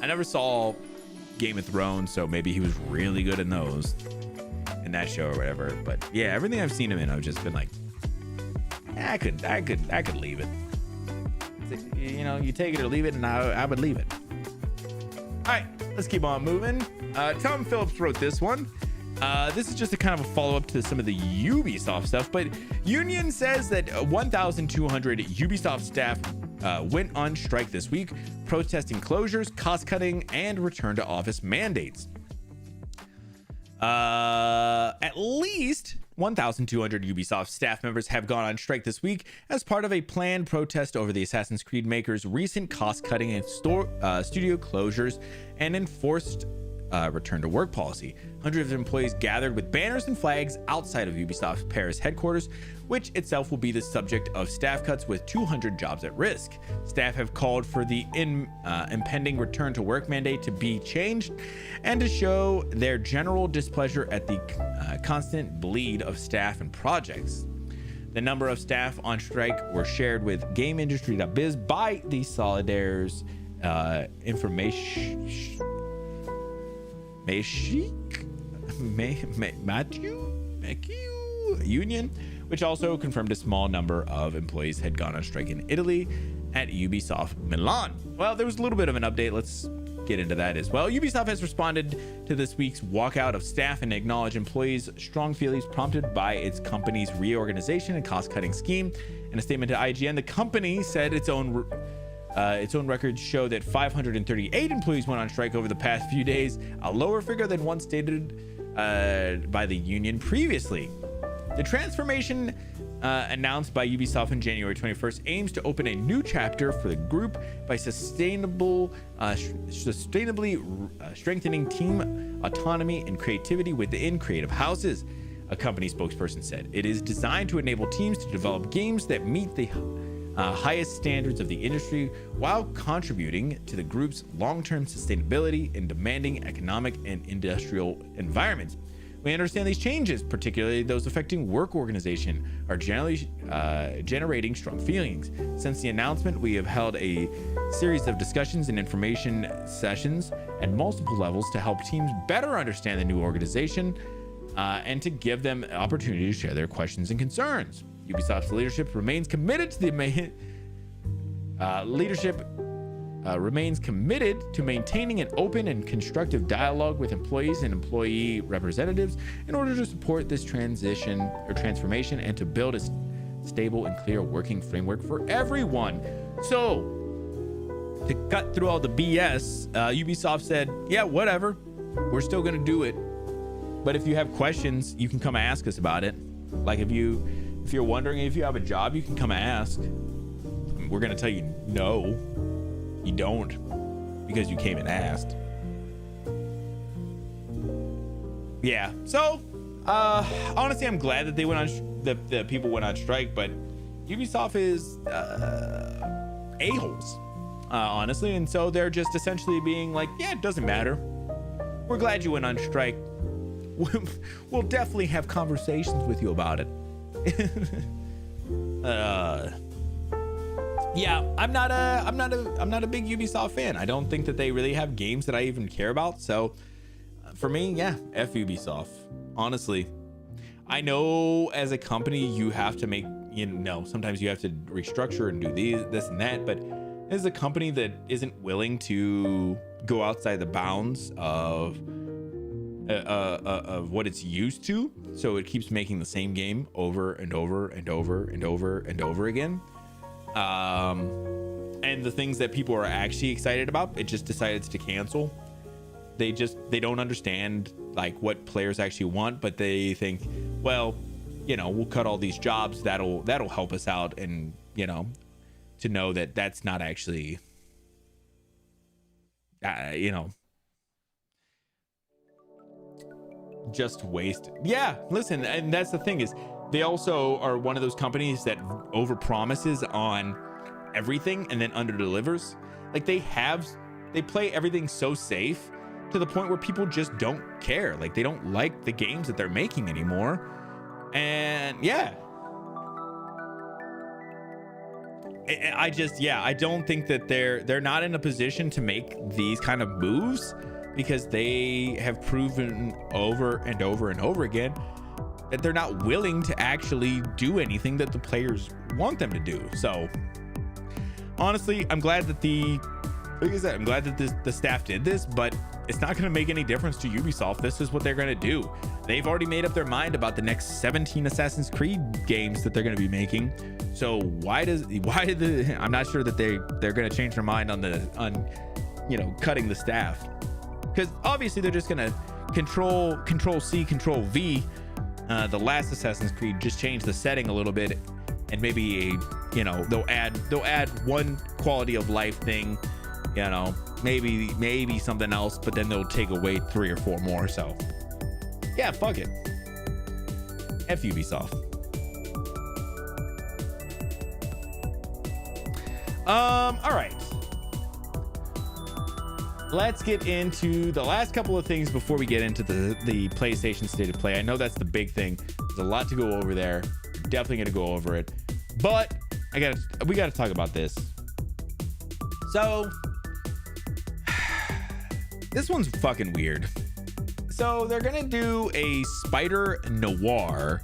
I never saw Game of Thrones, so maybe he was really good in those. in that show or whatever. But yeah, everything I've seen him in, I've just been like, I could leave it. You know, you take it or leave it, and I would leave it. All right, let's keep on moving. Tom Phillips wrote this one. This is just a kind of a follow-up to some of the Ubisoft stuff, but Union says that 1,200 Ubisoft staff went on strike this week, protesting closures, cost-cutting, and return to office mandates. At least 1,200 Ubisoft staff members have gone on strike this week as part of a planned protest over the Assassin's Creed makers' recent cost-cutting and studio closures and enforced return to work policy. Hundreds of employees gathered with banners and flags outside of Ubisoft's Paris headquarters, which itself will be the subject of staff cuts with 200 jobs at risk. Staff have called for the impending return to work mandate to be changed and to show their general displeasure at the constant bleed of staff and projects. The number of staff on strike were shared with GameIndustry.biz by the Solidaires Matthew Union, which also confirmed a small number of employees had gone on strike in Italy at Ubisoft Milan. Well, there was a little bit of an update. Let's get into that as well. Ubisoft has responded to this week's walkout of staff and acknowledged employees' strong feelings prompted by its company's reorganization and cost-cutting scheme. In a statement to IGN, the company said its own records show that 538 employees went on strike over the past few days, a lower figure than one stated by the union previously. The transformation announced by Ubisoft on January 21st aims to open a new chapter for the group by sustainably strengthening team autonomy and creativity within creative houses, a company spokesperson said. It is designed to enable teams to develop games that meet the highest standards of the industry while contributing to the group's long-term sustainability in demanding economic and industrial environments. We understand these changes, particularly those affecting work organization, are generally generating strong feelings. Since the announcement, we have held a series of discussions and information sessions at multiple levels to help teams better understand the new organization and to give them an opportunity to share their questions and concerns. Ubisoft's leadership remains committed to maintaining an open and constructive dialogue with employees and employee representatives in order to support this transformation and to build a stable and clear working framework for everyone. So, to cut through all the BS, Ubisoft said, yeah, whatever, we're still going to do it. But if you have questions, you can come ask us about it. Like if you're wondering if you have a job, you can come ask. We're going to tell you no, you don't, because you came and asked. Yeah. So, honestly, I'm glad that they went on, the people went on strike, but Ubisoft is a-holes, honestly. And so they're just essentially being like, yeah, it doesn't matter. We're glad you went on strike. We'll definitely have conversations with you about it. Yeah, I'm not a big Ubisoft fan. I don't think that they really have games that I even care about. So for me, yeah, F Ubisoft. Honestly, I know as a company you have to make, sometimes you have to restructure and do this and that, but as a company that isn't willing to go outside the bounds of what it's used to, so it keeps making the same game over and over and over and over and over again, and the things that people are actually excited about, it just decided to cancel. They don't understand like what players actually want, but they think, well, we'll cut all these jobs, that'll help us out, and to know that that's not actually just waste. Yeah, listen, and that's the thing, is they also are one of those companies that over promises on everything and then under delivers. Like they play everything so safe to the point where people just don't care. Like they don't like the games that they're making anymore. And yeah, I don't think that they're not in a position to make these kind of moves because they have proven over and over and over again that they're not willing to actually do anything that the players want them to do. So honestly, I'm glad that the staff did this, but it's not going to make any difference to Ubisoft. This is what they're going to do. They've already made up their mind about the next 17 Assassin's Creed games that they're going to be making. So I'm not sure that they're going to change their mind on cutting the staff, because obviously they're just going to control C, control V. The last Assassin's Creed just changed the setting a little bit, and maybe they'll add one quality of life thing, maybe something else, but then they'll take away 3 or 4 more. So yeah, fuck it. F Ubisoft. All right, let's get into the last couple of things before we get into the PlayStation State of Play. I know that's the big thing. There's a lot to go over there. Definitely gonna go over it, but we gotta talk about this. So this one's fucking weird. So they're gonna do a Spider Noir.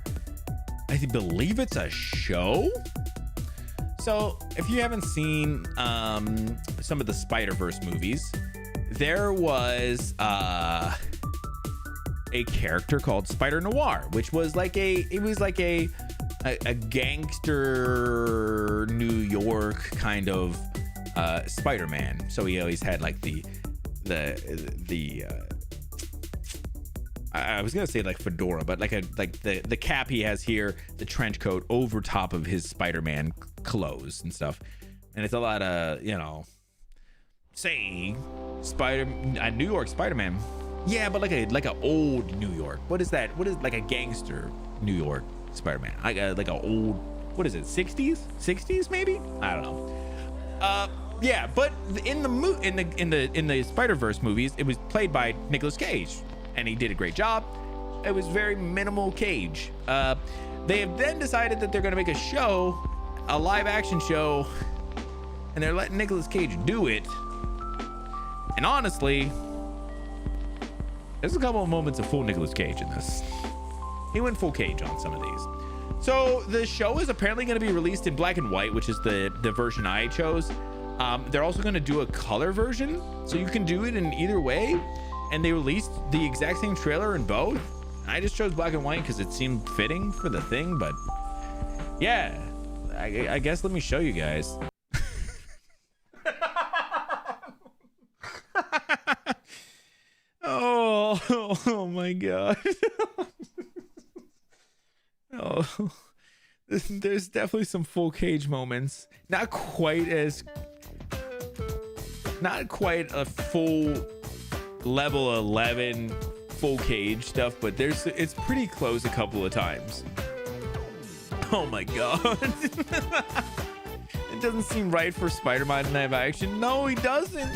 I believe it's a show. So if you haven't seen some of the Spider-Verse movies, there was a character called Spider Noir, which was like a gangster New York kind of Spider-Man. So he always had like the I was gonna say like fedora, but like the cap he has here, the trench coat over top of his Spider-Man clothes and stuff. And it's a lot of say New York Spider-Man. Yeah, but like a old New York. What is that? What is like a gangster New York Spider-Man? Like a old, what is it? 60s maybe? I don't know. Yeah, but in the Spider-Verse movies, it was played by Nicolas Cage, and he did a great job. It was very minimal Cage. They have then decided that they're going to make a show, a live action show, and they're letting Nicolas Cage do it. And honestly, there's a couple of moments of full Nicolas Cage in this. He went full Cage on some of these. So the show is apparently going to be released in black and white, which is the version I chose. They're also going to do a color version, so you can do it in either way. And they released the exact same trailer in both. I just chose black and white because it seemed fitting for the thing, but yeah, I guess let me show you guys. Oh my god. Oh, there's definitely some full Cage moments. Not quite a full level 11 full Cage stuff, but it's pretty close a couple of times. Oh my god. It doesn't seem right for Spider-Man live action. No, he doesn't.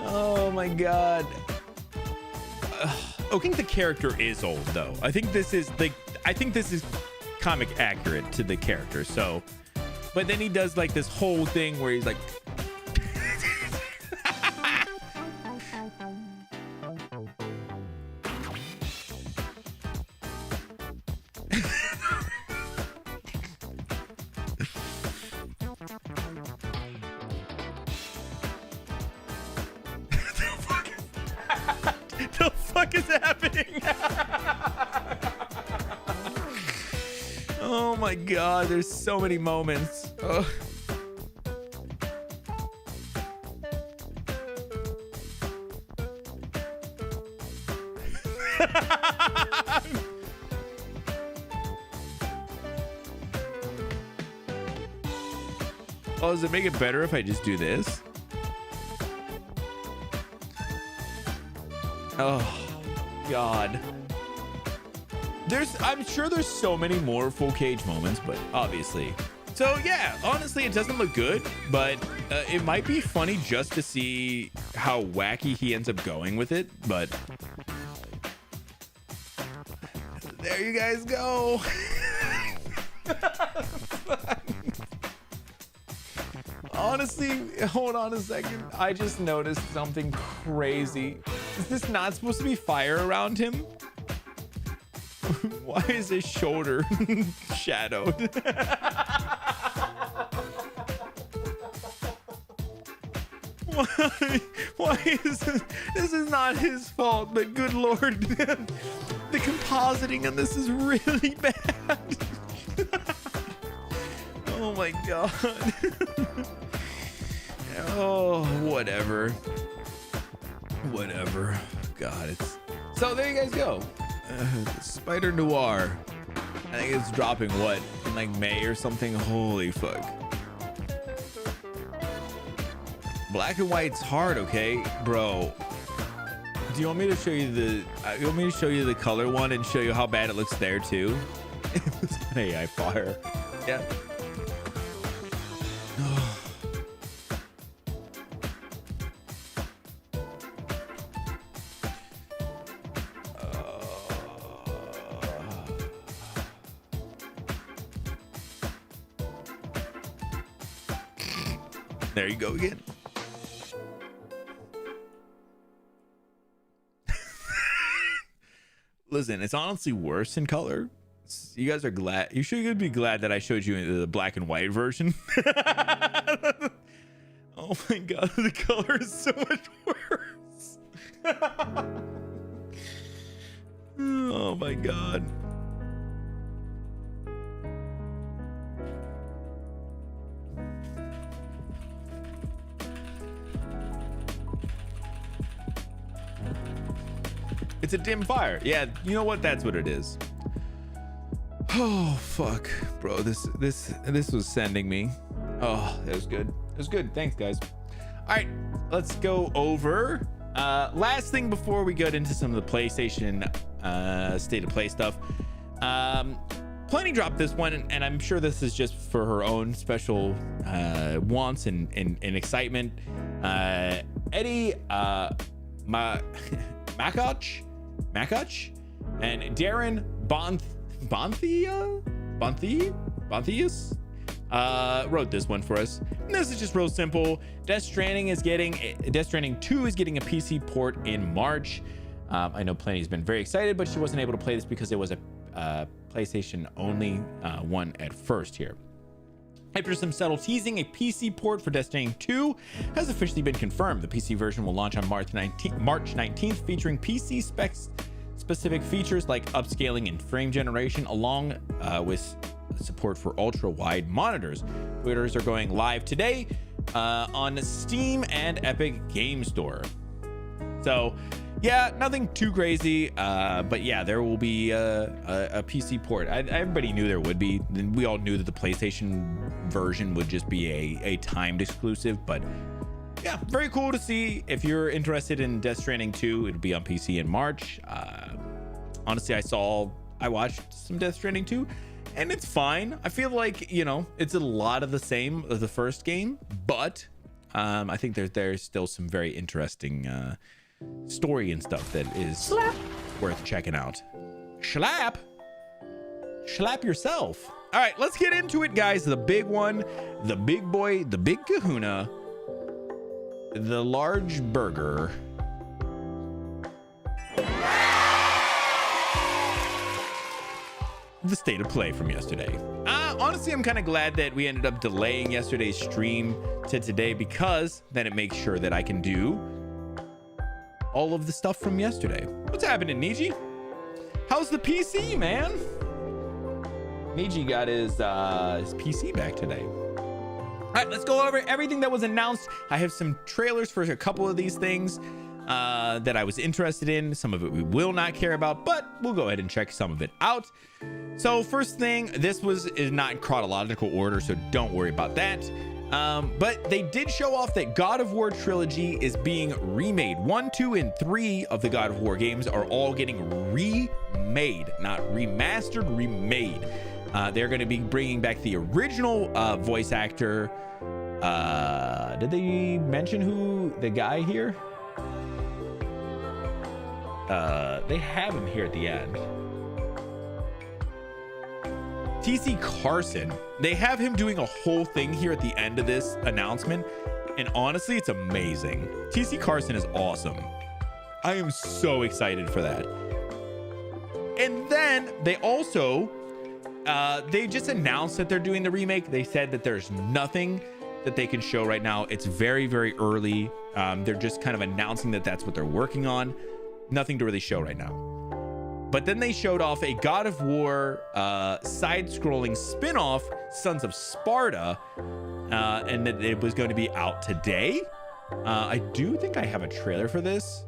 Oh my god. I think the character is old though. I think this is comic accurate to the character. So, but then he does like this whole thing where he's like the fuck is happening? Oh my god, there's so many moments. Ugh. Oh, does it make it better if I just do this? Oh god. I'm sure there's so many more full Cage moments, but obviously. So yeah, honestly, it doesn't look good, but it might be funny just to see how wacky he ends up going with it. But there you guys go. Honestly, hold on a second. I just noticed something crazy. Is this not supposed to be fire around him? Why is his shoulder shadowed? Why is this is not his fault, but good Lord, the compositing on this is really bad. Oh my God. Oh, whatever. God, it's so there you guys go. Spider Noir. I think it's dropping what in like May or something. Holy fuck. Black and white's hard, okay, bro. Do you want me to show you the? You want me to show you the color one and show you how bad it looks there too? It's an AI fire. Yeah. There you go again. Listen, it's honestly worse in color. You guys are glad. You should be glad that I showed you the black and white version. Oh my God, the color is so much worse. Oh my God. It's a dim fire. Yeah, you know what? That's what it is. Oh fuck, bro. This was sending me. Oh, that was good. It was good. Thanks, guys. All right, let's go over. Last thing before we get into some of the PlayStation state of play stuff. Plenty dropped this one, and I'm sure this is just for her own special wants and excitement. Eddie Makuch and Darren Bonthius wrote this one for us. And this is just real simple. Death Stranding 2 is getting a PC port in March. I know Plenty's been very excited, but she wasn't able to play this because it was a PlayStation only one at first here. After some subtle teasing, a PC port for Death Stranding 2 has officially been confirmed. The PC version will launch on March 19th, featuring PC specific features like upscaling and frame generation, along with support for ultra-wide monitors. Pre-orders are going live today on Steam and Epic Game Store. So, yeah, nothing too crazy, but yeah, there will be a PC port. Everybody knew there would be. We all knew that the PlayStation version would just be a timed exclusive, but yeah, very cool to see. If you're interested in Death Stranding 2, it'll be on PC in March. Honestly, I watched some Death Stranding 2, and it's fine. I feel like, you know, it's a lot of the same as the first game, but I think there's still some very interesting story and stuff that is worth checking out. Schlap yourself. All right, let's get into it, guys. The big one, the big boy, the big kahuna, the large burger. The state of play from yesterday. Honestly, I'm kind of glad that we ended up delaying yesterday's stream to today, because then it makes sure that I can do all of the stuff from yesterday. What's happening, Niji? How's the PC, man? Niji got his PC back today. All right, let's go over everything that was announced. I have some trailers for a couple of these things that I was interested in. Some of it we will not care about, but we'll go ahead and check some of it out. So first thing, this is not in chronological order, so don't worry about that. But they did show off that God of War trilogy is being remade. 1, 2, and 3 of the God of War games are all getting remade, not remastered, remade. They're going to be bringing back the original voice actor. Did they mention who the guy here? They have him here at the end. TC Carson. They have him doing a whole thing here at the end of this announcement, and honestly, it's amazing. TC Carson is awesome. I am so excited for that. And then they also they just announced that they're doing the remake. They said that there's nothing that they can show right now. It's very, very early. They're just kind of announcing that that's what they're working on. Nothing to really show right now. But then they showed off a God of War side-scrolling spin-off, Sons of Sparta, and that it was going to be out today. I do think I have a trailer for this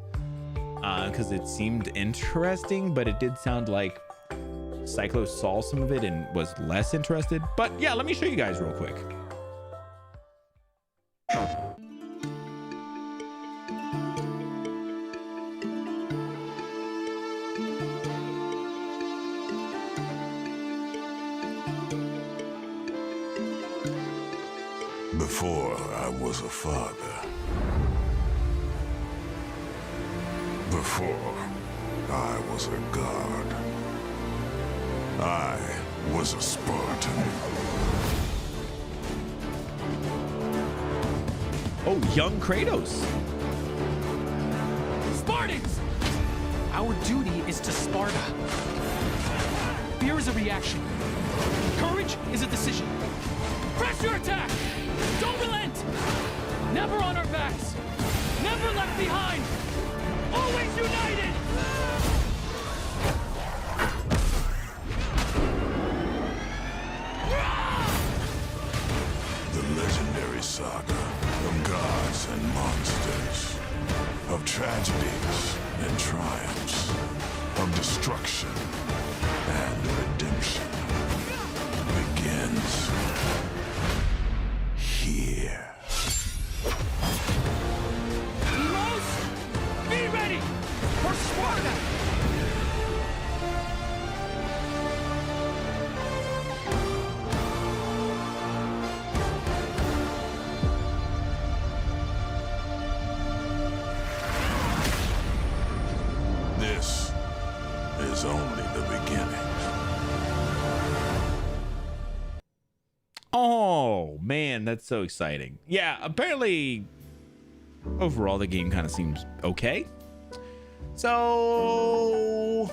because it seemed interesting, but it did sound like Cyclo saw some of it and was less interested. But yeah, let me show you guys real quick. Before I was a father. Before I was a god. I was a Spartan. Oh, young Kratos. Spartans! Our duty is to Sparta. Fear is a reaction. Courage is a decision. Press your attack! Don't relent! Never on our backs! Never left behind! Always united! The legendary saga of gods and monsters, of tragedies and triumphs, of destruction and redemption begins here. Heroes, be ready for Sparta! This is only the beginning. Oh man, that's so exciting. Yeah, apparently overall the game kind of seems okay. So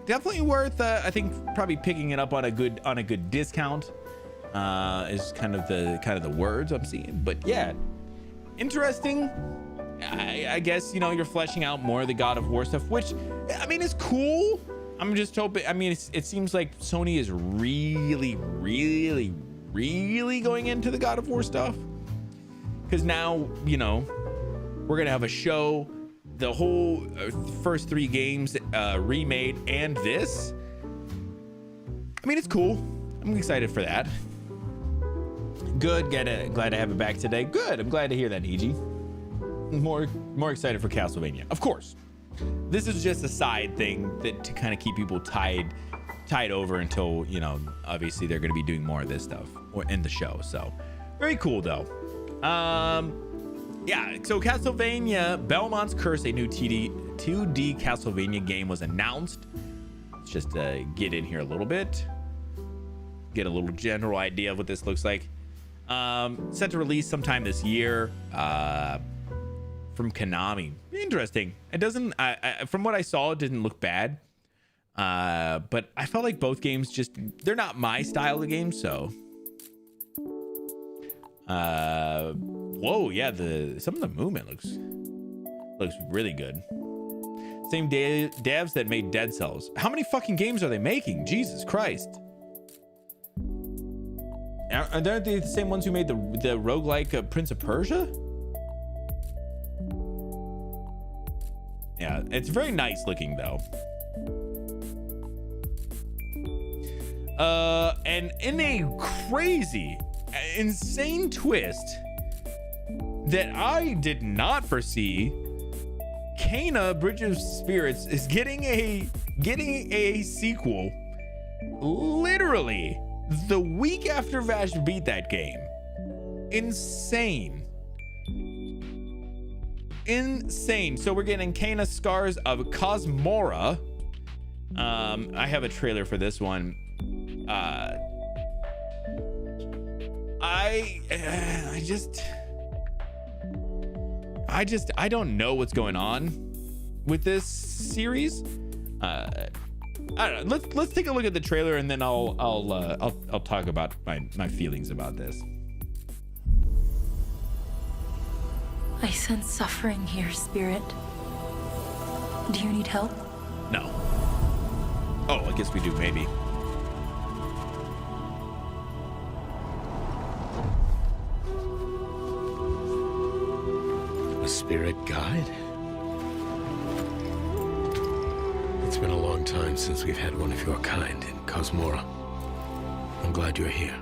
definitely worth I think probably picking it up on a good discount is kind of the words I'm seeing. But yeah, interesting. I guess, you know, you're fleshing out more of the God of War stuff, which I mean is cool. I'm just hoping, I mean, it seems like Sony is really going into the God of War stuff, because now, you know, we're gonna have a show, the whole first 3 games remade, and this. I mean, it's cool. I'm excited for that. Good. Glad to have it back today. Good. I'm glad to hear that, EG. More excited for Castlevania, of course. This is just a side thing that to kind of keep people tied over until, you know, obviously they're going to be doing more of this stuff or in the show. So very cool though. Yeah, so Castlevania Belmont's Curse, a new 2D Castlevania game, was announced. Let's just get in here a little bit, get a little general idea of what this looks like. Set to release sometime this year from Konami. Interesting. It doesn't, from what I saw, it didn't look bad. But I felt like both games they're not my style of game, so. Whoa, yeah, some of the movement looks really good. Same devs that made Dead Cells. How many fucking games are they making? Jesus Christ. Are they the same ones who made the roguelike Prince of Persia? Yeah, it's very nice looking though. And in a crazy, insane twist that I did not foresee, Kena Bridge of Spirits is getting a sequel literally the week after Vash beat that game. Insane. So we're getting Kena Scars of Cosmora. I have a trailer for this one. I don't know what's going on with this series. I don't know. Let's take a look at the trailer and then I'll talk about my feelings about this. I sense suffering here, Spirit. Do you need help? No. Oh, I guess we do, maybe. A spirit guide? It's been a long time since we've had one of your kind in Cosmora. I'm glad you're here.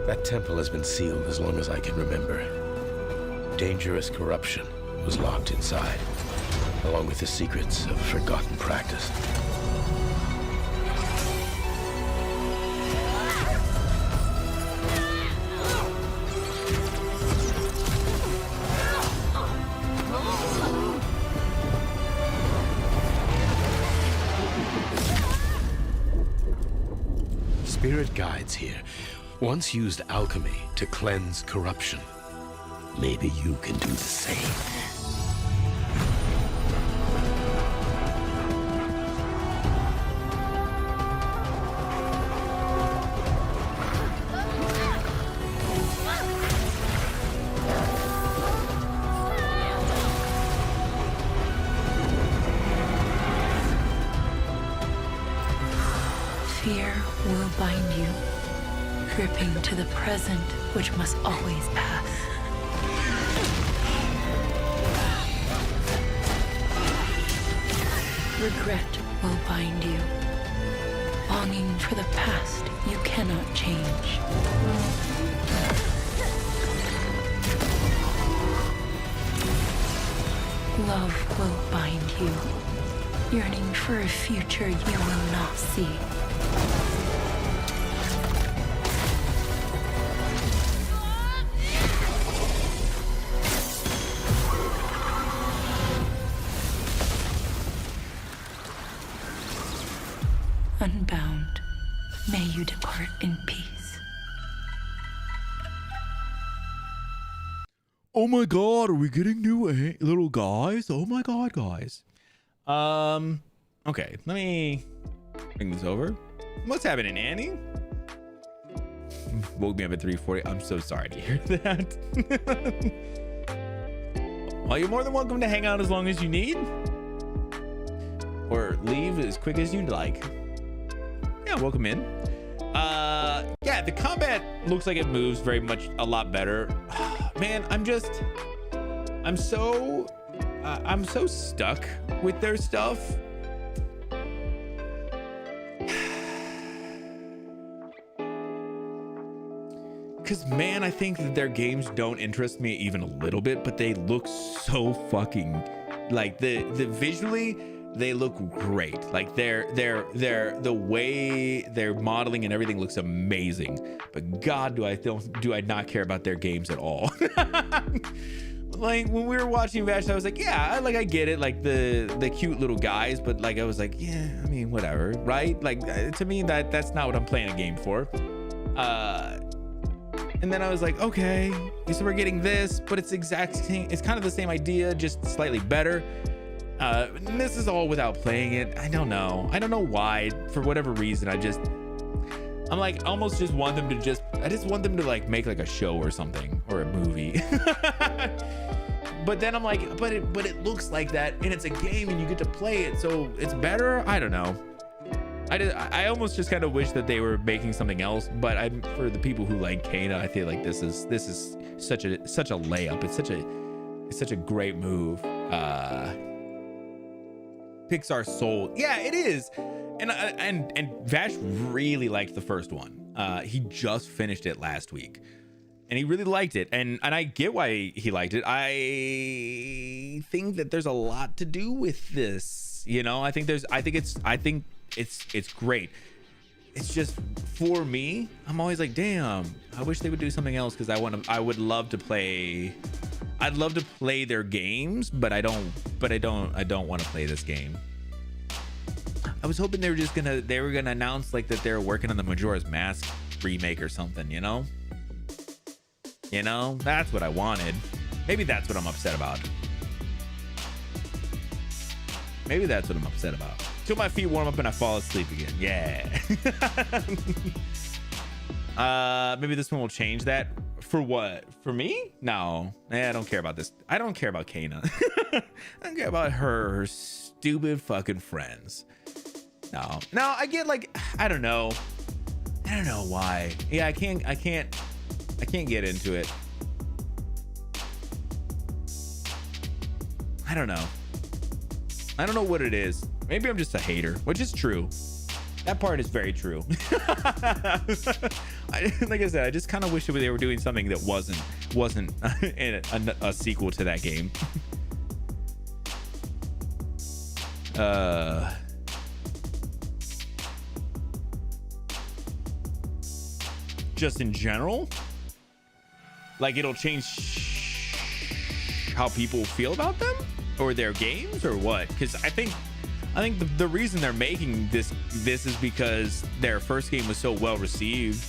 That temple has been sealed as long as I can remember. Dangerous corruption was locked inside, along with the secrets of a forgotten practice. Spirit guides here once used alchemy to cleanse corruption. Maybe you can do the same. Fear will bind you, gripping to the present, which must always pass. Regret will bind you, longing for the past you cannot change. Love will bind you, yearning for a future you will not see. Unbound, may you depart in peace. Oh my god, are we getting new little guys? Oh my god, guys. Okay, let me bring this over. What's happening, Annie? Woke me up at 3:40. I'm so sorry to hear that. Well, you're more than welcome to hang out as long as you need, or leave as quick as you'd like. Yeah, welcome in. Yeah, the combat looks like it moves very much a lot better. Man, I'm so stuck with their stuff. Because, man, I think that their games don't interest me even a little bit, but they look so fucking, like, the visually, they look great. Like, the way they're modeling and everything looks amazing. But God, do I not care about their games at all. Like, when we were watching Vash, I was like, yeah, I get it, like the cute little guys, but like I was like, yeah, I mean, whatever, right? Like, to me, that's not what I'm playing a game for. And then I was like, okay, so we're getting this, but it's it's kind of the same idea, just slightly better. And this is all without playing it. I don't know why, for whatever reason. I'm like, almost just want them to I just want them to like make like a show or something, or a movie. But then I'm like, but it looks like that, and it's a game and you get to play it, so it's better. I don't know. I almost just kind of wish that they were making something else, but for the people who like Kena, I feel like this is such a layup. It's such a great move. Pixar soul. Yeah, it is. And Vash really liked the first one. He just finished it last week, and he really liked it. And I get why he liked it. I think that there's a lot to do with this. You know, I think it's great. It's just, for me, I'm always like, damn, I wish they would do something else, because I would love to play I'd love to play their games, but I don't want to play this game. I was hoping they were gonna announce like that they're working on the Majora's Mask remake or something, you know? You know, that's what I wanted. Maybe that's what I'm upset about. Maybe that's what I'm upset about. Till my feet warm up and I fall asleep again. Yeah. Maybe this one will change that. For what? For me? No. I don't care about this. I don't care about Kena. I don't care about her stupid fucking friends. No. I get like, I don't know why. Yeah, I can't get into it. I don't know what it is. Maybe I'm just a hater, which is true. That part is very true. Like I said, I just kind of wish they were doing something that wasn't a sequel to that game. Just in general, like it'll change how people feel about them or their games or what? Because I think the reason they're making this is because their first game was so well received.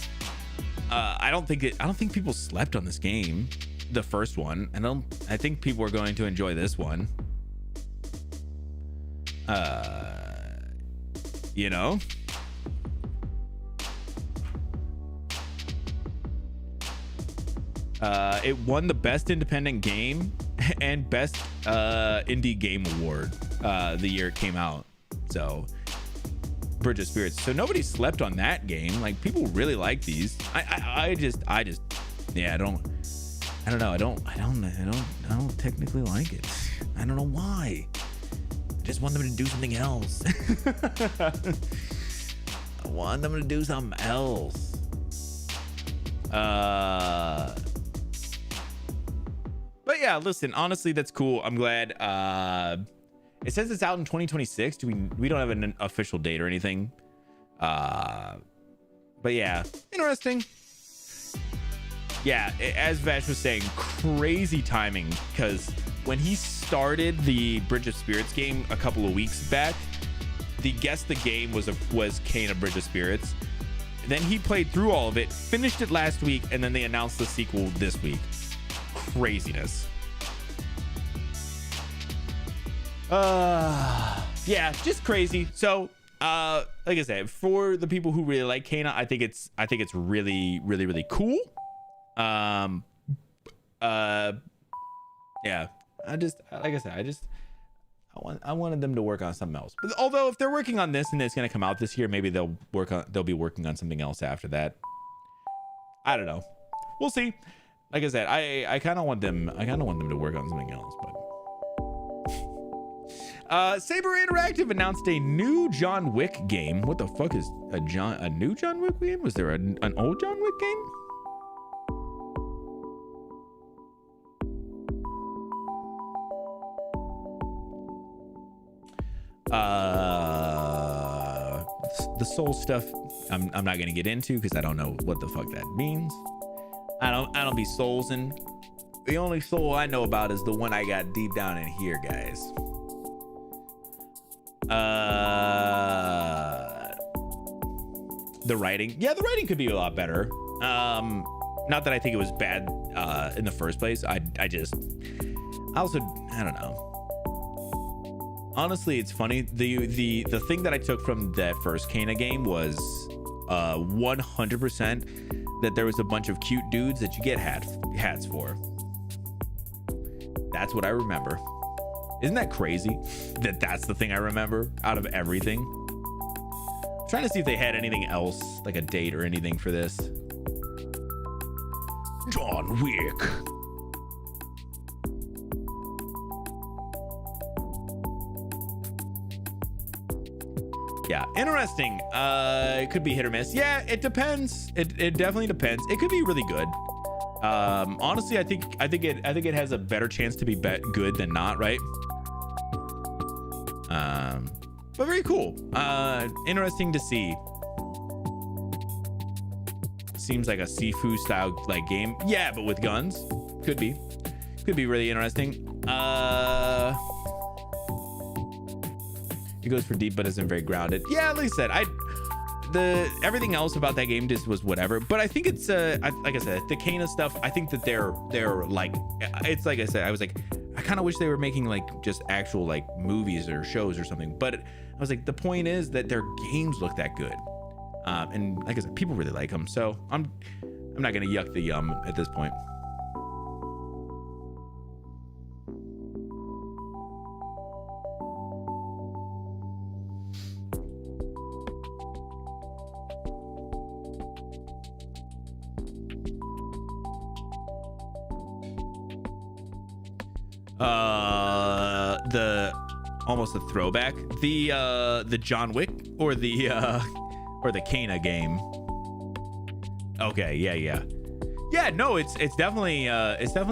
I don't think people slept on this game, the first one. I think people are going to enjoy this one. You know. It won the best independent game and best indie game award the year it came out. So Bridge of Spirits. So nobody slept on that game. Like people really like these. I just yeah, I don't know. I don't technically like it. I don't know why. I just want them to do something else. I want them to do something else. But yeah, listen, honestly, that's cool. I'm glad. It says it's out in 2026. We don't have an official date or anything. But yeah, interesting. Yeah, as Vash was saying, crazy timing, because when he started the Bridge of Spirits game a couple of weeks back, the game was Kena Bridge of Spirits. Then he played through all of it, finished it last week, and then they announced the sequel this week. Craziness. Yeah, just crazy. So like I said, for the people who really like Kena, I think it's really, really, really cool. Yeah, I wanted them to work on something else. But although if they're working on this and it's going to come out this year, maybe they'll be working on something else after that. I don't know. We'll see. Like I said, I kind of want them to work on something else, but Saber Interactive announced a new John Wick game. What the fuck is a new John Wick game? Was there an old John Wick game? The soul stuff I'm not gonna get into because I don't know what the fuck that means. I don't be soulsing. The only soul I know about is the one I got deep down in here, guys. The writing, yeah, the writing could be a lot better. Not that I think it was bad in the first place. I don't know. Honestly, it's funny. The thing that I took from that first Kena game was 100% that there was a bunch of cute dudes that you get hats for. That's what I remember. Isn't that crazy that that's the thing I remember out of everything? I'm trying to see if they had anything else, like a date or anything for this. John Wick. Yeah, interesting. It could be hit or miss. Yeah, it depends. It definitely depends. It could be really good. Honestly, I think it has a better chance to be good than not, right? But very cool. Interesting to see. Seems like a Sifu style like game. Yeah, but with guns. Could be could be really interesting. It goes for deep, but isn't very grounded. Yeah, like I said, everything else about that game just was whatever. But I think it's like I said, the Kena stuff. I think that they're like, it's like I said, I was like, I kind of wish they were making like just actual like movies or shows or something. But I was like, the point is that their games look that good, and like I said, people really like them. So I'm not gonna yuck the yum at this point. The almost a throwback, the John Wick or the Kena game. Okay, yeah, no, it's definitely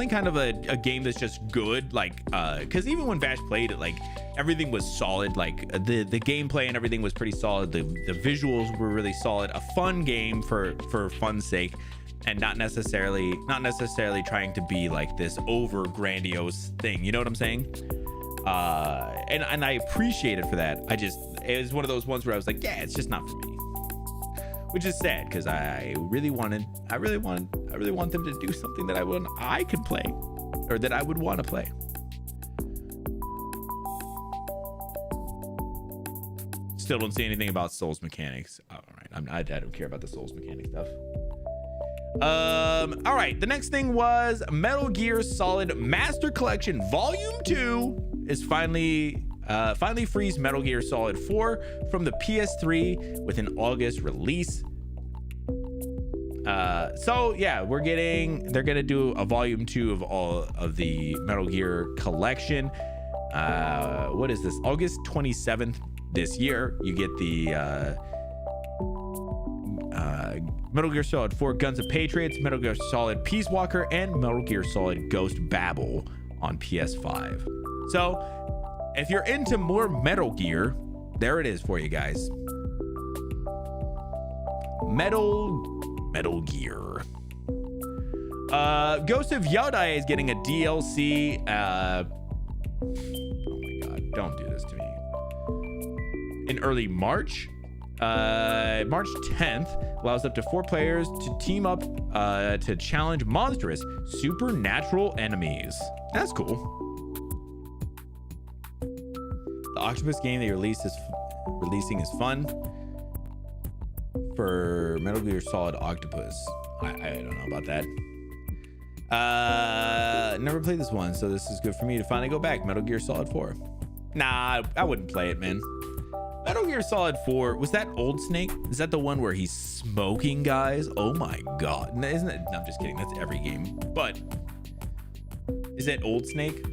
kind of a game that's just good, like because even when Vash played it, like everything was solid, like the gameplay and everything was pretty solid, the visuals were really solid, a fun game for fun's sake, and not necessarily trying to be like this over grandiose thing, you know what I'm saying? And I appreciate it for that. It was one of those ones where I was like, yeah, it's just not for me, which is sad because I really want them to do something that I could play, or that I would want to play. Still don't see anything about Souls mechanics. All right, I don't care about the Souls mechanic stuff. All right, the next thing was Metal Gear Solid Master Collection Volume 2 is finally frees Metal Gear Solid 4 from the PS3 with an August release. So yeah, they're gonna do a volume 2 of all of the Metal Gear collection. What is this? August 27th this year, you get the Metal Gear Solid 4 Guns of Patriots, Metal Gear Solid Peace Walker, and Metal Gear Solid Ghost Babel on PS5. So if you're into more Metal Gear, there it is for you guys. Metal Gear. Ghost of Yodai is getting a DLC. Oh my god, don't do this to me. In early March. March 10th allows up to 4 players to team up to challenge monstrous supernatural enemies. That's cool. The Octopus game they releasing is fun for Metal Gear Solid Octopus. I don't know about that. Never played this one, so this is good for me to finally go back. Metal Gear Solid 4. Nah, I wouldn't play it, man. Metal Gear Solid 4, was that Old Snake? Is that the one where he's smoking guys? Oh my god. Isn't it? No, I'm just kidding. That's every game. But is that Old Snake?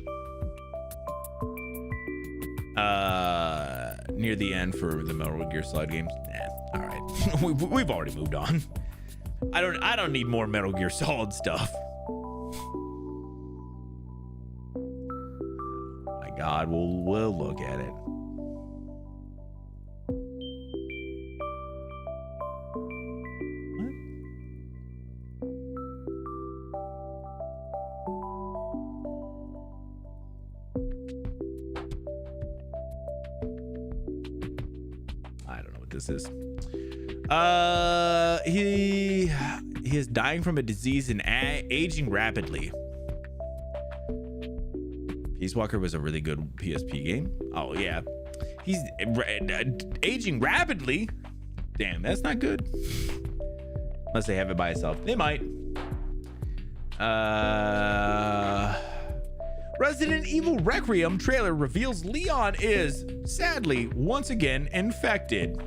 Near the end for the Metal Gear Solid games? Nah, all right. We've already moved on. I don't need more Metal Gear Solid stuff. My god, we'll look at it. This is he is dying from a disease and aging rapidly. Peace Walker was a really good PSP game. Oh yeah, he's aging rapidly. Damn, that's not good. Unless they have it by itself, they might. Resident Evil Requiem trailer reveals Leon is sadly once again infected.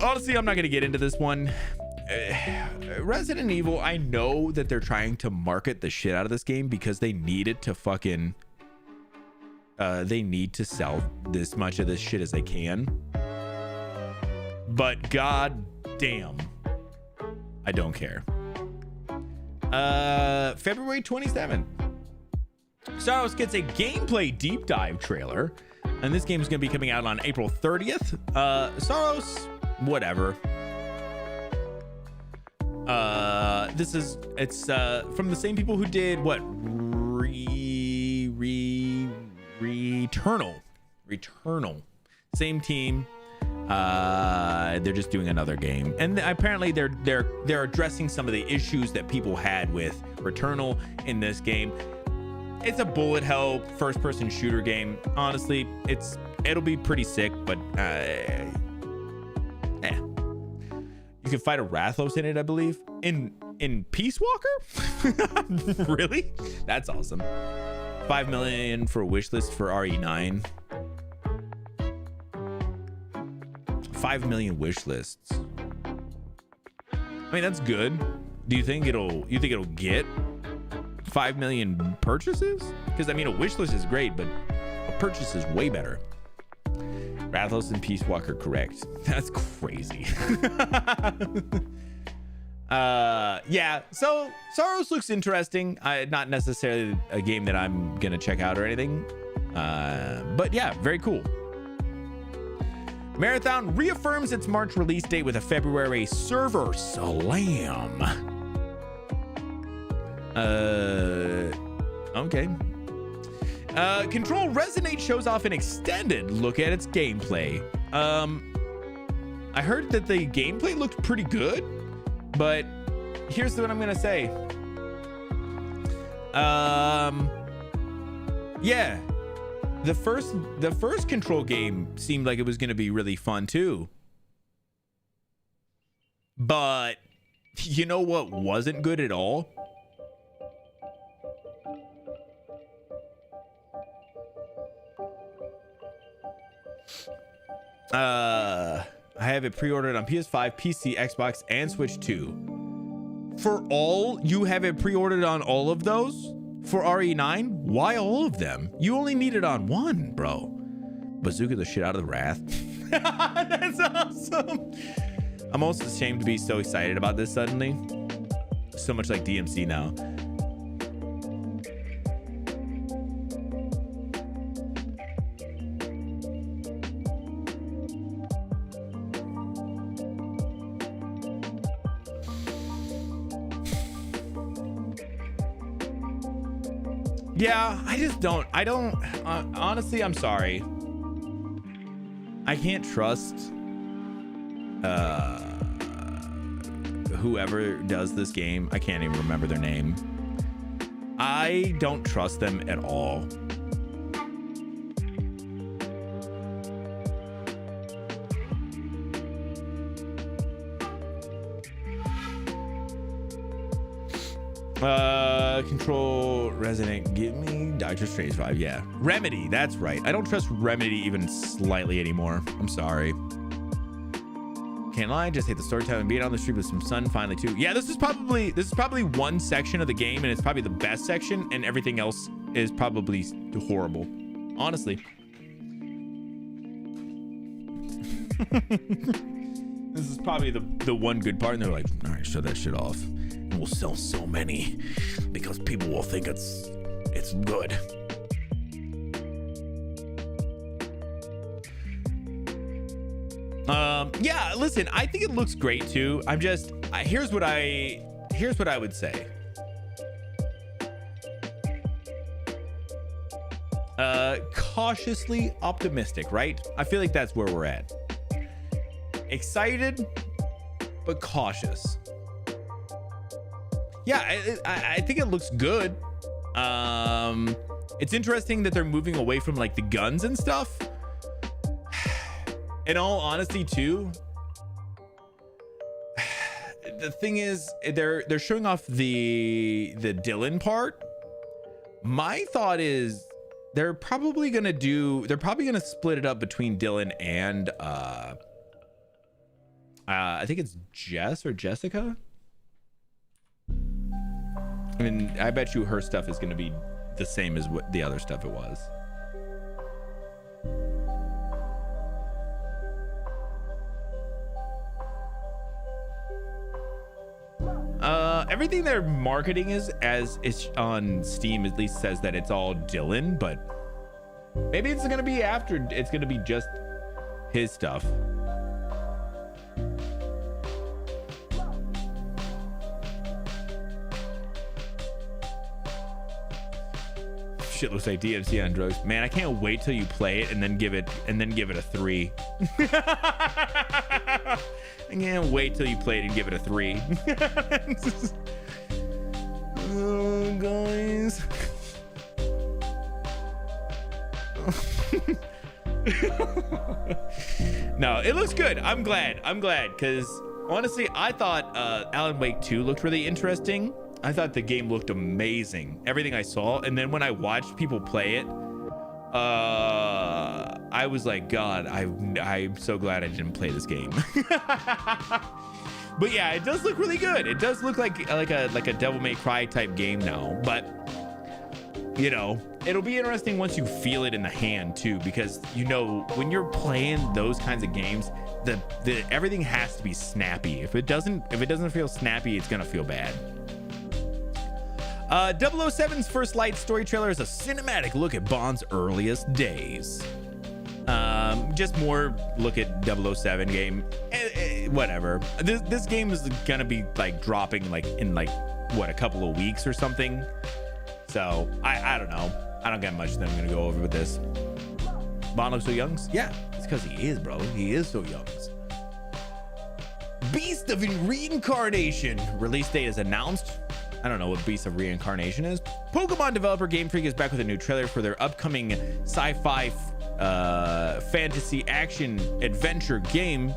Honestly, I'm not going to get into this one. Resident Evil, I know that they're trying to market the shit out of this game because they need it to fucking they need to sell this much of this shit as they can. But god damn, I don't care. February 27th, Star Wars gets a gameplay deep dive trailer, and this game is going to be coming out on April 30th. Star Wars, whatever. It's from the same people who did what? Returnal. Same team. They're just doing another game, and apparently they're addressing some of the issues that people had with Returnal in this game. It's a bullet hell first-person shooter game. Honestly, it'll be pretty sick, but you can fight a Rathlos in it, I believe. In Peace Walker? Really? That's awesome. 5 million for a wish list for RE9. 5 million wish lists. I mean, that's good. Do you think it'll get 5 million purchases? Because I mean, a wish list is great, but a purchase is way better. Rathlos and Peace Walker, correct. That's crazy. Yeah, so Soros looks interesting. Not necessarily a game that I'm gonna check out or anything, but yeah, very cool. Marathon reaffirms its March release date with a February server slam. Okay. Control Resonate shows off an extended look at its gameplay. I heard that the gameplay looked pretty good, but here's what I'm gonna say. Yeah, the first Control game seemed like it was gonna be really fun too, but you know what wasn't good at all? I have it pre-ordered on PS5, PC, Xbox, and Switch 2. For all, you have it pre-ordered on all of those? For RE9? Why all of them? You only need it on one, bro. Bazooka the shit out of the Wrath. That's awesome. I'm almost ashamed to be so excited about this suddenly. So much like DMC now. Yeah, I don't honestly, I'm sorry. I can't trust whoever does this game. I can't even remember their name. I don't trust them at all. Control Resident, give me Doctor Strange 5. Yeah, Remedy, that's right. I don't trust Remedy even slightly anymore. I'm sorry. Can't lie, just hate the storytelling. Being on the street with some sun finally too. Yeah, this is probably one section of the game, and it's probably the best section, and everything else is probably horrible, honestly. This is probably the one good part, and they're like, all right, shut that shit off. We'll sell so many because people will think it's good. Yeah, listen, I think it looks great too. I'm just here's what I would say. Cautiously optimistic, right? I feel like that's where we're at. Excited but cautious. Yeah, I think it looks good. It's interesting that they're moving away from like the guns and stuff. In all honesty, too, the thing is, they're showing off the Dylan part. My thought is they're probably gonna split it up between Dylan and I think it's Jess or Jessica. I mean, I bet you her stuff is going to be the same as what the other stuff it was. Everything they're marketing is on Steam at least says that it's all Dylan, but maybe it's going to be after. It's going to be just his stuff. Shit looks like DMC on drugs. Man, I can't wait till you play it and then give it a 3. I can't wait till you play it and give it a 3. Oh, guys. No, it looks good. I'm glad because honestly, I thought Alan Wake 2 looked really interesting. I thought the game looked amazing, everything I saw, and then when I watched people play it, I was like, God, I'm so glad I didn't play this game. But yeah, it does look really good. It does look like a Devil May Cry type game now, but you know, it'll be interesting once you feel it in the hand too, because you know, when you're playing those kinds of games, the everything has to be snappy. If it doesn't feel snappy, it's gonna feel bad. 007's First Light story trailer is a cinematic look at Bond's earliest days. Just more look at 007 game. Whatever. This game is gonna be like dropping like in like what, a couple of weeks or something. So I don't know. I don't get much that I'm gonna go over with this. Bond looks so young. Yeah, it's because he is, bro. He is so young. Beast of Reincarnation release date is announced. I don't know what Beast of Reincarnation is. Pokemon developer Game Freak is back with a new trailer for their upcoming sci-fi fantasy action adventure game,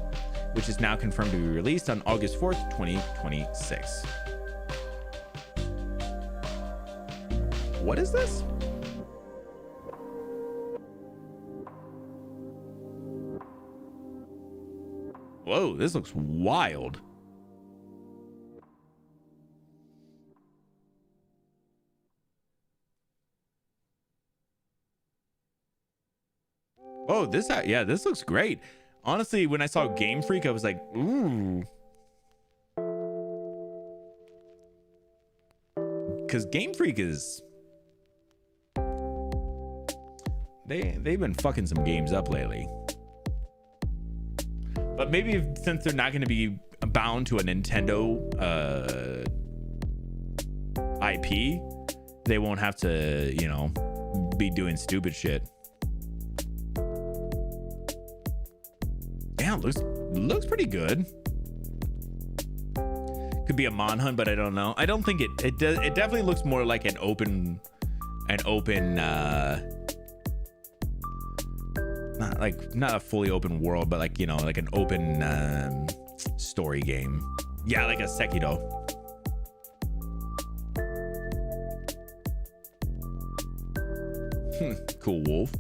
which is now confirmed to be released on August 4th, 2026. What is this? Whoa, this looks wild. Oh, this looks great. Honestly, when I saw Game Freak, I was like, ooh. Because Game Freak is... They've been fucking some games up lately. But maybe since they're not going to be bound to a Nintendo IP, they won't have to, you know, be doing stupid shit. Yeah, looks pretty good. Could be a Monhunt, but I don't know. I don't think it does. It definitely looks more like an open not a fully open world, but like, you know, like an open story game. Yeah, like a Sekiro. Cool wolf.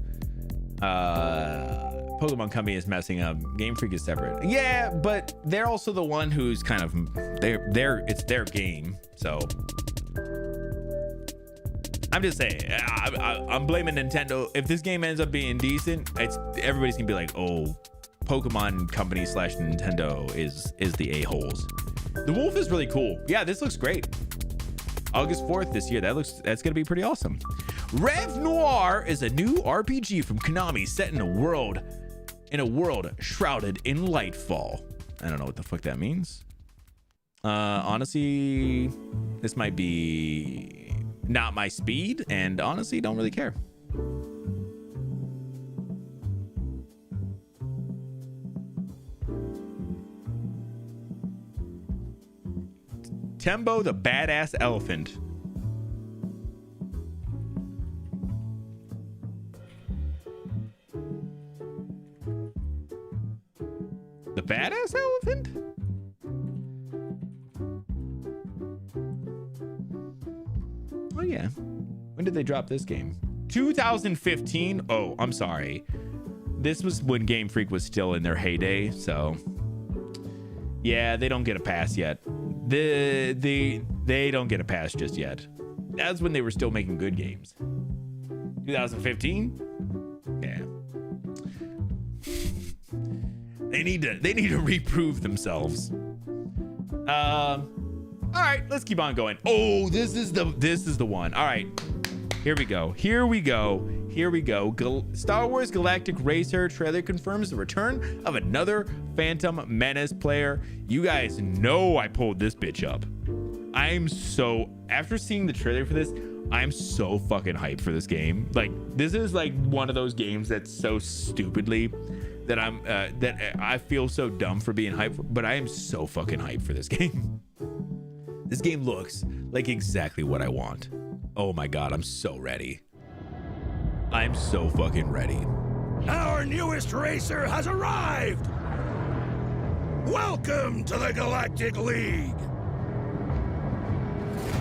Pokemon Company is messing up. Game Freak is separate. Yeah, but they're also the one who's kind of it's their game. So I'm just saying, I'm blaming Nintendo. If this game ends up being decent, everybody's gonna be like, oh, Pokemon Company / Nintendo is the a-holes. The wolf is really cool. Yeah, this looks great. August 4th this year. That's gonna be pretty awesome. Rev Noir is a new RPG from Konami set in a world shrouded in lightfall. I don't know what the fuck that means. Honestly, this might be not my speed, and honestly, don't really care. Tembo the Badass Elephant. The Badass Elephant? Oh yeah. When did they drop this game? 2015. Oh, I'm sorry. This was when Game Freak was still in their heyday, so yeah, they don't get a pass yet. They don't get a pass just yet. That's when they were still making good games. 2015? Yeah. They need to reprove themselves. All right, let's keep on going. Oh, this is the one. All right, here we go. Star Wars Galactic Racer trailer confirms the return of another Phantom Menace player. You guys know I pulled this bitch up. I'm so, after seeing the trailer for this, I'm so fucking hyped for this game. Like, this is like one of those games that's so stupidly that I feel so dumb for being hyped, but I am so fucking hyped for this game. This game looks like exactly what I want. Oh my God, I'm so ready. I'm so fucking ready. Our newest racer has arrived! Welcome to the Galactic League!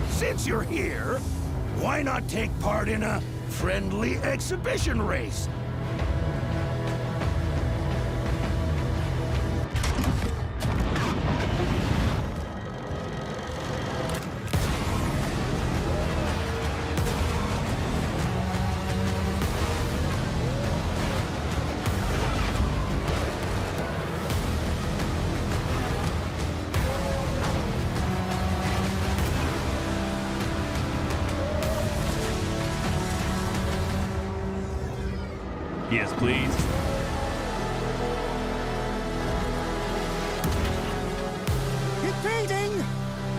Since you're here, why not take part in a friendly exhibition race? Yes, please. Impeding!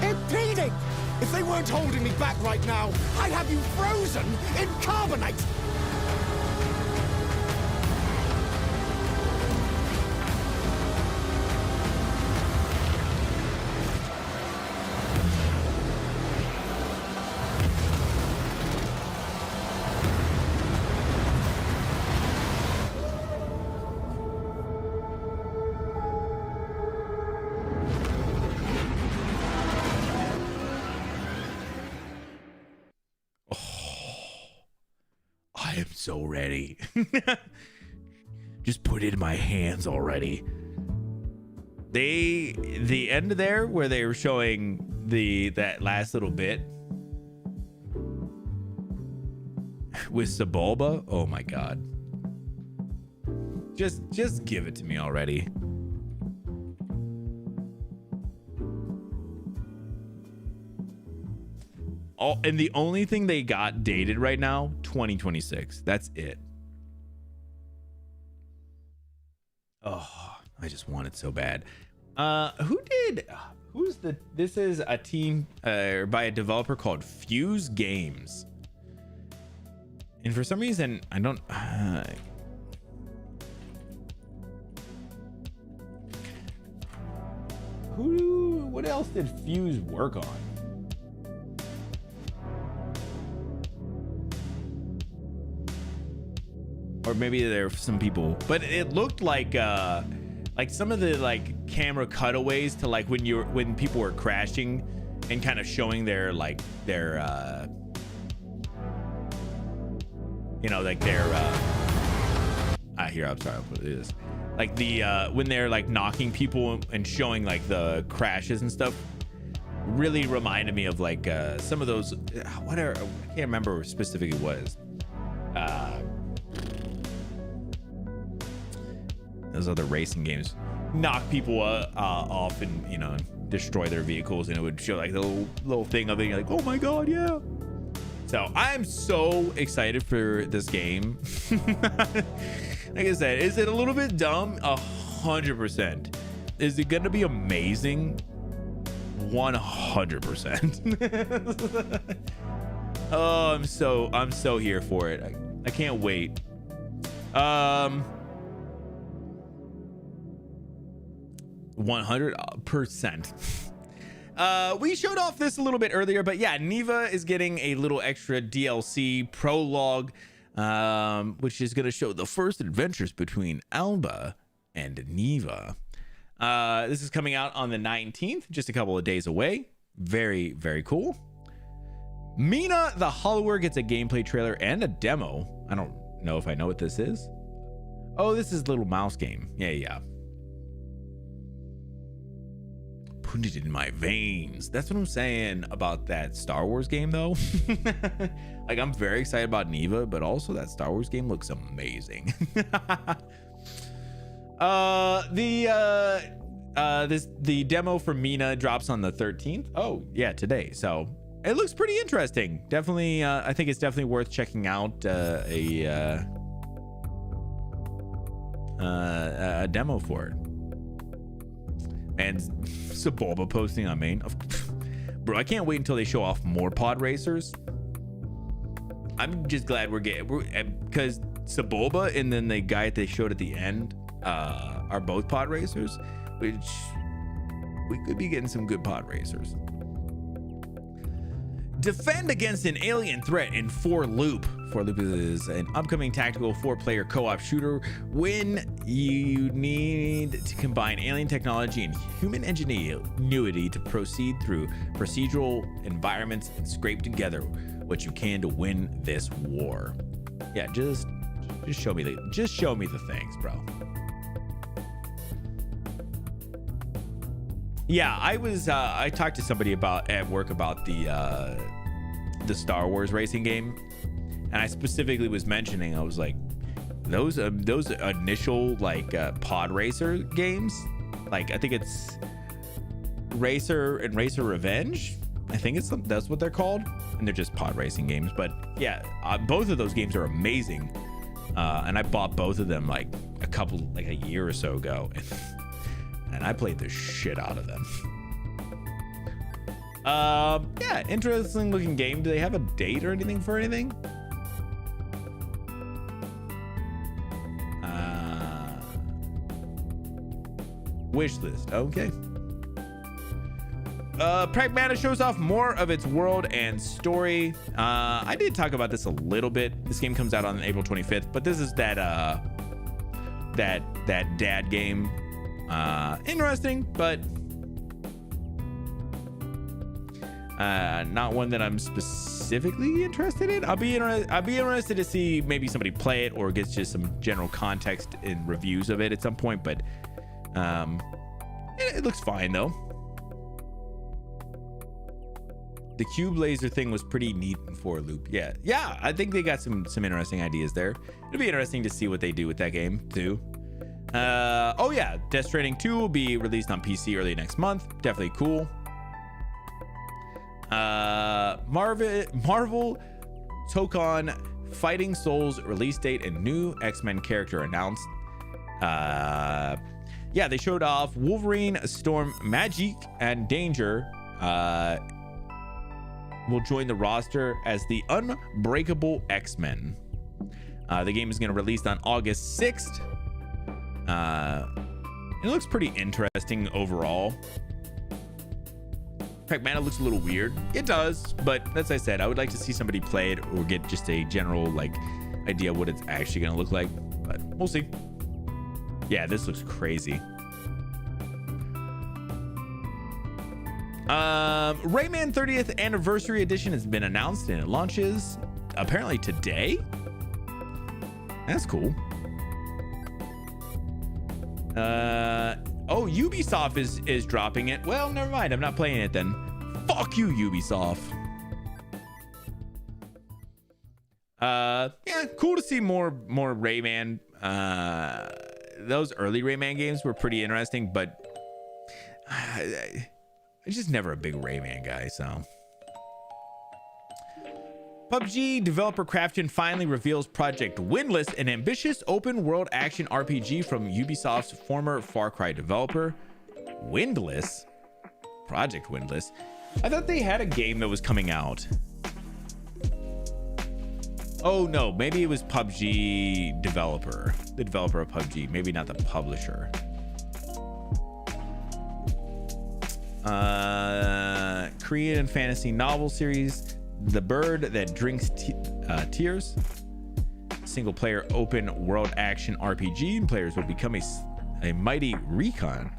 Impeding! If they weren't holding me back right now, I'd have you frozen in carbonite! I am so ready. Just put it in my hands already. The end there where they were showing that last little bit with Sebulba. Oh my God. Just give it to me already. And the only thing they got dated right now, 2026. That's it. Oh, I just want it so bad. This is a team by a developer called Fuse Games. And for some reason, I don't... what else did Fuse work on? Or maybe there are some people, but it looked like some of the like camera cutaways to like when people were crashing and kind of showing their here, I'm sorry, I'll put this. Like when they're like knocking people and showing like the crashes and stuff, really reminded me of like some of those, whatever, I can't remember specifically what it was. Those other racing games knock people off and destroy their vehicles, and it would show like the little thing of it. You're like, oh my God, yeah. So I'm so excited for this game. Like I said, is it a little bit dumb? 100%. Is it gonna be amazing? 100%. Oh, I'm so here for it. I can't wait. 100%. We showed off this a little bit earlier, but yeah, Neva is getting a little extra DLC prologue, which is going to show the first adventures between Alba and Neva. This is coming out on the 19th, just a couple of days away. Very, very cool. Mina the Hollower gets a gameplay trailer and a demo. I don't know if I know what this is. Oh, this is a little mouse game. Yeah. Put it in my veins. That's what I'm saying about that Star Wars game, though. Like, I'm very excited about Neva, but also that Star Wars game looks amazing. The demo for Mina drops on the 13th. Oh yeah, today. So it looks pretty interesting. Definitely, I think it's definitely worth checking out a demo for it. And Sebulba posting on main. bro, I can't wait until they show off more pod racers. I'm just glad we're because Sebulba and then the guy that they showed at the end are both pod racers, which we could be getting some good pod racers. Defend against an alien threat in 4Loop. 4Loop is an upcoming tactical 4-player co-op shooter when you need to combine alien technology and human ingenuity to proceed through procedural environments and scrape together what you can to win this war. Yeah, just show me the things, bro. Yeah, I talked to somebody at work about the Star Wars racing game, and I specifically was mentioning, I was like, those initial like pod racer games, like I think it's Racer and Racer Revenge, I think that's what they're called, and they're just pod racing games. But yeah, both of those games are amazing, and I bought both of them like a year or so ago. And I played the shit out of them. Yeah, interesting looking game. Do they have a date or anything for anything? Wish list. Okay. Pragmata shows off more of its world and story. I did talk about this a little bit. This game comes out on April 25th, but this is that dad game. Interesting, but not one that I'm specifically interested in. I'll be interested to see maybe somebody play it or get just some general context and reviews of it at some point, but it looks fine though. The cube laser thing was pretty neat in 4Loop. Yeah, I think they got some interesting ideas there. It'll be interesting to see what they do with that game too. Oh yeah, Death Stranding 2 will be released on PC early next month. Definitely cool. Marvel Tokon Fighting Souls release date and new X-Men character announced. Yeah, they showed off Wolverine, Storm, Magic, and Danger will join the roster as the Unbreakable X-Men. The game is going to release on August 6th. It looks pretty interesting overall. Pragmata looks a little weird. It does, but as I said, I would like to see somebody play it or get just a general like idea what it's actually gonna look like, but we'll see. Yeah, this looks crazy. Rayman 30th Anniversary Edition has been announced and it launches apparently today. That's cool. Oh, Ubisoft is dropping it. Well, never mind. I'm not playing it then. Fuck you, Ubisoft. Yeah, cool to see more Rayman. Those early Rayman games were pretty interesting, but I'm just never a big Rayman guy, so. PUBG developer Krafton finally reveals Project Windless, an ambitious open world action RPG from Ubisoft's former Far Cry developer. Windless? Project Windless? I thought they had a game that was coming out. Oh no, maybe it was PUBG developer. The developer of PUBG, maybe not the publisher. Korean fantasy novel series The Bird That Drinks Tears. Single player open world action RPG, and players will become a mighty recon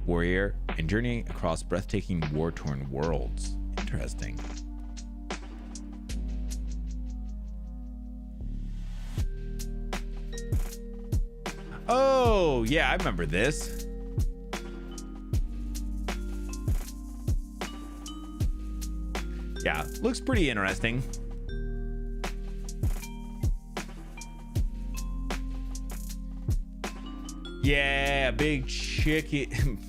warrior and journey across breathtaking war-torn worlds. Interesting. Oh yeah, I remember this. Yeah, looks pretty interesting. Yeah, big chicken.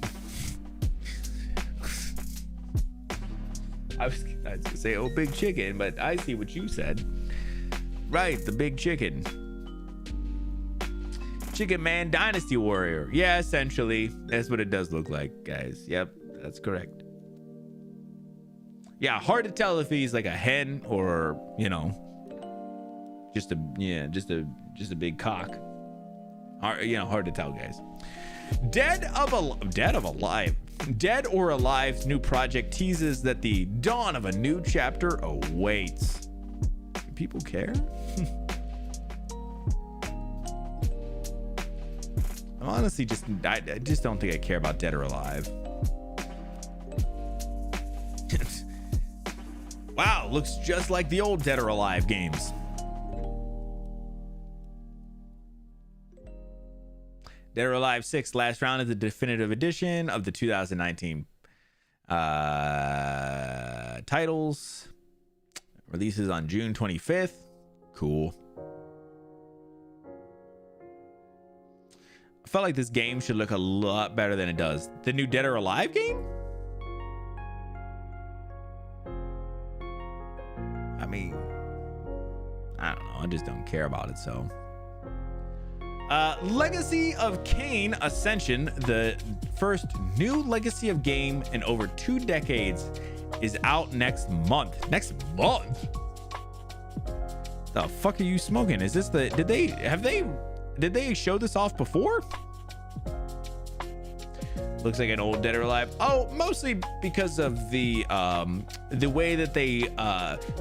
I was gonna say, oh, big chicken, but I see what you said. Right, the big chicken. Chicken Man Dynasty Warrior. Yeah, essentially, that's what it does look like, guys. Yep, that's correct. Yeah, hard to tell if he's like a hen or, you know, just a big cock. Hard to tell, guys. Dead or Alive's new project teases that the dawn of a new chapter awaits. Do people care? I'm honestly I just don't think I care about Dead or Alive. Wow, looks just like the old Dead or Alive games. Dead or Alive 6 Last Round is the definitive edition of the 2019 titles. Releases on June 25th. Cool. I felt like this game should look a lot better than it does. The new Dead or Alive game? I mean, I don't know. I just don't care about it, so. Legacy of Kain Ascension, the first new Legacy of game in over 2 decades, is out next month. Next month? The fuck are you smoking? Is this the... Did they show this off before? Looks like an old Dead or Alive. Oh, mostly because of the way that they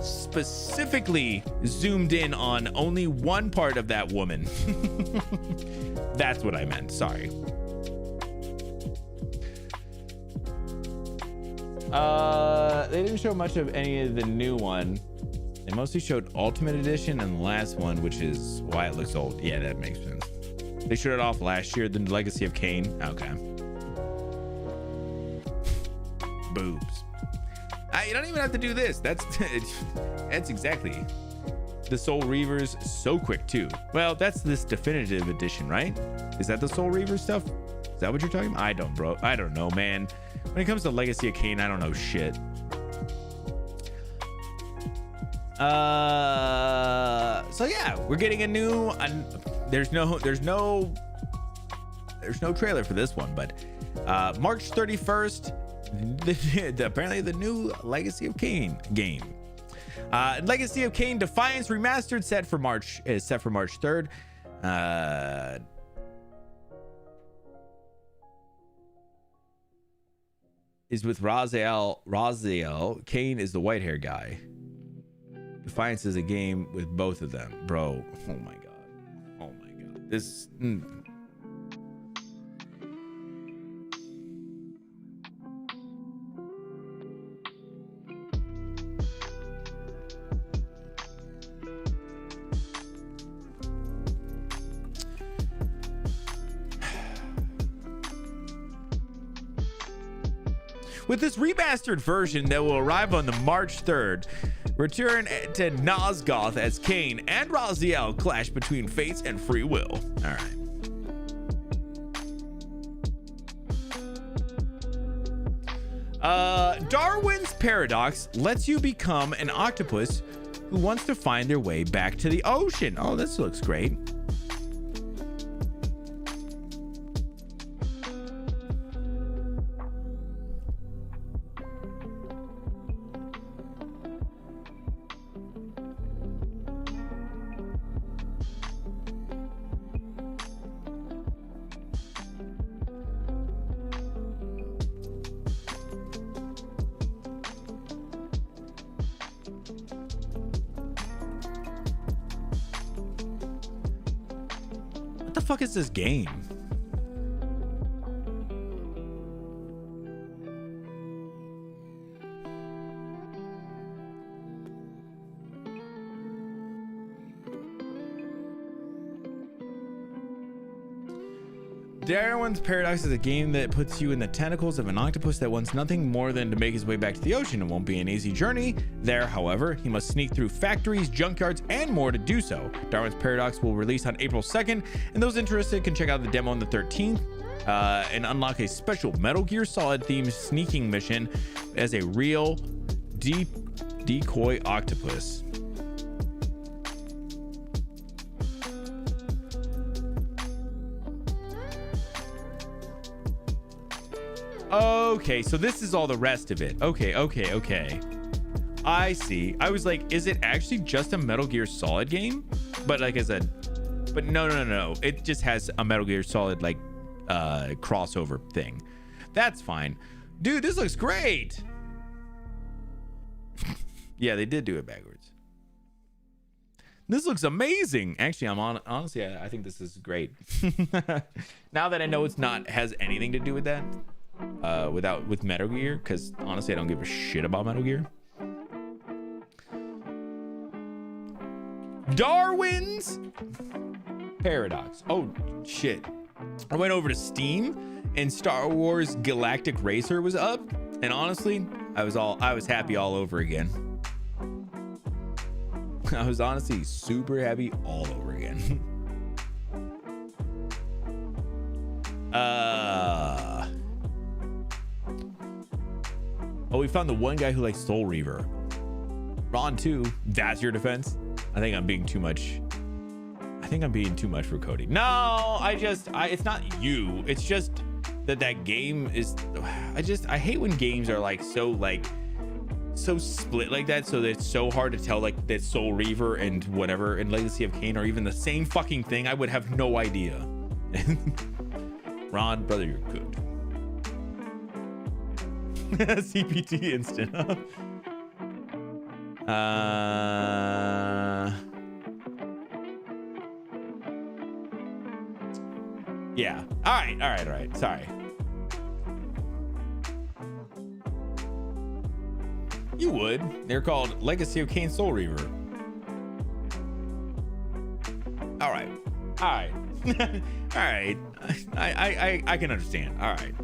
specifically zoomed in on only one part of that woman. That's what I meant. Sorry. They didn't show much of any of the new one. They mostly showed Ultimate Edition and the last one, which is why it looks old. Yeah, that makes sense. They showed it off last year, the Legacy of Kain. Okay. Boobs. You don't even have to do this. That's exactly. The Soul Reavers so quick too. Well, that's this definitive edition, right? Is that the Soul Reaver stuff? Is that what you're talking about? I don't know, man. When it comes to Legacy of Kain, I don't know shit. So yeah, we're getting a new. There's no trailer for this one, but March 31st. Apparently the new Legacy of Kain game. Legacy of Kain Defiance Remastered is set for March 3rd. Is with Raziel. Kain is the white hair guy. Defiance is a game with both of them, bro. Oh my god. This. With this remastered version that will arrive on the March 3rd, return to Nosgoth as Kain and Raziel clash between fates and free will. All right. Darwin's Paradox lets you become an octopus who wants to find their way back to the ocean. Oh, this looks great. What the fuck is this game? Darwin's Paradox is a game that puts you in the tentacles of an octopus that wants nothing more than to make his way back to the ocean. It won't be an easy journey there, however. He must sneak through factories, junkyards, and more to do so. Darwin's Paradox will release on April 2nd, and those interested can check out the demo on the 13th and unlock a special Metal Gear Solid themed sneaking mission as a real decoy octopus. Okay, so this is all the rest of it. Okay. I see. I was like, is it actually just a Metal Gear Solid game? But like I said, but no. It just has a Metal Gear Solid like crossover thing. That's fine. Dude, this looks great. Yeah, they did do it backwards. This looks amazing. Actually, honestly, I think this is great. Now that I know it's not has anything to do with that, with Metal Gear, because honestly, I don't give a shit about Metal Gear. Darwin's Paradox. Oh shit! I went over to Steam and Star Wars Galactic Racer was up, and honestly, I was happy all over again. I was honestly super happy all over again. Oh, we found the one guy who likes Soul Reaver. Ron 2, that's your defense? I think I'm being too much. I think I'm being too much for Cody. No, it's not you. It's just that game is, I hate when games are like so split like that, so that it's so hard to tell like that Soul Reaver and whatever and Legacy of Kain are even the same fucking thing. I would have no idea. Ron, brother, you're good. CPT instant. Yeah. All right. Sorry. You would. They're called Legacy of Kain Soul Reaver. All right. All right. I can understand. All right.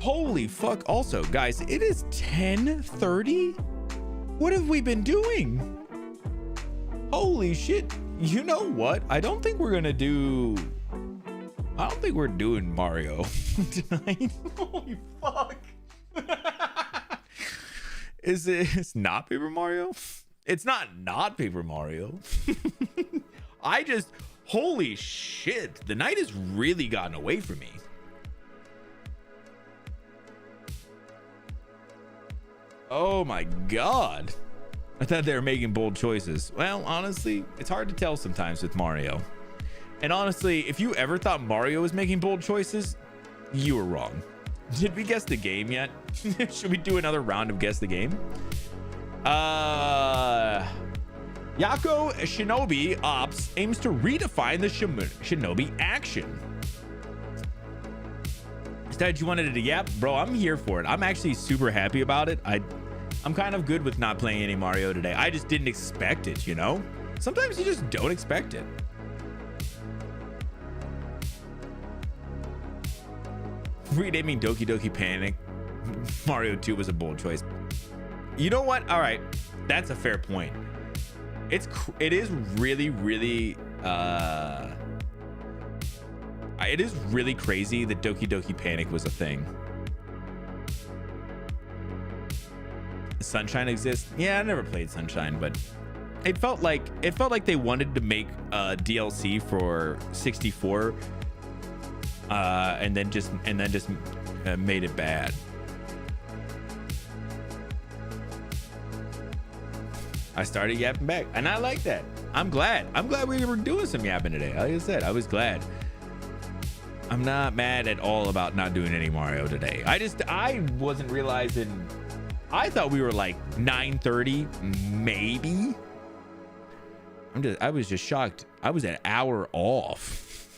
Holy fuck. Also, guys, it is 10:30. What have we been doing? Holy shit. You know what? I don't think we're doing Mario tonight. Holy fuck. It's not Paper Mario? It's not Paper Mario. Holy shit. The night has really gotten away from me. Oh my God. I thought they were making bold choices. Well, honestly, it's hard to tell sometimes with Mario. And honestly, if you ever thought Mario was making bold choices, you were wrong. Did we guess the game yet? Should we do another round of guess the game? Yako Shinobi Ops aims to redefine the Shinobi action. Instead, you wanted to yap? Bro, I'm here for it. I'm actually super happy about it. I'm kind of good with not playing any Mario today. I just didn't expect it, you know? Sometimes you just don't expect it. Renaming Doki Doki Panic Mario 2 was a bold choice. You know what? All right, that's a fair point. It is really crazy that Doki Doki Panic was a thing. Sunshine exists. Yeah, I never played Sunshine, but it felt like they wanted to make a DLC for 64 and then just made it bad. I started yapping back, and I like that. I'm glad we were doing some yapping today. Like I said, I was glad. I'm not mad at all about not doing any Mario today. I wasn't realizing. I thought we were like 9:30, maybe. I was just shocked. I was an hour off.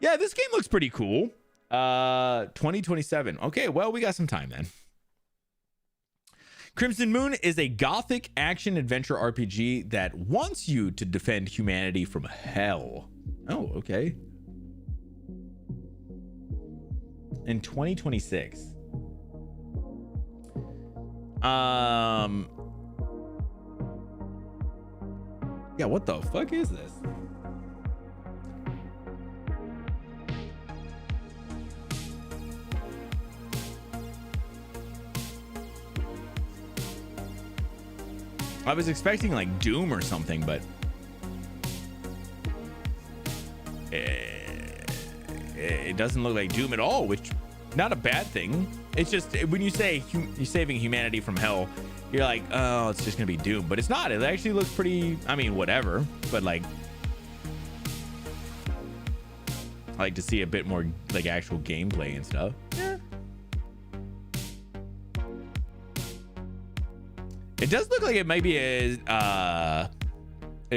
Yeah, this game looks pretty cool. 2027. Okay, well, we got some time then. Crimson Moon is a gothic action adventure RPG that wants you to defend humanity from hell. Oh, okay. In 2026. Yeah, what the fuck is this? I was expecting like Doom or something, but it doesn't look like Doom at all, which not a bad thing. It's just when you say you're saving humanity from hell, you're like, oh, it's just gonna be Doom, but it's not. It actually looks pretty, I mean, whatever, but like I like to see a bit more like actual gameplay and stuff. Yeah. It does look like it might be it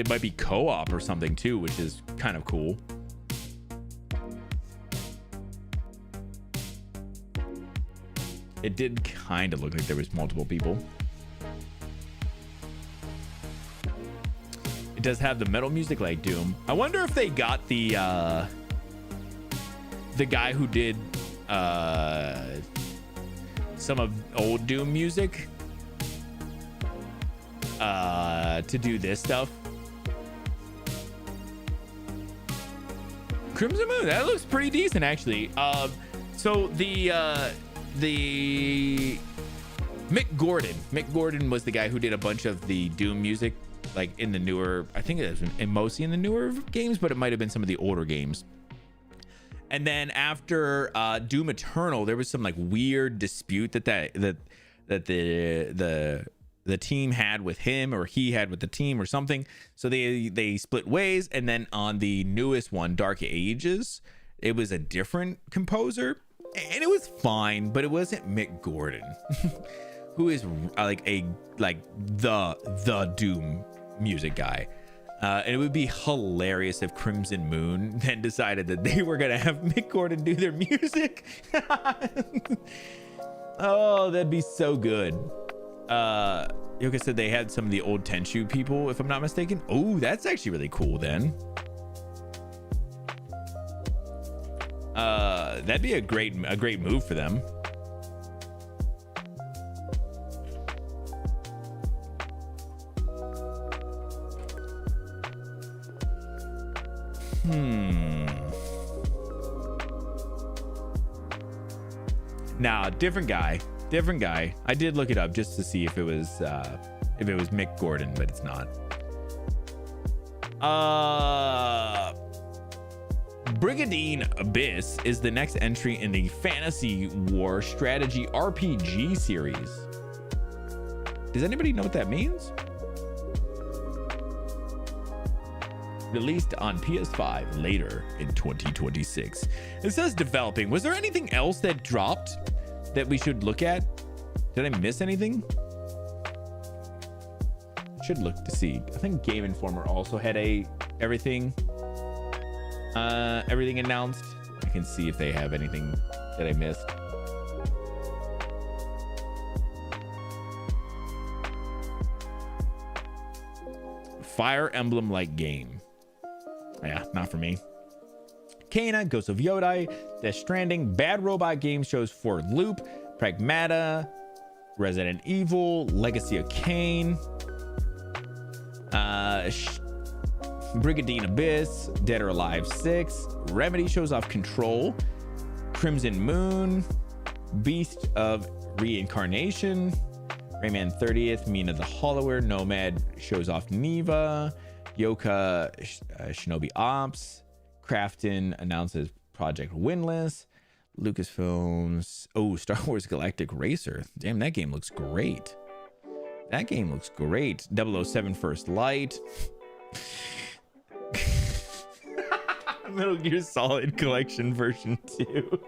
might be co-op or something too, which is kind of cool. It did kind of look like there was multiple people. It does have the metal music like Doom. I wonder if they got the guy who did some of old Doom music to do this stuff. Crimson Moon, that looks pretty decent actually. So the Mick Gordon was the guy who did a bunch of the Doom music, like in the newer, I think it was mostly in the newer games, but it might have been some of the older games. And then after Doom Eternal, there was some like weird dispute that the team had with him, or he had with the team or something. So they split ways. And then on the newest one, Dark Ages, it was a different composer, and it was fine, but it wasn't Mick Gordon, who is the Doom music guy. And it would be hilarious if Crimson Moon then decided that they were gonna have Mick Gordon do their music. Oh, that'd be so good. Yoka said they had some of the old Tenchu people, if I'm not mistaken. Oh, that's actually really cool then. That'd be a great move for them. Nah, different guy. I did look it up just to see if it was Mick Gordon, but it's not. Brigadine Abyss is the next entry in the Fantasy War strategy RPG series. Does anybody know what that means? Released on PS5 later in 2026. It says developing. Was there anything else that dropped that we should look at? Did I miss anything? Should look to see. I think Game Informer also had everything announced. I can see if they have anything that I missed. Fire Emblem like game. Yeah, not for me. Kena, Ghost of Yodai, Death Stranding, Bad Robot Games shows for Loop, Pragmata, Resident Evil, Legacy of Kain, Brigadine Abyss, Dead or Alive 6, Remedy shows off Control, Crimson Moon, Beast of Reincarnation, Rayman 30th, Mina the Hollower, Nomad shows off Neva, Yoka Shinobi Ops, Crafton announces Project Windless, Lucasfilms, Star Wars Galactic Racer. Damn, that game looks great. 007 First Light. Metal Gear Solid Collection version 2.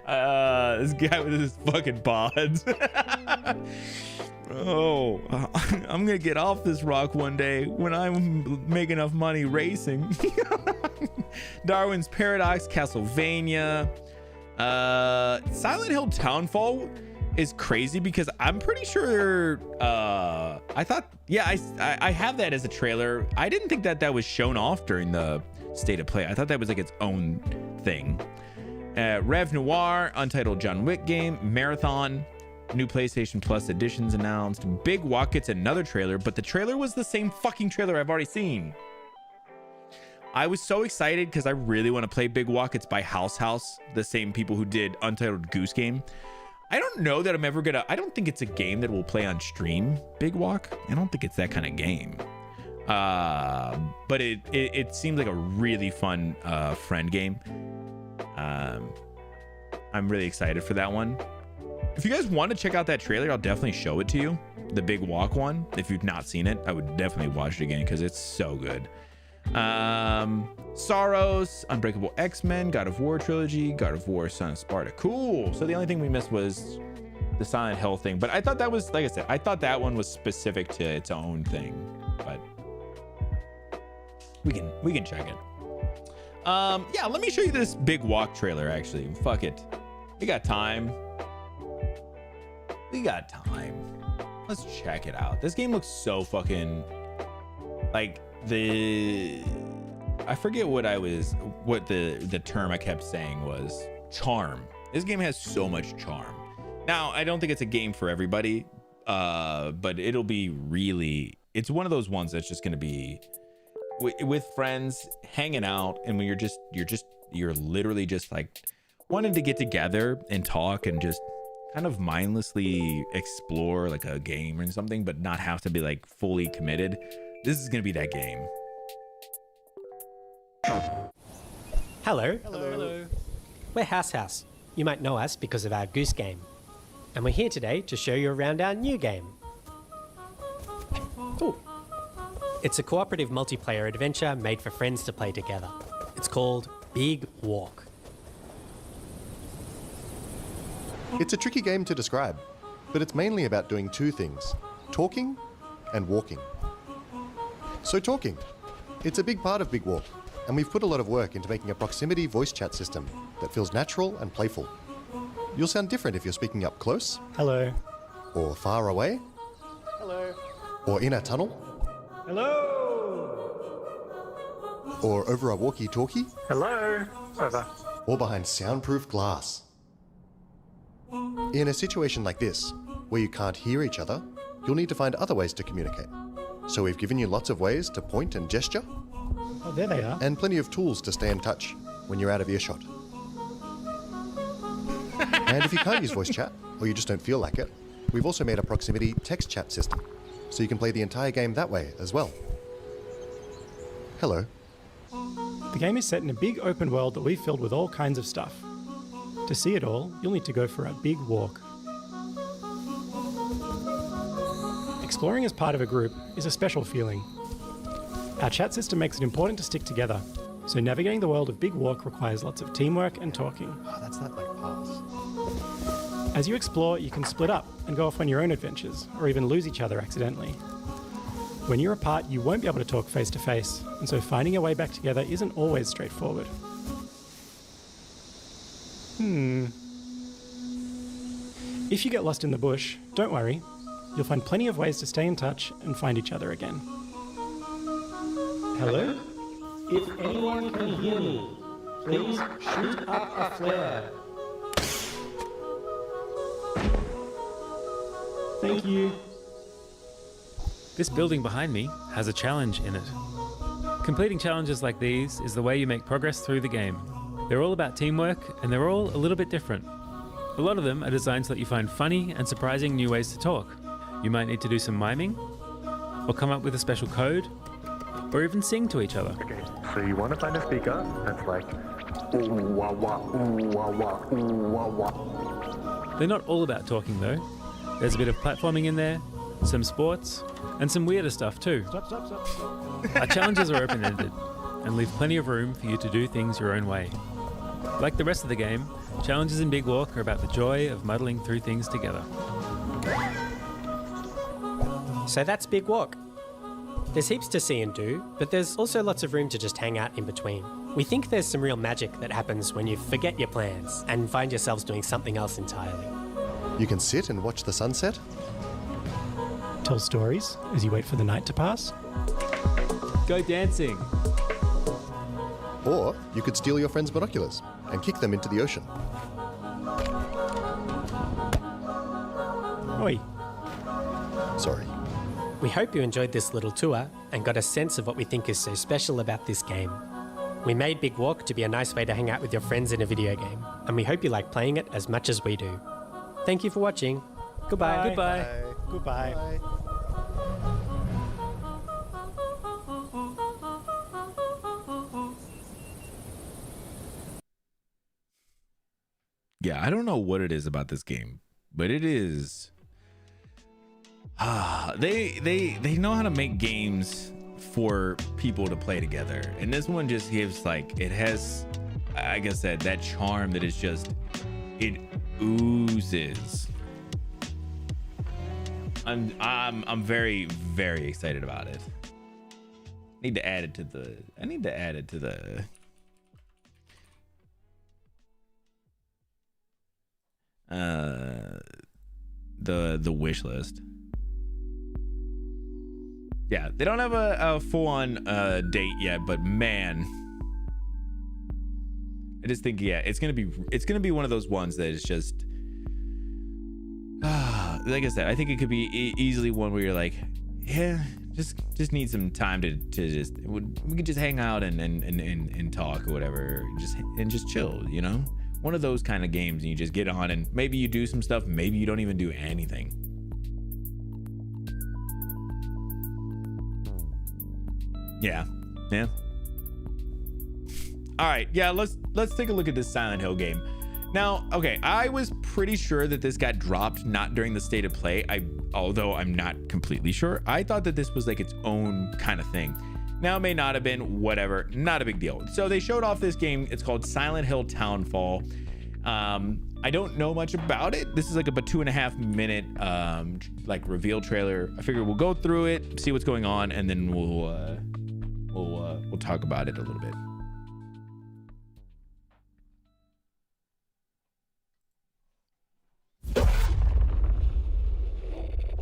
This guy with his fucking pods. Oh, I'm gonna get off this rock one day when I make enough money racing. Darwin's Paradox, Castlevania, Silent Hill Townfall is crazy because I'm pretty sure I thought, yeah, I have that as a trailer. I didn't think that was shown off during the State of Play. I thought that was like its own thing. Rev Noir, Untitled John Wick game, Marathon, new PlayStation Plus editions announced. Big Walk gets another trailer, but the trailer was the same fucking trailer I've already seen. I was so excited because I really want to play Big Walk. It's by House, the same people who did Untitled Goose Game. I don't know that I'm ever gonna, I don't think it's a game that we'll play on stream, Big Walk. I don't think it's that kind of game. But it seems like a really fun friend game. I'm really excited for that one. If you guys want to check out that trailer, I'll definitely show it to you. The Big Walk one. If you've not seen it, I would definitely watch it again because it's so good. Sorrows, Unbreakable X-Men, God of War trilogy, God of War, Son of Sparta. Cool. So the only thing we missed was the Silent Hill thing, but I thought that was, like I said, I thought that one was specific to its own thing, but we can check it. Yeah, let me show you this Big Walk trailer. Actually, fuck it, we got time. Let's check it out. This game looks so fucking like I forget what the term I kept saying was charm. This game has so much charm. Now, I don't think it's a game for everybody, but it'll be really, it's one of those ones that's just going to be with friends hanging out. And when you're literally just like wanting to get together and talk and just kind of mindlessly explore like a game or something, but not have to be like fully committed. This is going to be that game. Hello. We're House. You might know us because of our Goose Game. And we're here today to show you around our new game. Ooh. It's a cooperative multiplayer adventure made for friends to play together. It's called Big Walk. It's a tricky game to describe, but it's mainly about doing two things: talking and walking. So talking. It's a big part of Big Walk, and we've put a lot of work into making a proximity voice chat system that feels natural and playful. You'll sound different if you're speaking up close. Hello. Or far away. Hello. Or in a tunnel. Hello. Or over a walkie-talkie. Hello. Over. Or behind soundproof glass. In a situation like this, where you can't hear each other, you'll need to find other ways to communicate. So we've given you lots of ways to point and gesture. Oh, there they are. And plenty of tools to stay in touch when you're out of earshot. And if you can't use voice chat, or you just don't feel like it, we've also made a proximity text chat system, so you can play the entire game that way as well. Hello. The game is set in a big open world that we've filled with all kinds of stuff. To see it all, you'll need to go for a big walk. Exploring as part of a group is a special feeling. Our chat system makes it important to stick together, so navigating the world of Big Walk requires lots of teamwork and talking. Oh, that's not like pass. As you explore, you can split up and go off on your own adventures, or even lose each other accidentally. When you're apart, you won't be able to talk face to face, and so finding your way back together isn't always straightforward. If you get lost in the bush, don't worry. You'll find plenty of ways to stay in touch and find each other again. Hello? If anyone can hear me, please shoot up a flare. Thank you. This building behind me has a challenge in it. Completing challenges like these is the way you make progress through the game. They're all about teamwork, and they're all a little bit different. A lot of them are designed so that you find funny and surprising new ways to talk. You might need to do some miming, or come up with a special code, or even sing to each other. Okay, so you want to find a speaker that's like, ooh wah wah, ooh wah wah, ooh wah wah. They're not all about talking though. There's a bit of platforming in there, some sports, and some weirder stuff too. Stop. Our challenges are open-ended, and leave plenty of room for you to do things your own way. Like the rest of the game, challenges in Big Walk are about the joy of muddling through things together. So that's Big Walk. There's heaps to see and do, but there's also lots of room to just hang out in between. We think there's some real magic that happens when you forget your plans and find yourselves doing something else entirely. You can sit and watch the sunset. Tell stories as you wait for the night to pass. Go dancing. Or you could steal your friend's binoculars and kick them into the ocean. Oi. Sorry. We hope you enjoyed this little tour and got a sense of what we think is so special about this game. We made Big Walk to be a nice way to hang out with your friends in a video game, and we hope you like playing it as much as we do. Thank you for watching. Goodbye. Goodbye. Goodbye. Bye. Yeah, I don't know what it is about this game, but it is they know how to make games for people to play together, and this one just gives, like, it has, like I said, that charm that is just, it oozes. I'm very, very excited about it. I need to add it to the wish list. Yeah, they don't have a full-on date yet, but man, I just think, yeah, it's gonna be one of those ones that is just like I said, I think it could be easily one where you're like, yeah, just need some time to just, we can just hang out and talk or whatever, just chill, you know, one of those kind of games, and you just get on and maybe you do some stuff, maybe you don't even do anything. Yeah. All right, yeah, let's take a look at this Silent Hill game. Now, okay, I was pretty sure that this got dropped not during the state of play. Although I'm not completely sure. I thought that this was like its own kind of thing. Now, it may not have been, whatever, not a big deal. So they showed off this game. It's called Silent Hill Townfall. I don't know much about it. This is like a 2.5 minute like reveal trailer. I figure we'll go through it, see what's going on, and then we'll talk about it a little bit.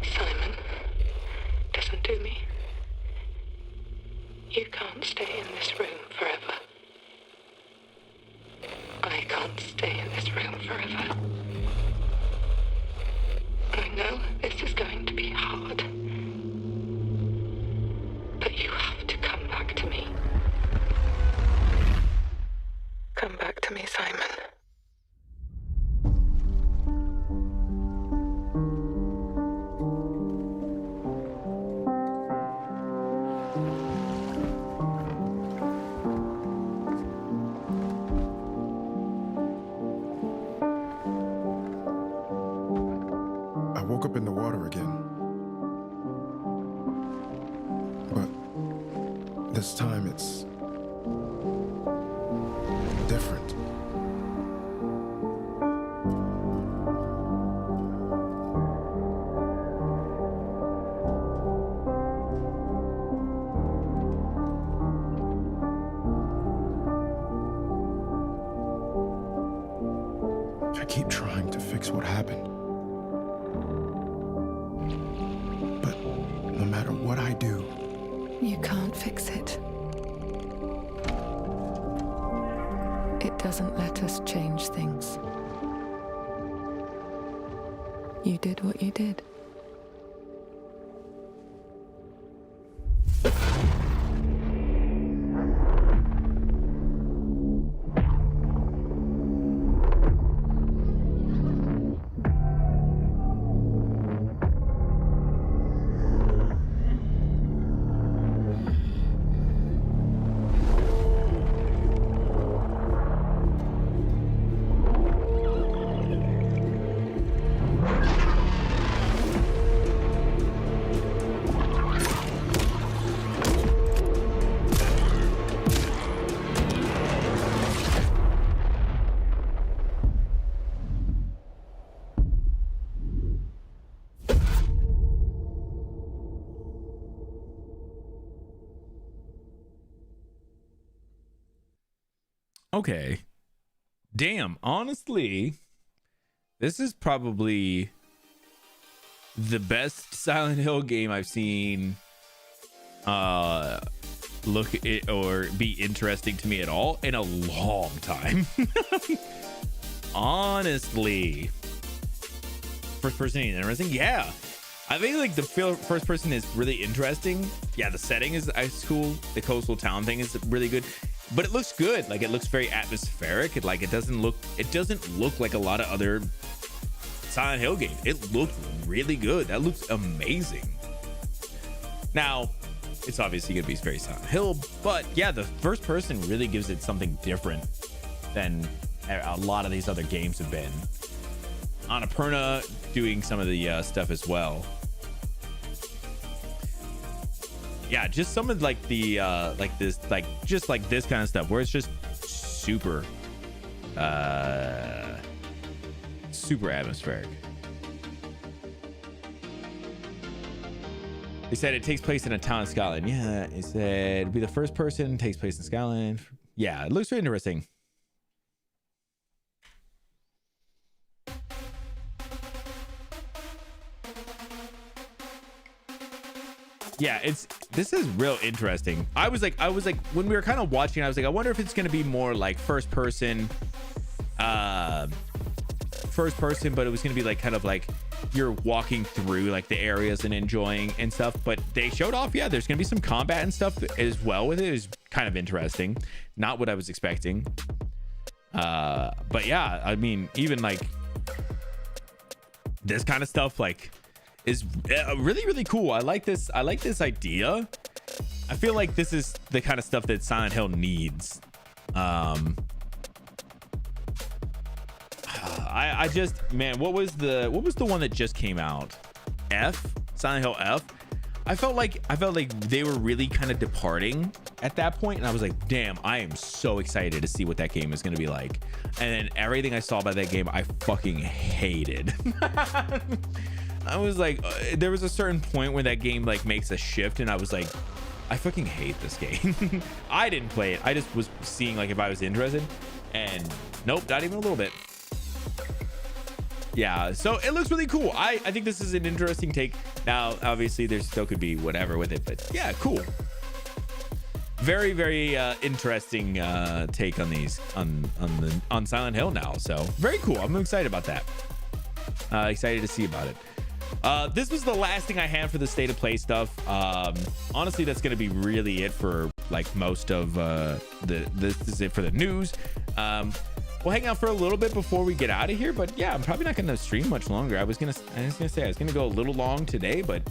Simon, listen to me. You can't stay in this room forever. I can't stay in this room forever. I know this is going to be hard. But you have to come back to me. Come back to me, Simon. I woke up in the water again. But this time it's different. I keep trying to fix what happened. But no matter what I do, You can't fix it. It doesn't let us change things. You did what you did. Okay. Damn, honestly, this is probably the best Silent Hill game I've seen look it or be interesting to me at all in a long time. Honestly. First person ain't interesting? Yeah. I think like the first person is really interesting. Yeah, the setting is cool. The coastal town thing is really good. But it looks good. Like, it looks very atmospheric. It doesn't look like a lot of other Silent Hill games. It looked really good. That looks amazing. Now, it's obviously gonna be very Silent Hill, but yeah, the first person really gives it something different than a lot of these other games have been. Annapurna doing some of the stuff as well. Yeah, just some of like the like this kind of stuff where it's just super super atmospheric. They said it takes place in a town in Scotland. Yeah, it said be the first person, takes place in Scotland. Yeah, it looks very interesting. Yeah, this is real interesting. I was like when we were kind of watching, I was like, I wonder if it's gonna be more like first person, but it was gonna be like kind of like you're walking through like the areas and enjoying and stuff. But they showed off, yeah, there's gonna be some combat and stuff as well with it. It was kind of interesting, not what I was expecting. But yeah, I mean, even like this kind of stuff like is really, really cool. I like this idea. I feel like this is the kind of stuff that Silent Hill needs. I just, man, what was the one that just came out? Silent Hill F. I felt like they were really kind of departing at that point, and I was like, damn, I am so excited to see what that game is going to be like. And then everything I saw about that game, I fucking hated. I was like, there was a certain point where that game like makes a shift, and I was like, I fucking hate this game. I didn't play it. I just was seeing like if I was interested, and nope, not even a little bit. Yeah, so it looks really cool. I think this is an interesting take. Now, obviously, there still could be whatever with it, but yeah, cool. Very, very interesting take on these on Silent Hill now. So very cool. I'm excited about that. Excited to see about it. This was the last thing I had for the state of play stuff. Honestly, that's going to be really it for like most of this is it for the news. We'll hang out for a little bit before we get out of here, but yeah, I'm probably not going to stream much longer. I was gonna say I was gonna go a little long today, but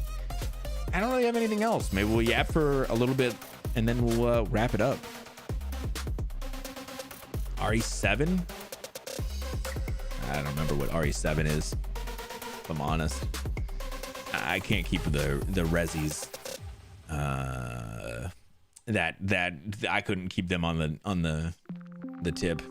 I don't really have anything else. Maybe we'll yap for a little bit and then we'll wrap it up. RE7? I don't remember what RE7 is, if I'm honest. I can't keep the resis. That I couldn't keep them on the tip.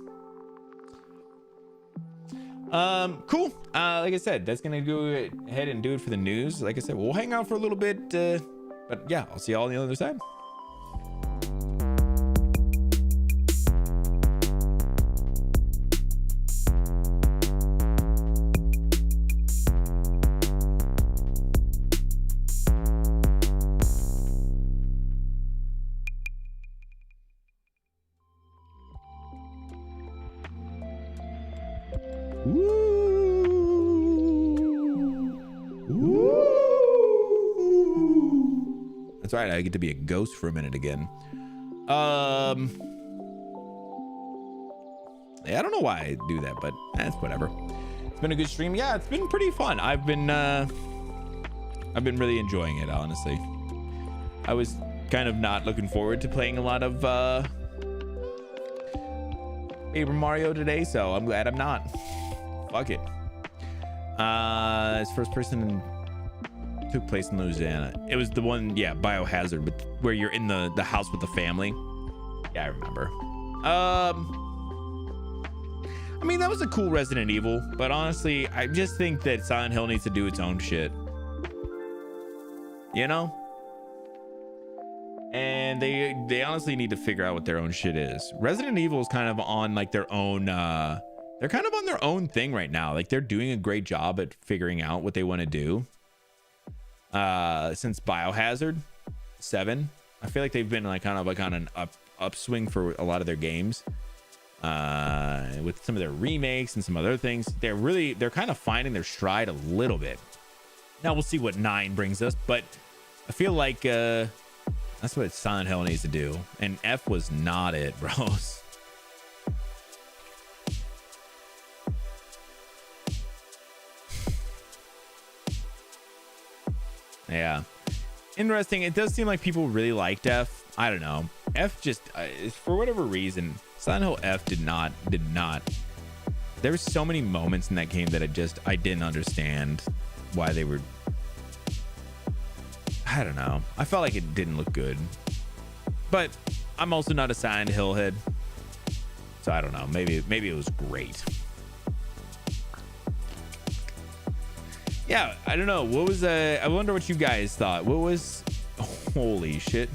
Cool. Like I said, that's gonna go ahead and do it for the news. Like I said, we'll hang out for a little bit, but yeah, I'll see y'all on the other side. That's right, I get to be a ghost for a minute again. Yeah, I don't know why I do that, but that's whatever. It's been a good stream. Yeah, it's been pretty fun. I've been really enjoying it, honestly. I was kind of not looking forward to playing a lot of Paper Mario today, so I'm glad I'm not. Fuck it. It's first person took place in Louisiana. It was the one, yeah, Biohazard, where you're in the house with the family. Yeah, I remember. I mean, that was a cool Resident Evil, but honestly, I just think that Silent Hill needs to do its own shit. You know? And they honestly need to figure out what their own shit is. Resident Evil is kind of on like their own they're kind of on their own thing right now. Like they're doing a great job at figuring out what they want to do. Since Biohazard 7, I feel like they've been like kind of like on an upswing for a lot of their games. With some of their remakes and some other things, they're kind of finding their stride a little bit. Now we'll see what 9 brings us, but I feel like that's what Silent Hill needs to do, and F was not it, bros. Yeah, interesting. It does seem like people really liked F. I don't know. F just for whatever reason, Silent Hill F did not there were so many moments in that game that I didn't understand why they were. I don't know. I felt like it didn't look good, but I'm also not a Silent Hill head, so I don't know. Maybe it was great. Yeah, I don't know. What was I wonder what you guys thought. What was? Holy shit!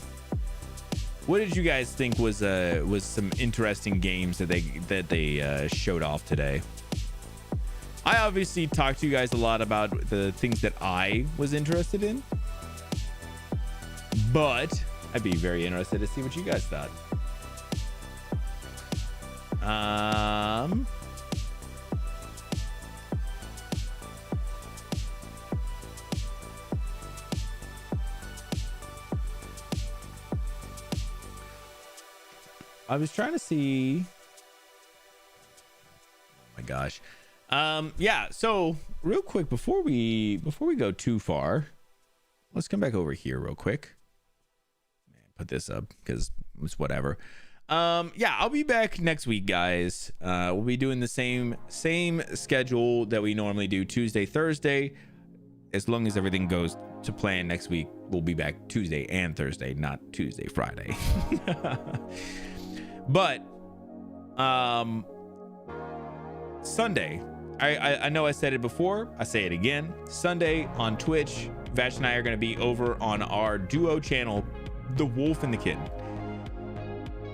What did you guys think was some interesting games that they showed off today? I obviously talked to you guys a lot about the things that I was interested in, but I'd be very interested to see what you guys thought. I was trying to see. Oh my gosh. Yeah, so real quick before we go too far, let's come back over here real quick. Put this up because it's whatever. Yeah, I'll be back next week, guys. We'll be doing the same schedule that we normally do, Tuesday, Thursday. As long as everything goes to plan next week, we'll be back Tuesday and Thursday, not Tuesday, Friday. But Sunday, I know I said it before, I say it again. Sunday on Twitch, Vash and I are going to be over on our duo channel, The Wolf and the Kid.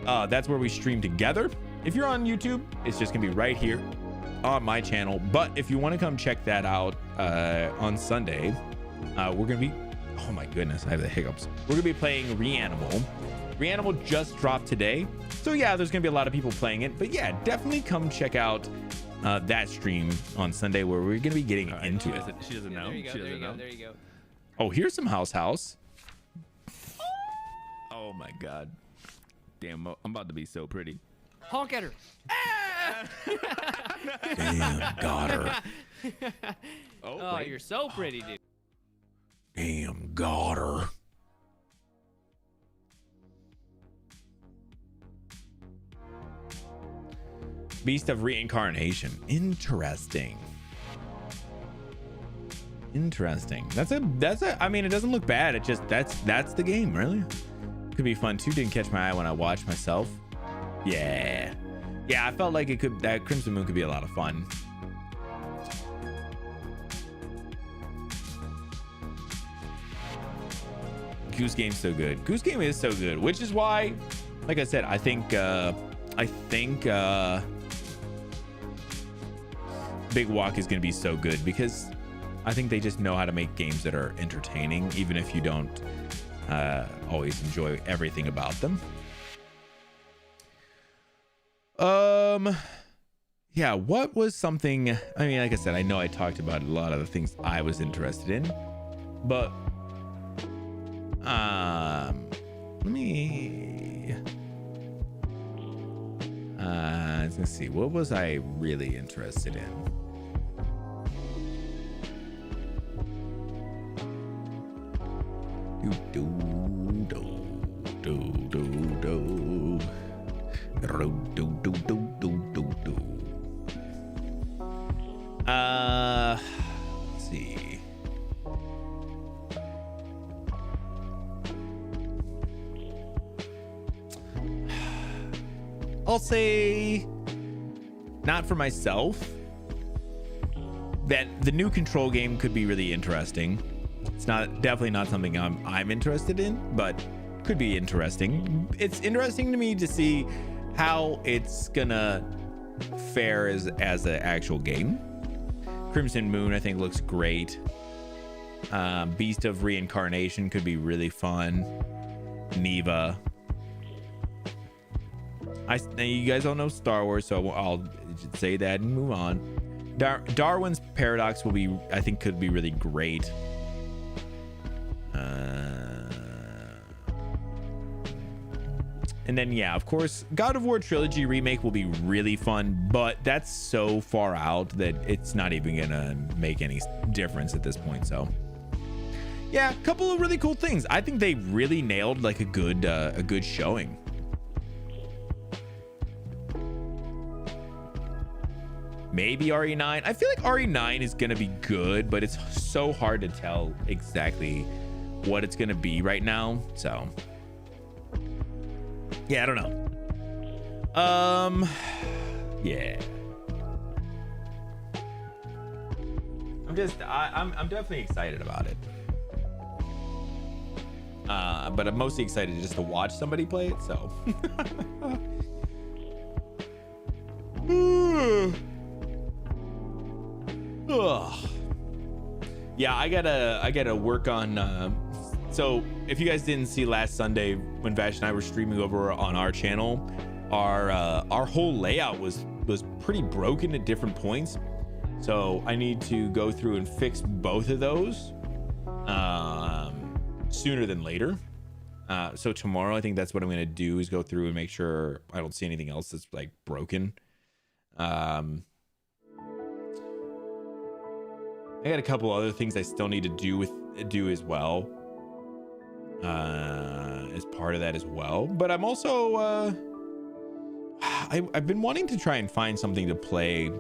That's where we stream together. If you're on YouTube, it's just gonna be right here on my channel. But if you want to come check that out on Sunday, we're gonna be, oh my goodness, I have the hiccups. We're gonna be playing Reanimal. Reanimal just dropped today, so yeah, there's gonna be a lot of people playing it. But yeah, definitely come check out that stream on Sunday where we're gonna be getting into it. She doesn't know. She doesn't know. There you go. Oh, here's some house. Oh my god. Damn, I'm about to be so pretty. Honk at her. Damn, got her. Oh, you're so pretty, dude. Damn, got her. Beast of Reincarnation. Interesting. That's a I mean, it doesn't look bad. It just that's the game, really. Could be fun too. Didn't catch my eye when I watched myself. Yeah, I felt like that Crimson Moon could be a lot of fun. Goose Game's so good. Goose Game is so good, which is why, like I said, I think Big Walk is going to be so good because I think they just know how to make games that are entertaining, even if you don't always enjoy everything about them. Yeah, what was something, I mean, like I said, I know I talked about a lot of the things I was interested in, but let's see, what was I really interested in? Let's see. I'll say not for myself. That the new Control game could be really interesting. It's definitely not something I'm interested in, but could be interesting. It's interesting to me to see how it's gonna fare as an actual game. Crimson Moon, I think, looks great. Beast of Reincarnation could be really fun. Neva. You guys all know Star Wars, so I'll say that and move on. Darwin's Paradox I think could be really great. And then, yeah, of course, God of War Trilogy Remake will be really fun, but that's so far out that it's not even gonna make any difference at this point. So, yeah, a couple of really cool things. I think they really nailed like a good showing. maybe RE9. I feel like RE9 is gonna be good, but it's so hard to tell exactly what it's gonna be right now. So yeah, I don't know. Yeah, I'm definitely excited about it. But I'm mostly excited just to watch somebody play it. So yeah, I gotta work on so if you guys didn't see last Sunday when Vash and I were streaming over on our channel, our whole layout was pretty broken at different points. So I need to go through and fix both of those sooner than later. So tomorrow I think that's what I'm gonna do, is go through and make sure I don't see anything else that's like broken. I got a couple other things I still need to do as well, as part of that as well. But I'm also I've been wanting to try and find something to play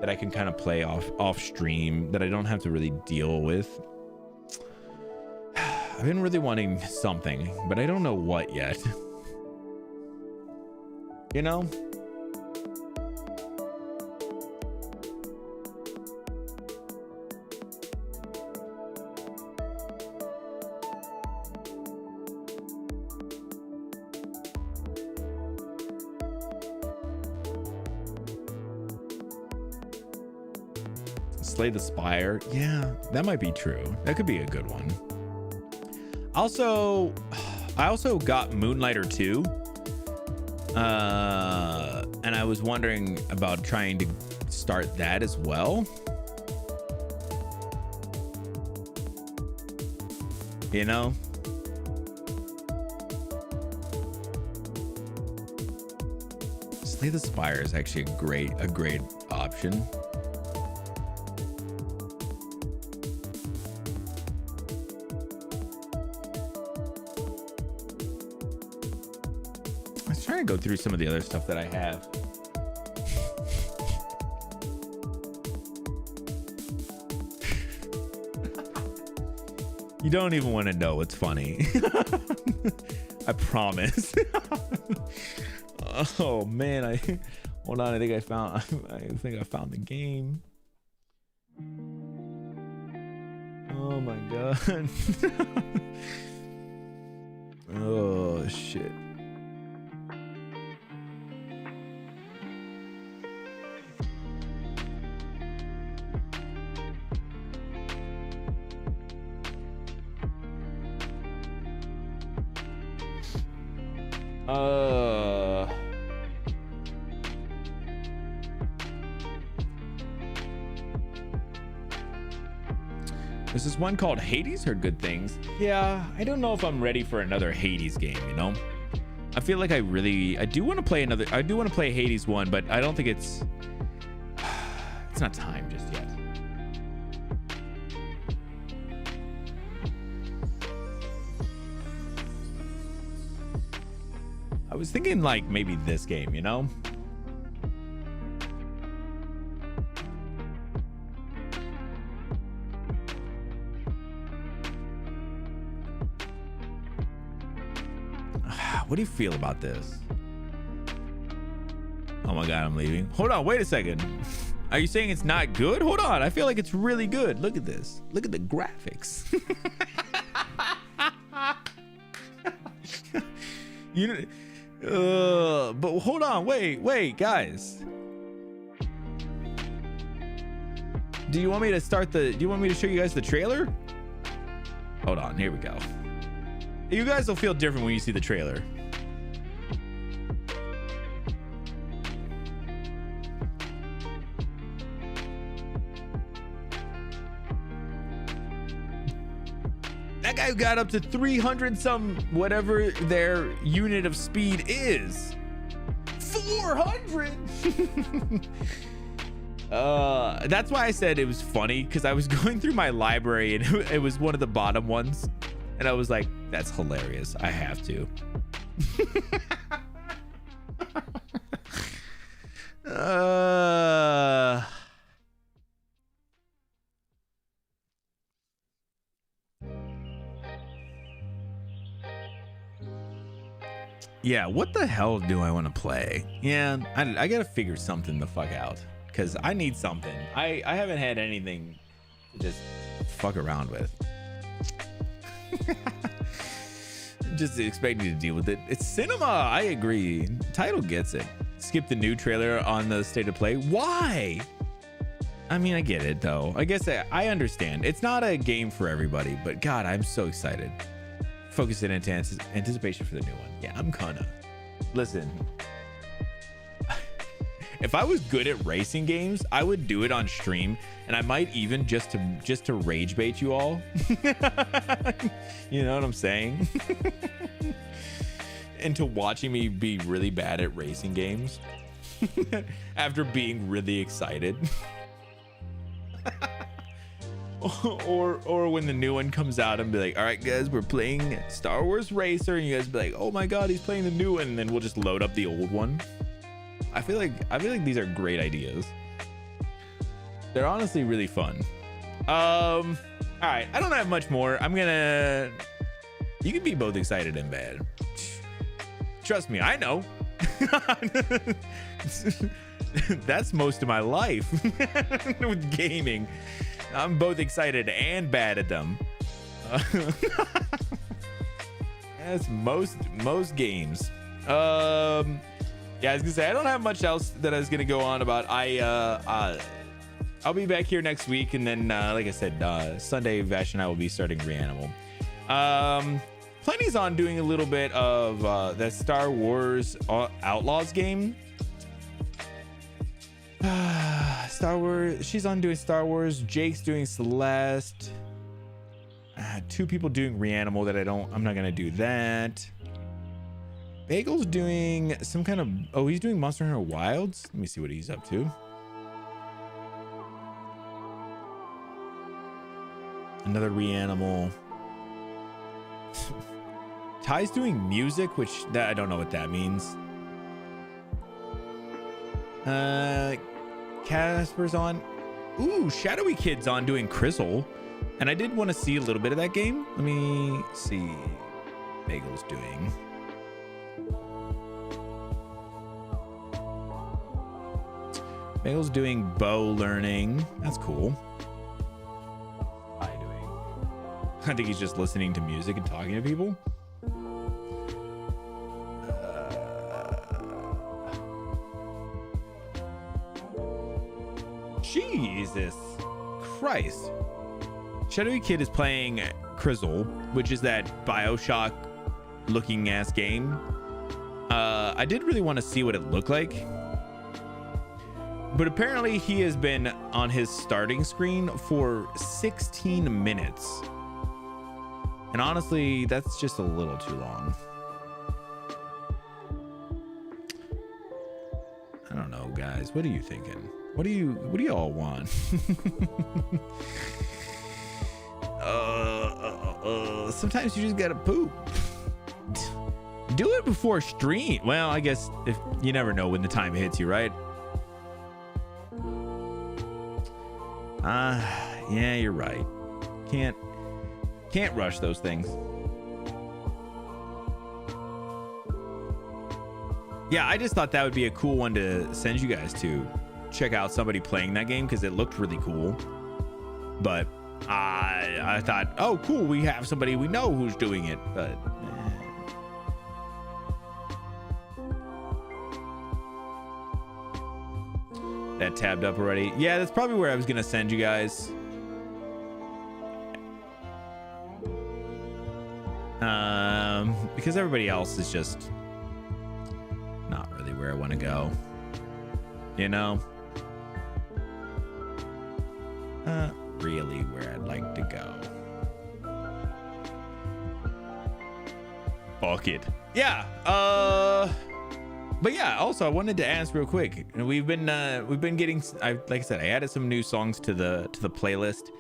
that I can kind of play off stream that I don't have to really deal with. I've been really wanting something, but I don't know what yet. You know? Slay the Spire. Yeah, that might be true. That could be a good one. Also, I also got Moonlighter 2. And I was wondering about trying to start that as well. You know? Slay the Spire is actually a great option. Trying to go through some of the other stuff that I have. You don't even want to know what's funny. I promise. Oh man, hold on. I think I found the game. Oh my god. Oh shit. This is one called Hades. Heard good things. Yeah, I don't know if I'm ready for another Hades game, you know? I feel like I do want to play another. I do want to play Hades 1, but I don't think it's not time just yet. I was thinking like maybe this game, you know? What do you feel about this? Oh my god, I'm leaving. Hold on, wait a second. Are you saying it's not good? Hold on, I feel like it's really good. Look at this. Look at the graphics. But hold on, wait, guys. Do you want me to show you guys the trailer? Hold on, here we go. You guys will feel different when you see the trailer. That guy got up to 300 some whatever their unit of speed is. 400. That's why I said it was funny, because I was going through my library and it was one of the bottom ones, and I was like, that's hilarious. I have to. Yeah, what the hell do I want to play? Yeah, I gotta figure something the fuck out, because I need something. I haven't had anything to just fuck around with. Just expecting to deal with it. It's cinema. I agree. Title gets it. Skip the new trailer on the state of play. Why? I mean, I get it though. I guess I understand. It's not a game for everybody, but God, I'm so excited. Focus in anticipation for the new one. Yeah, I'm gonna. Listen. If I was good at racing games, I would do it on stream, and I might even just to rage bait you all. You know what I'm saying? Into watching me be really bad at racing games after being really excited. or when the new one comes out and be like, all right guys, we're playing Star Wars Racer, and you guys be like, oh my god, he's playing the new one, and then we'll just load up the old one. I feel like these are great ideas. They're honestly really fun. All right, I don't have much more. You can be both excited and bad. Trust me, I know. That's most of my life with gaming. I'm both excited and bad at them. That's most games. Yeah, I was gonna say I don't have much else that I was gonna go on about. I'll be back here next week, and then like I said, Sunday Vash and I will be starting Reanimal. Plenty's on doing a little bit of that Star Wars Outlaws game. Star Wars. She's on doing Star Wars. Jake's doing Celeste. Two people doing Reanimal that I'm not gonna do that. Bagel's doing some kind of, he's doing Monster Hunter Wilds. Let me see what he's up to. Another Reanimal. Ty's doing music, I don't know what that means. Casper's on. Ooh, Shadowy Kid's on doing Crizzle. And I did want to see a little bit of that game. Let me see. Bagel's doing. Bagel's doing bow learning. That's cool. What's Ty doing? I think he's just listening to music and talking to people. Jesus Christ. Shadowy Kid is playing Crizzle, which is that BioShock looking ass game. I did really want to see what it looked like. But apparently he has been on his starting screen for 16 minutes. And honestly, that's just a little too long. I don't know, guys. What are you thinking? What do you all want? Sometimes you just gotta poop. Do it before stream. Well, I guess if you never know when the time hits you, right? Yeah, you're right. Can't rush those things. Yeah, I just thought that would be a cool one to send you guys to check out somebody playing that game, because it looked really cool. But I thought, oh cool, we have somebody we know who's doing it, but that tabbed up already. Yeah, that's probably where I was gonna send you guys. Because everybody else is just not really where I want to go, you know. Really where I'd like to go. Fuck it. Yeah. But yeah, also I wanted to ask real quick. We've been getting, like I said, I added some new songs to the playlist.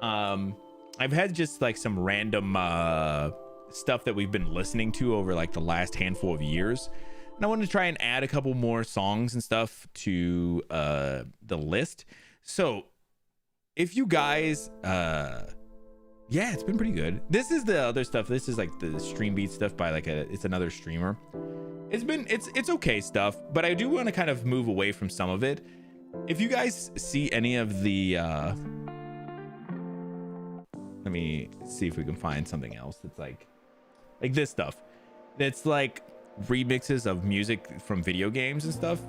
I've had just like some random stuff that we've been listening to over like the last handful of years, and I wanted to try and add a couple more songs and stuff to the list. So if you guys Yeah, it's been pretty good. This is the other stuff. This is like the Stream Beat stuff by like it's another streamer. It's okay stuff, but I do want to kind of move away from some of it. If you guys see any of the let me see if we can find something else that's like this stuff. That's like remixes of music from video games and stuff.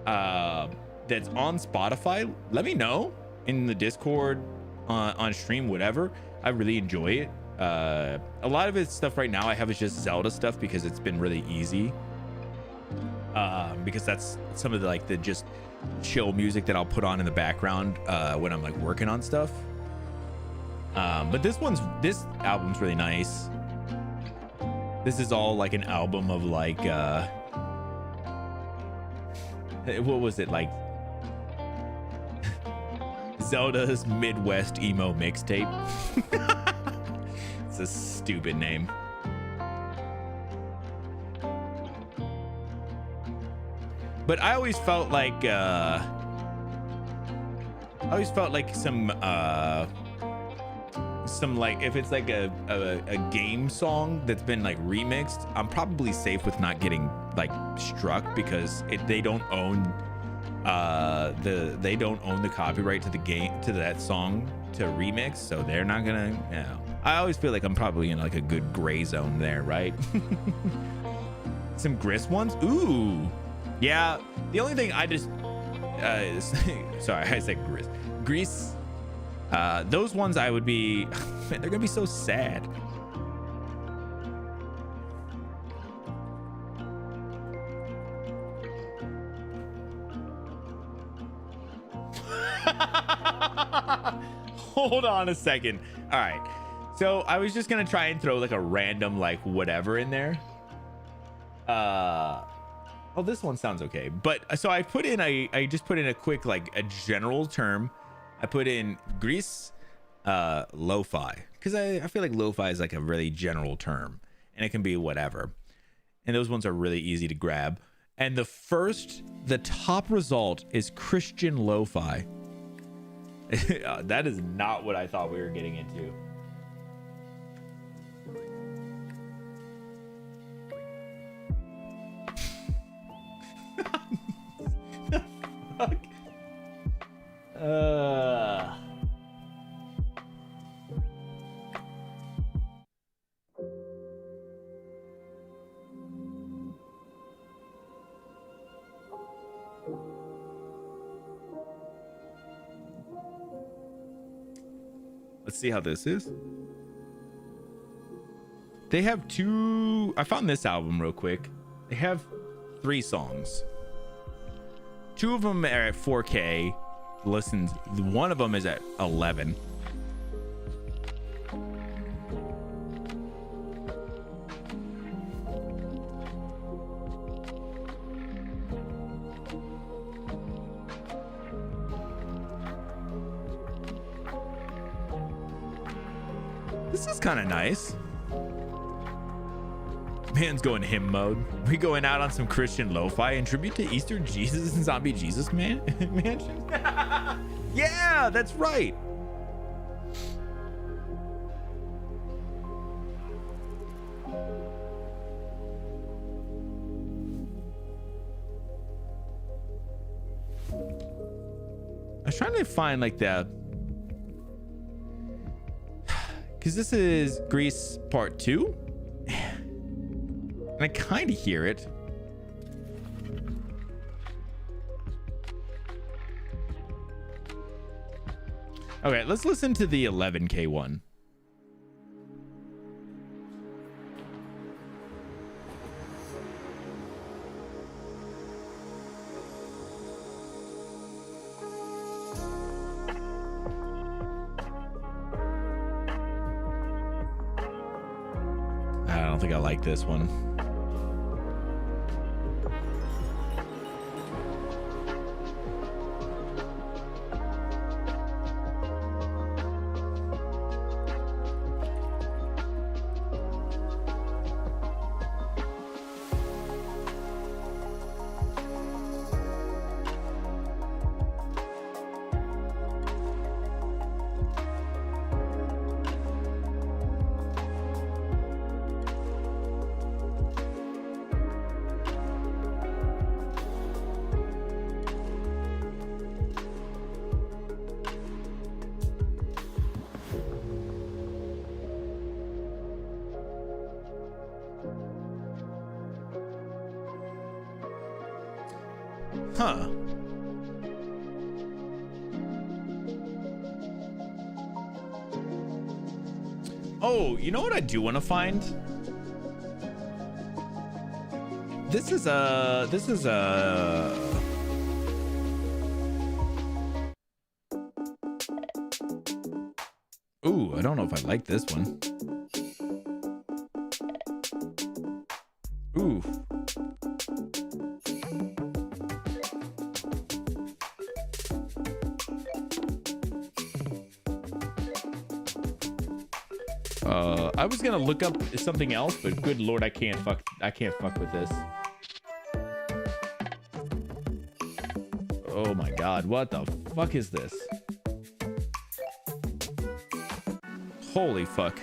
That's on Spotify. Let me know in the Discord, on stream, whatever. I really enjoy it. A lot of it's stuff right now I have is just Zelda stuff because it's been really easy. Because that's some of the like the just chill music that I'll put on in the background when I'm like working on stuff. But this album's really nice. This is all like an album of like what was it, like Zelda's Midwest emo mixtape. It's a stupid name. But I always felt like some like if it's like a game song that's been like remixed, I'm probably safe with not getting like struck because they don't own the copyright to the game, to that song to remix, so they're not gonna, you know. I always feel like I'm probably in like a good gray zone there, right? Some Gris ones, ooh, yeah. The only thing I just sorry, I said Gris. Those ones I would be, man, they're gonna be so sad. Hold on a second. All right, so I was just gonna try and throw like a random like whatever in there. Oh, this one sounds okay, but so I just put in a quick like a general term. I put in Gris lo-fi because I feel like lo-fi is like a really general term and it can be whatever, and those ones are really easy to grab. And the top result is Christian lo-fi. That is not what I thought we were getting into. The fuck? Let's see how this is. They have two. I found this album real quick. They have 3 songs. 2 of them are at 4K. Listens. One of them is at 11. This is kind of nice. Man's going hymn mode. We going out on some Christian lo-fi in tribute to Easter Jesus and Zombie Jesus Mansion. Yeah, that's right. I was trying to find like the, because this is Gris Part 2. And I kind of hear it. Okay, let's listen to the 11K one. I don't think I like this one. Huh. Oh, you know what I do want to find? This is a ooh, I don't know if I like this one. Ooh. I was gonna look up something else, but good lord, I can't fuck with this. Oh my god, what the fuck is this? Holy fuck.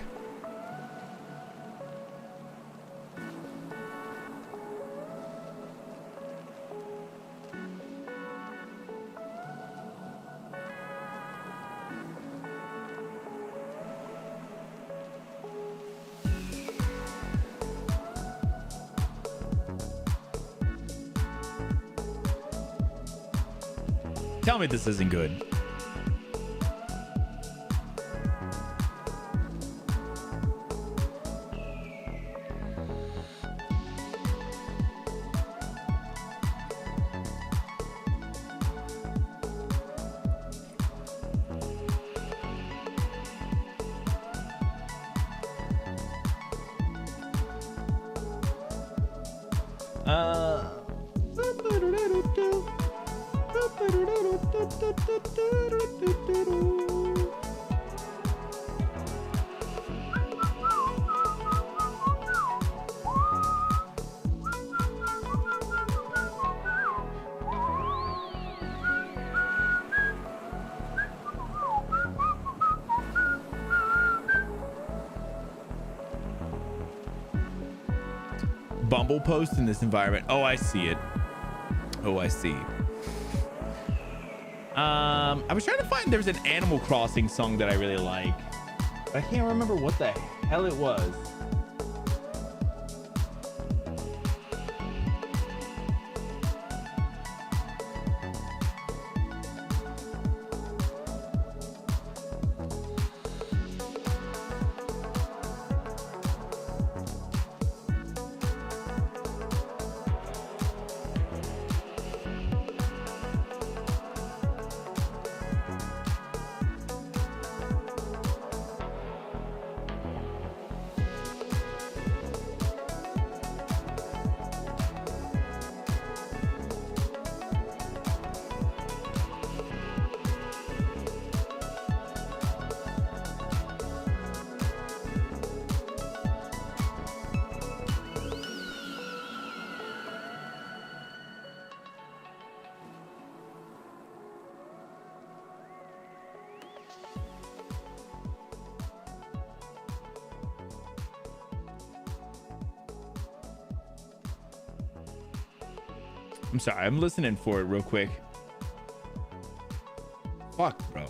Tell me this isn't good. Bumble post in this environment. Oh, I see it. Oh, I see. I was trying to find, there's an Animal Crossing song that I really like, but I can't remember what the hell it was. I'm sorry, I'm listening for it real quick. Fuck, bro.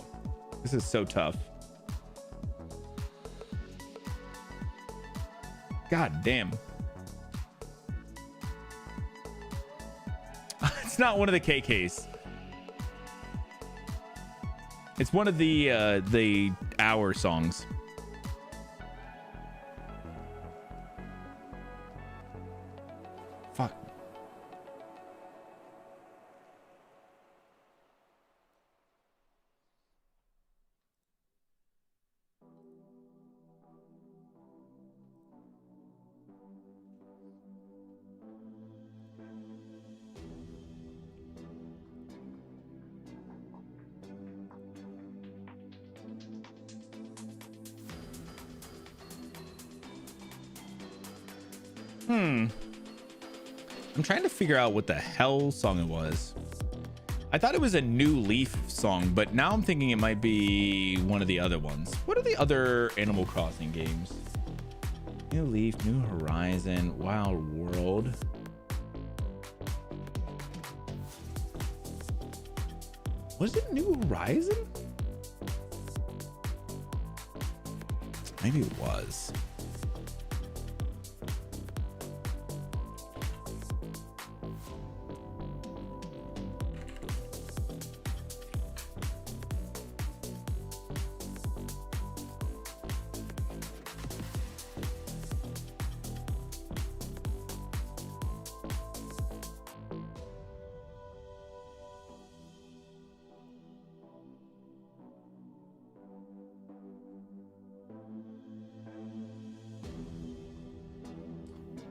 This is so tough. God damn. It's not one of the KKs. It's one of the Hour songs. Fuck. I'm trying to figure out what the hell song it was. I thought it was a New Leaf song, but now I'm thinking it might be one of the other ones. What are the other Animal Crossing games? New Leaf, New Horizon, Wild World. Was it New Horizon? Maybe it was.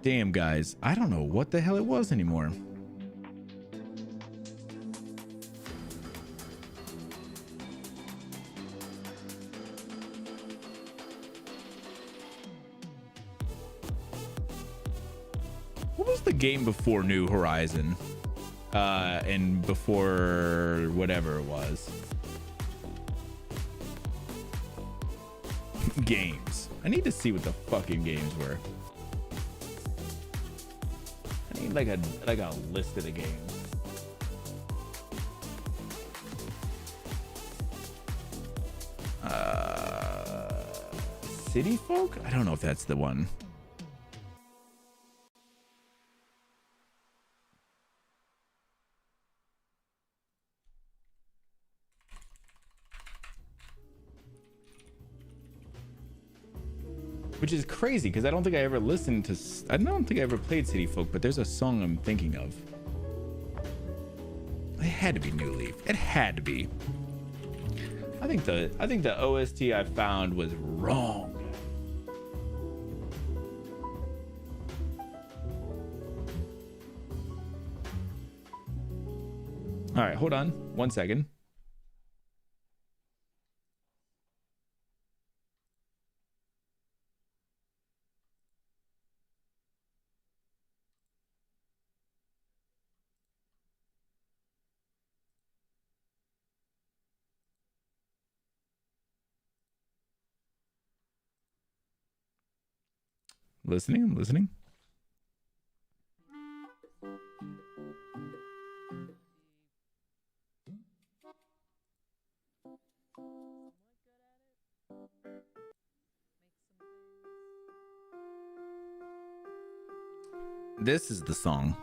Damn, guys, I don't know what the hell it was anymore. What was the game before New Horizon? And before whatever it was. Games. I need to see what the fucking games were. I need like a list of the games. City Folk? I don't know if that's the one. Which is crazy because I don't think I ever listened to. I don't think I ever played City Folk, but there's a song I'm thinking of. It had to be New Leaf. It had to be. I think the OST I found was wrong. All right, hold on 1 second. I'm listening. This is the song.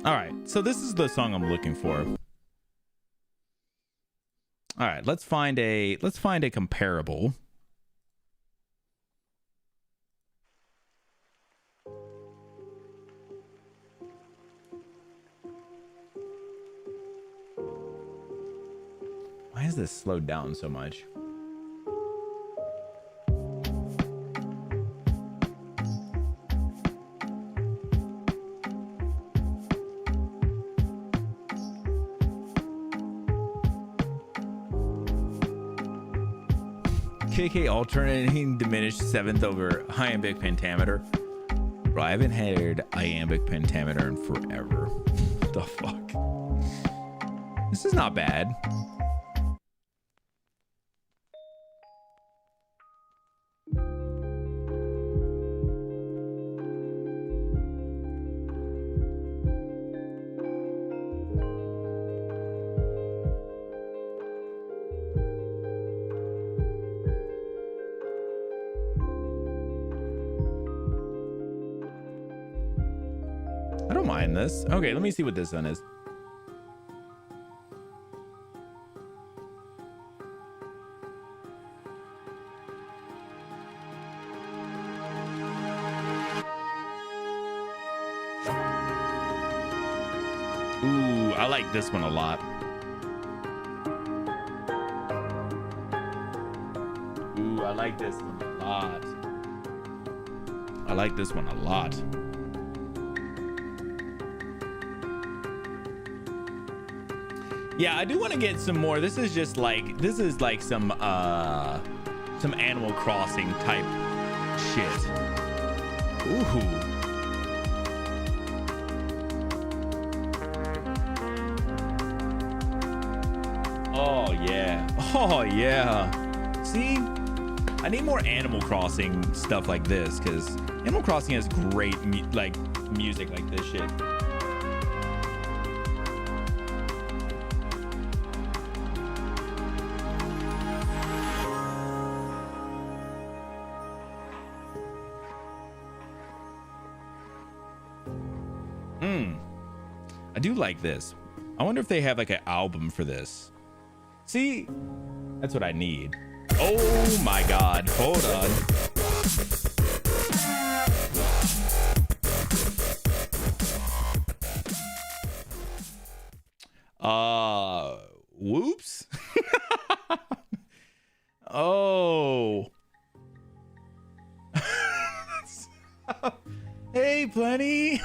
All right, so this is the song I'm looking for. All right, let's find a comparable. Why is this slowed down so much? KK alternating diminished 7th over iambic pentameter. Bro, I haven't heard iambic pentameter in forever. What the fuck? This is not bad. I don't mind this. Okay, let me see what this one is. Ooh, I like this one a lot. Ooh, I like this one a lot. I like this one a lot. Yeah, I do want to get some more. This is like some Animal Crossing type shit. Ooh. Oh yeah. Oh yeah. See? I need more Animal Crossing stuff like this, because Animal Crossing has great music like this shit. I do like this. I wonder if they have like an album for this. See, that's what I need. Oh my God, hold on. Whoops. Oh. Hey, Plenty.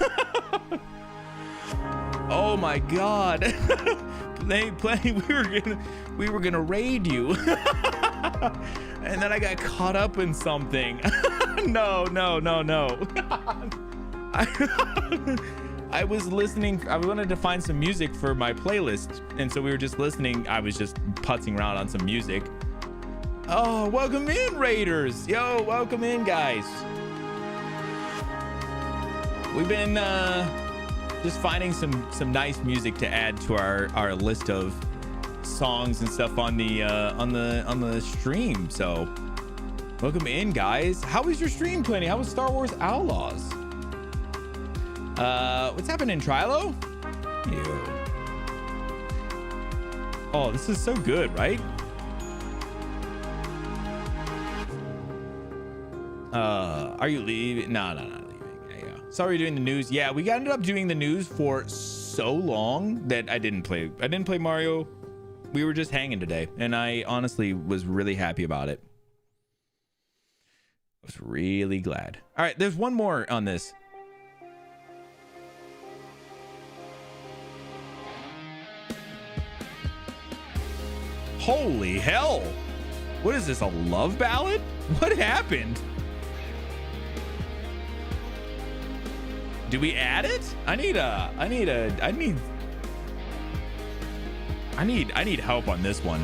Oh my God. Plenty, we were gonna raid you. And then I got caught up in something. No. I was listening. I wanted to find some music for my playlist, and so we were just listening. I was just putzing around on some music. Oh, welcome in, Raiders. Yo, welcome in, guys. We've been just finding some nice music to add to our list of songs and stuff on the stream. So welcome in, guys. How was your stream, Plenty? How was Star Wars Outlaws? What's happening in Trilo? Ew. Oh, this is so good, right? Are you leaving? No, not leaving. There you go. Sorry, you're doing the news. Yeah, we ended up doing the news for so long that I didn't play Mario. We were just hanging today, and I honestly was really happy about it. I was really glad. All right, there's one more on this. Holy hell. What is this, a love ballad? What happened? Do we add it? I need help on this one.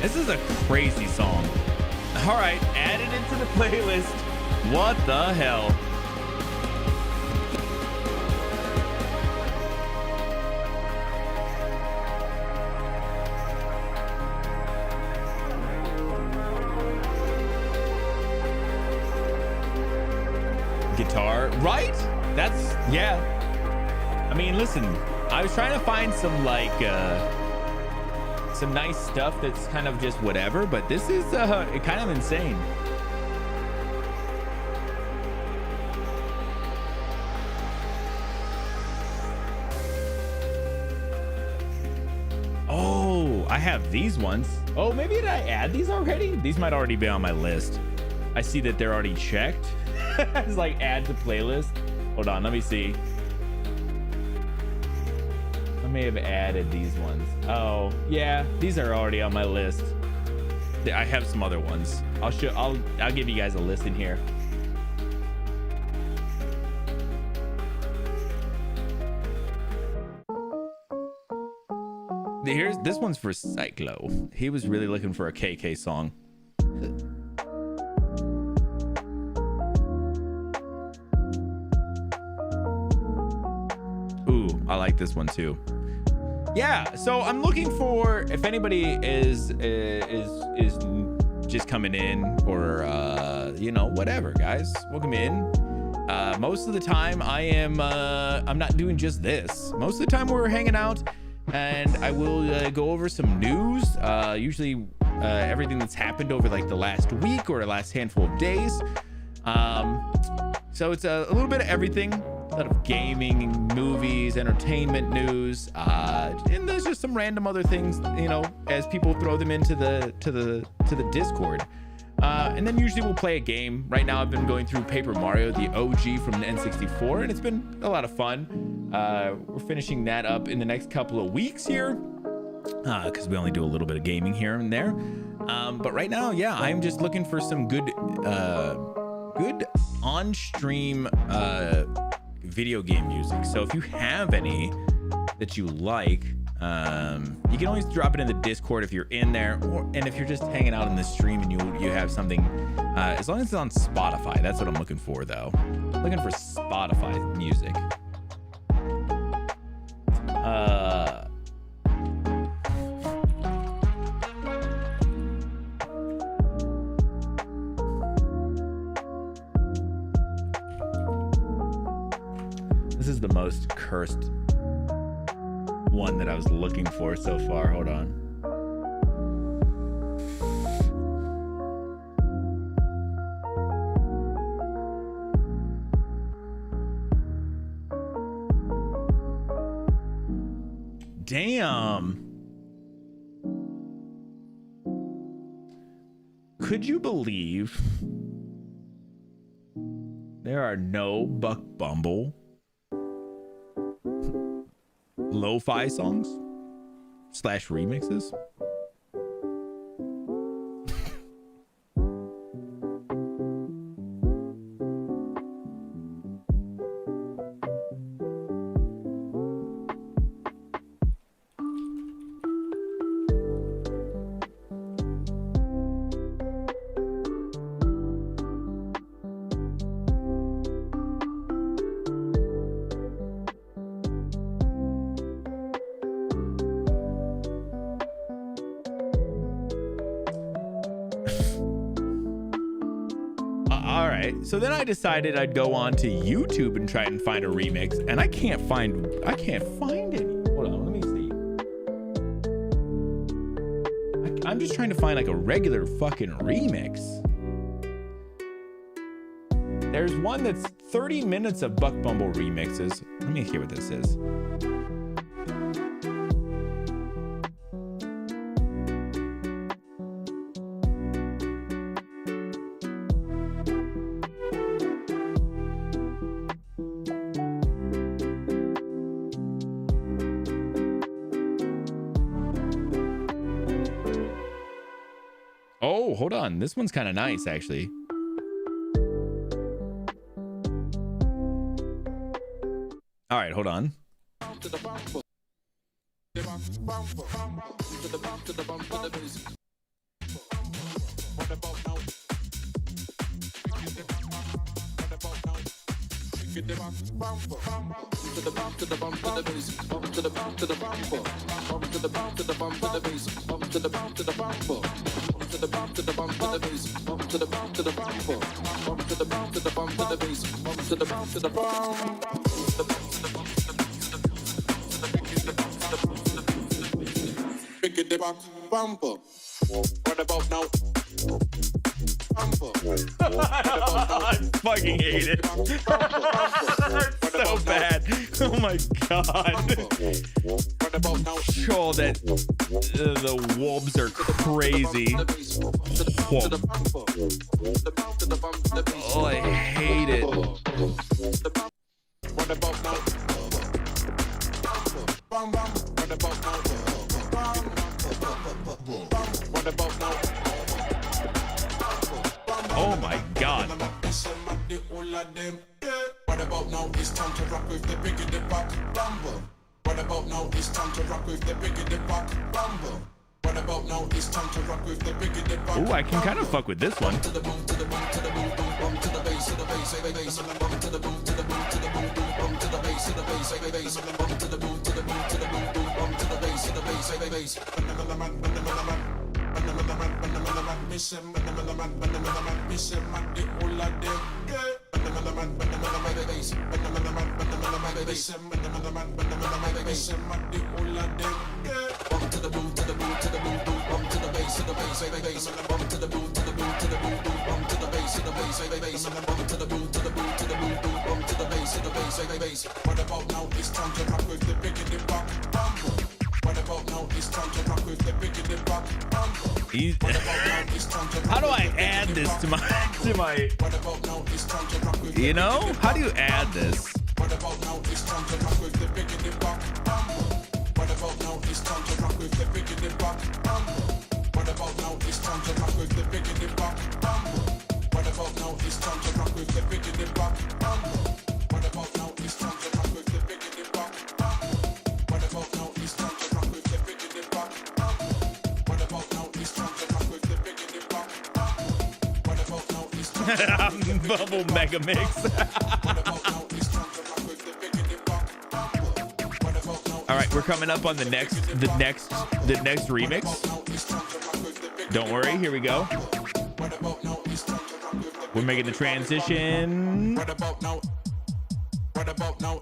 This is a crazy song. All right, add it into the playlist. What the hell? Guitar, right? That's, yeah. I mean, listen, I was trying to find some some nice stuff that's kind of just whatever, but this is kind of insane. Oh, I have these ones. Oh, maybe did I add these already? These might already be on my list. I see that they're already checked. It's like add to playlist. Hold on, let me see. I may have added these ones. Oh, yeah, these are already on my list. I have some other ones. I'll give you guys a list in here. This one's for Cyclo. He was really looking for a KK song. Ooh, I like this one too. yeah, so I'm looking for, if anybody is just coming in, or you know, whatever, guys, welcome in. Most of the time I'm not doing just this. Most of the time we're hanging out, and I will go over some news, usually everything that's happened over like the last week or the last handful of days. So it's a little bit of everything, a lot of gaming, movies, entertainment news, and there's just some random other things, you know, as people throw them into the Discord. And then usually we'll play a game. Right now I've been going through Paper Mario, the OG from the N64, and it's been a lot of fun. We're finishing that up in the next couple of weeks here, because we only do a little bit of gaming here and there. But right now, yeah, I'm just looking for some good on-stream video game music. So if you have any that you like, you can always drop it in the Discord if you're in there, and if you're just hanging out in the stream and you have something, as long as it's on Spotify. That's what I'm looking for, though. I'm looking for Spotify music. This is the most cursed one that I was looking for so far. Hold on. Damn. Could you believe there are no Buck Bumble lo-fi songs / remixes? So then I decided I'd go on to YouTube and try and find a remix, and I can't find any. Hold on, let me see. I'm just trying to find like a regular fucking remix. There's one that's 30 minutes of Buck Bumble remixes. Let me hear what this is. Oh, hold on. This one's kind of nice, actually. All right, hold on. I fucking hate it. It's so bad. Oh my god. Oh, that the wolves are crazy. Oh, I hate it. Oh my god. What about now? It's time to rock with the bigger the pop rumble. What about now? It's time to rock with the bigger the pop rumble. What about now? It's time to rock with the bigger the pop. Ooh, I can kind of fuck with this one. To the boom, to the boom, to the boom, boom, boom, to the bass, to the bass, to the bass, to the boom, to the boom, to the boom, to the boom, boom, boom, to the bass, to the bass, to the bass, to the boom, to the boom, to the boom, to the boom, boom, boom, to the bass. What about now? It's time to rock with the biggity buck bumble. What about now? It's time to rock with the biggity buck bumble. How do I add this to my you know? How do you add this? What about now? It's time to rock with the biggity buck bumble. What about now? It's time to rock with the biggity buck bumble. What about now? It's time to rock with the biggity buck bumble. What about now? It's time to rock with the biggity buck bumble. What about now? It's time to rock with the biggity buck bumble. What about now? It's time to rock with the biggity buck bumble. What about now? It's time to rock with the biggity buck bumble. What about now? It's time to rock with the Bubble Mega Mix. All right, we're coming up on the next remix. Don't worry, here we go. We're making the transition. What about now? What about now?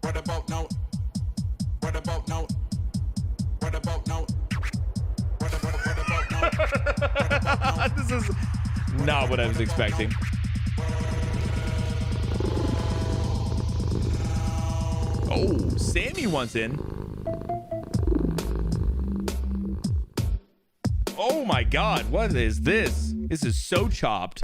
What about now? What about now? What about now? What about now? This is not what I was expecting. Oh, Sammy wants in. Oh my God, what is this? This is so chopped.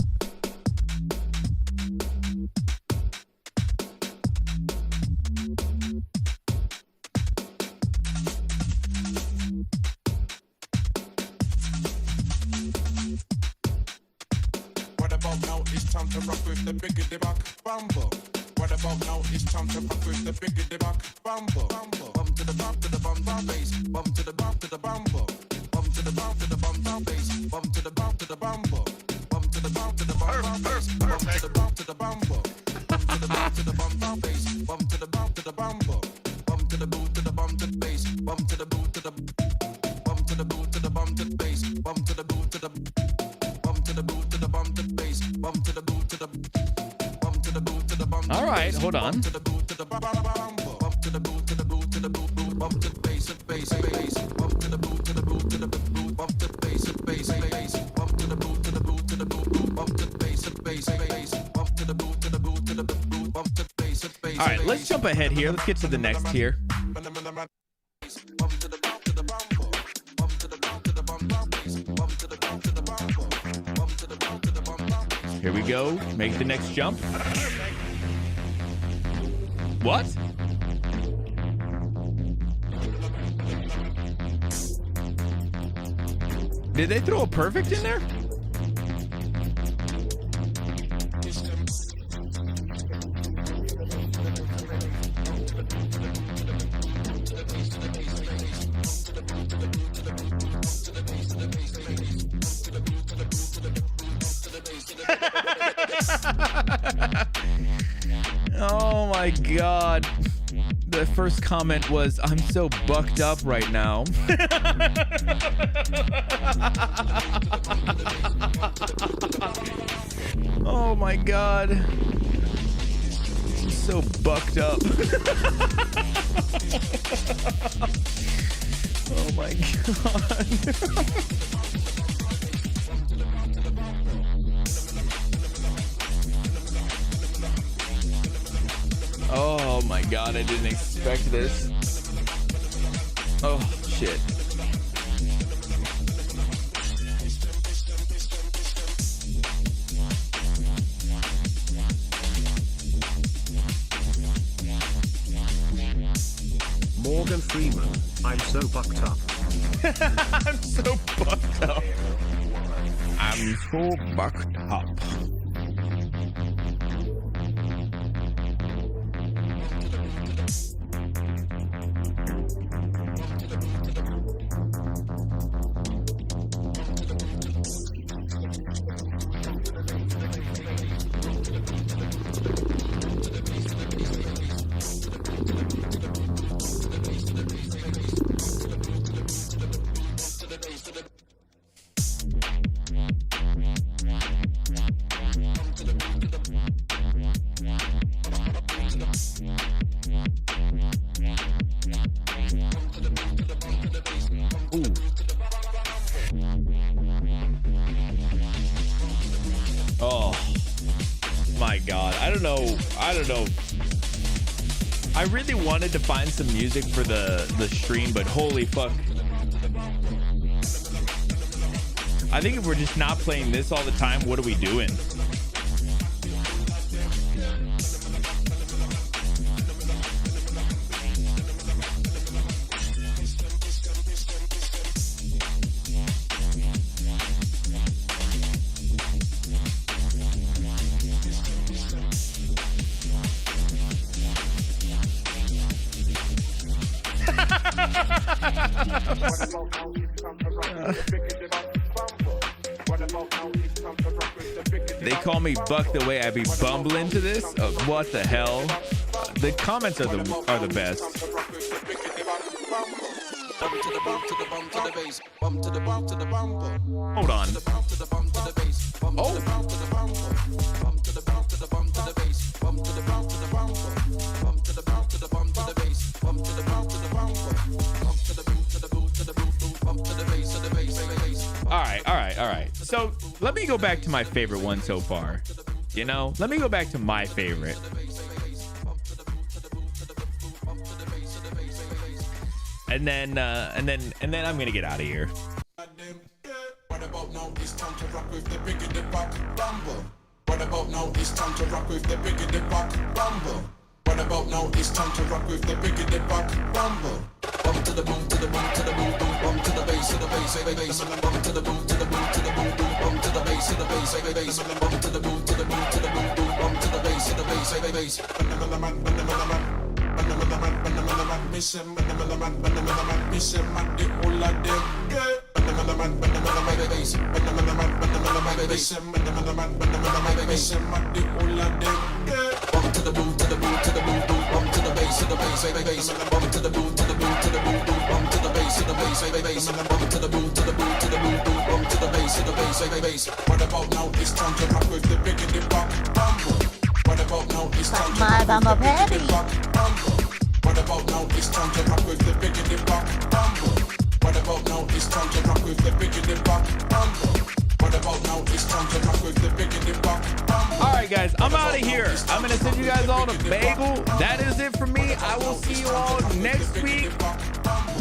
What about now? It's time to rock with the biggity buck bumble. What about now? It's time to rock with the biggity buck bumble. Bum to the bump to the bum bum bass. Bum to the bump to the bumble. Bum to the bump to the bum bum bass. Bum to the bump to the bumble. Bum to the bump to the bum bum bass. Bum to the bump to the bumble. Bum to the bump to the bum bum bass. Bum to the bump to the bumble. Bum to the boot to the bum to the bass. Bum to the boot to the bum to the boot to the bum to the bass. Bum to the boot to the bum to the boot to the bum to the bass. Bum to the boot to the bum to the boot to the bum. All right, hold on. To the boot to the bum to the boot to the boot to the boot bump to the bass bass bass. Bump to the boot to the boot to the boot bump to the bass bass bass. Bump to the boot to the boot to the boot bump to the bass bass bass. Bump to the boot to the boot to the boot bump to the bass bass. All right, let's jump ahead here. Let's get to the next tier. Here we go. Make the next jump. What? Did they throw a perfect in there? Oh my God. The first comment was, I'm so bucked up right now. Oh my God. I'm so bucked up. Oh my God. Oh my God, I didn't expect this. Oh, shit. Morgan Freeman, I'm so bucked up. I'm so bucked up. I'm so bucked up. I don't know. I really wanted to find some music for the stream, but holy fuck. I think if we're just not playing this all the time, what are we doing? They call me Buck the way I be bumbling to this. What the hell? The comments are the best. Hold on. Oh. All right. So let me go back to my favorite one so far. You know, let me go back to my favorite. And then I'm gonna get out of here. What about now? It's time to rock with the biggity buck rumble. What about now? It's time to rock with the biggity buck rumble. What about now? It's time to rock with the biggity buck rumble. Bump to the boom, to the boom, to the boom, boom, bump to the bass, to the bass, bass, bump to the boom, to the boom, to the boom, boom, bump to the bass, to the bass, bass, bump to the boom, to the boom, to the boom, boom, bump to the bass, to the bass, bass. Bump to the boom, to the boom, to the boom, boom, bump to the bass, to the bass, bass, bump to the boom, to the boom, to the boom, boom, bump to the bass, to the bass, bass, bump to the boom, to the boom, to the boom, boom, bump to the bass, to the bass, bass. What about now? It's time to rock with the biggity buck rumble. What about now? It's time to rock with the biggity buck rumble. What about now? It's time to rock with the biggity buck rumble. What about now? It's time to rock with the biggity buck rumble. What about now? It's time to rock with the biggity buck rumble. All right, guys, I'm out of here. I'm gonna send you guys all to Bagel. That is it for me. I will see you all next week.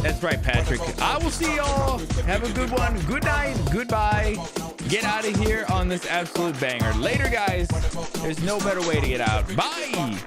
That's right, Patrick. I will see y'all. Have a good one. Good night. Goodbye. Get out of here on this absolute banger. Later, guys. There's no better way to get out. Bye.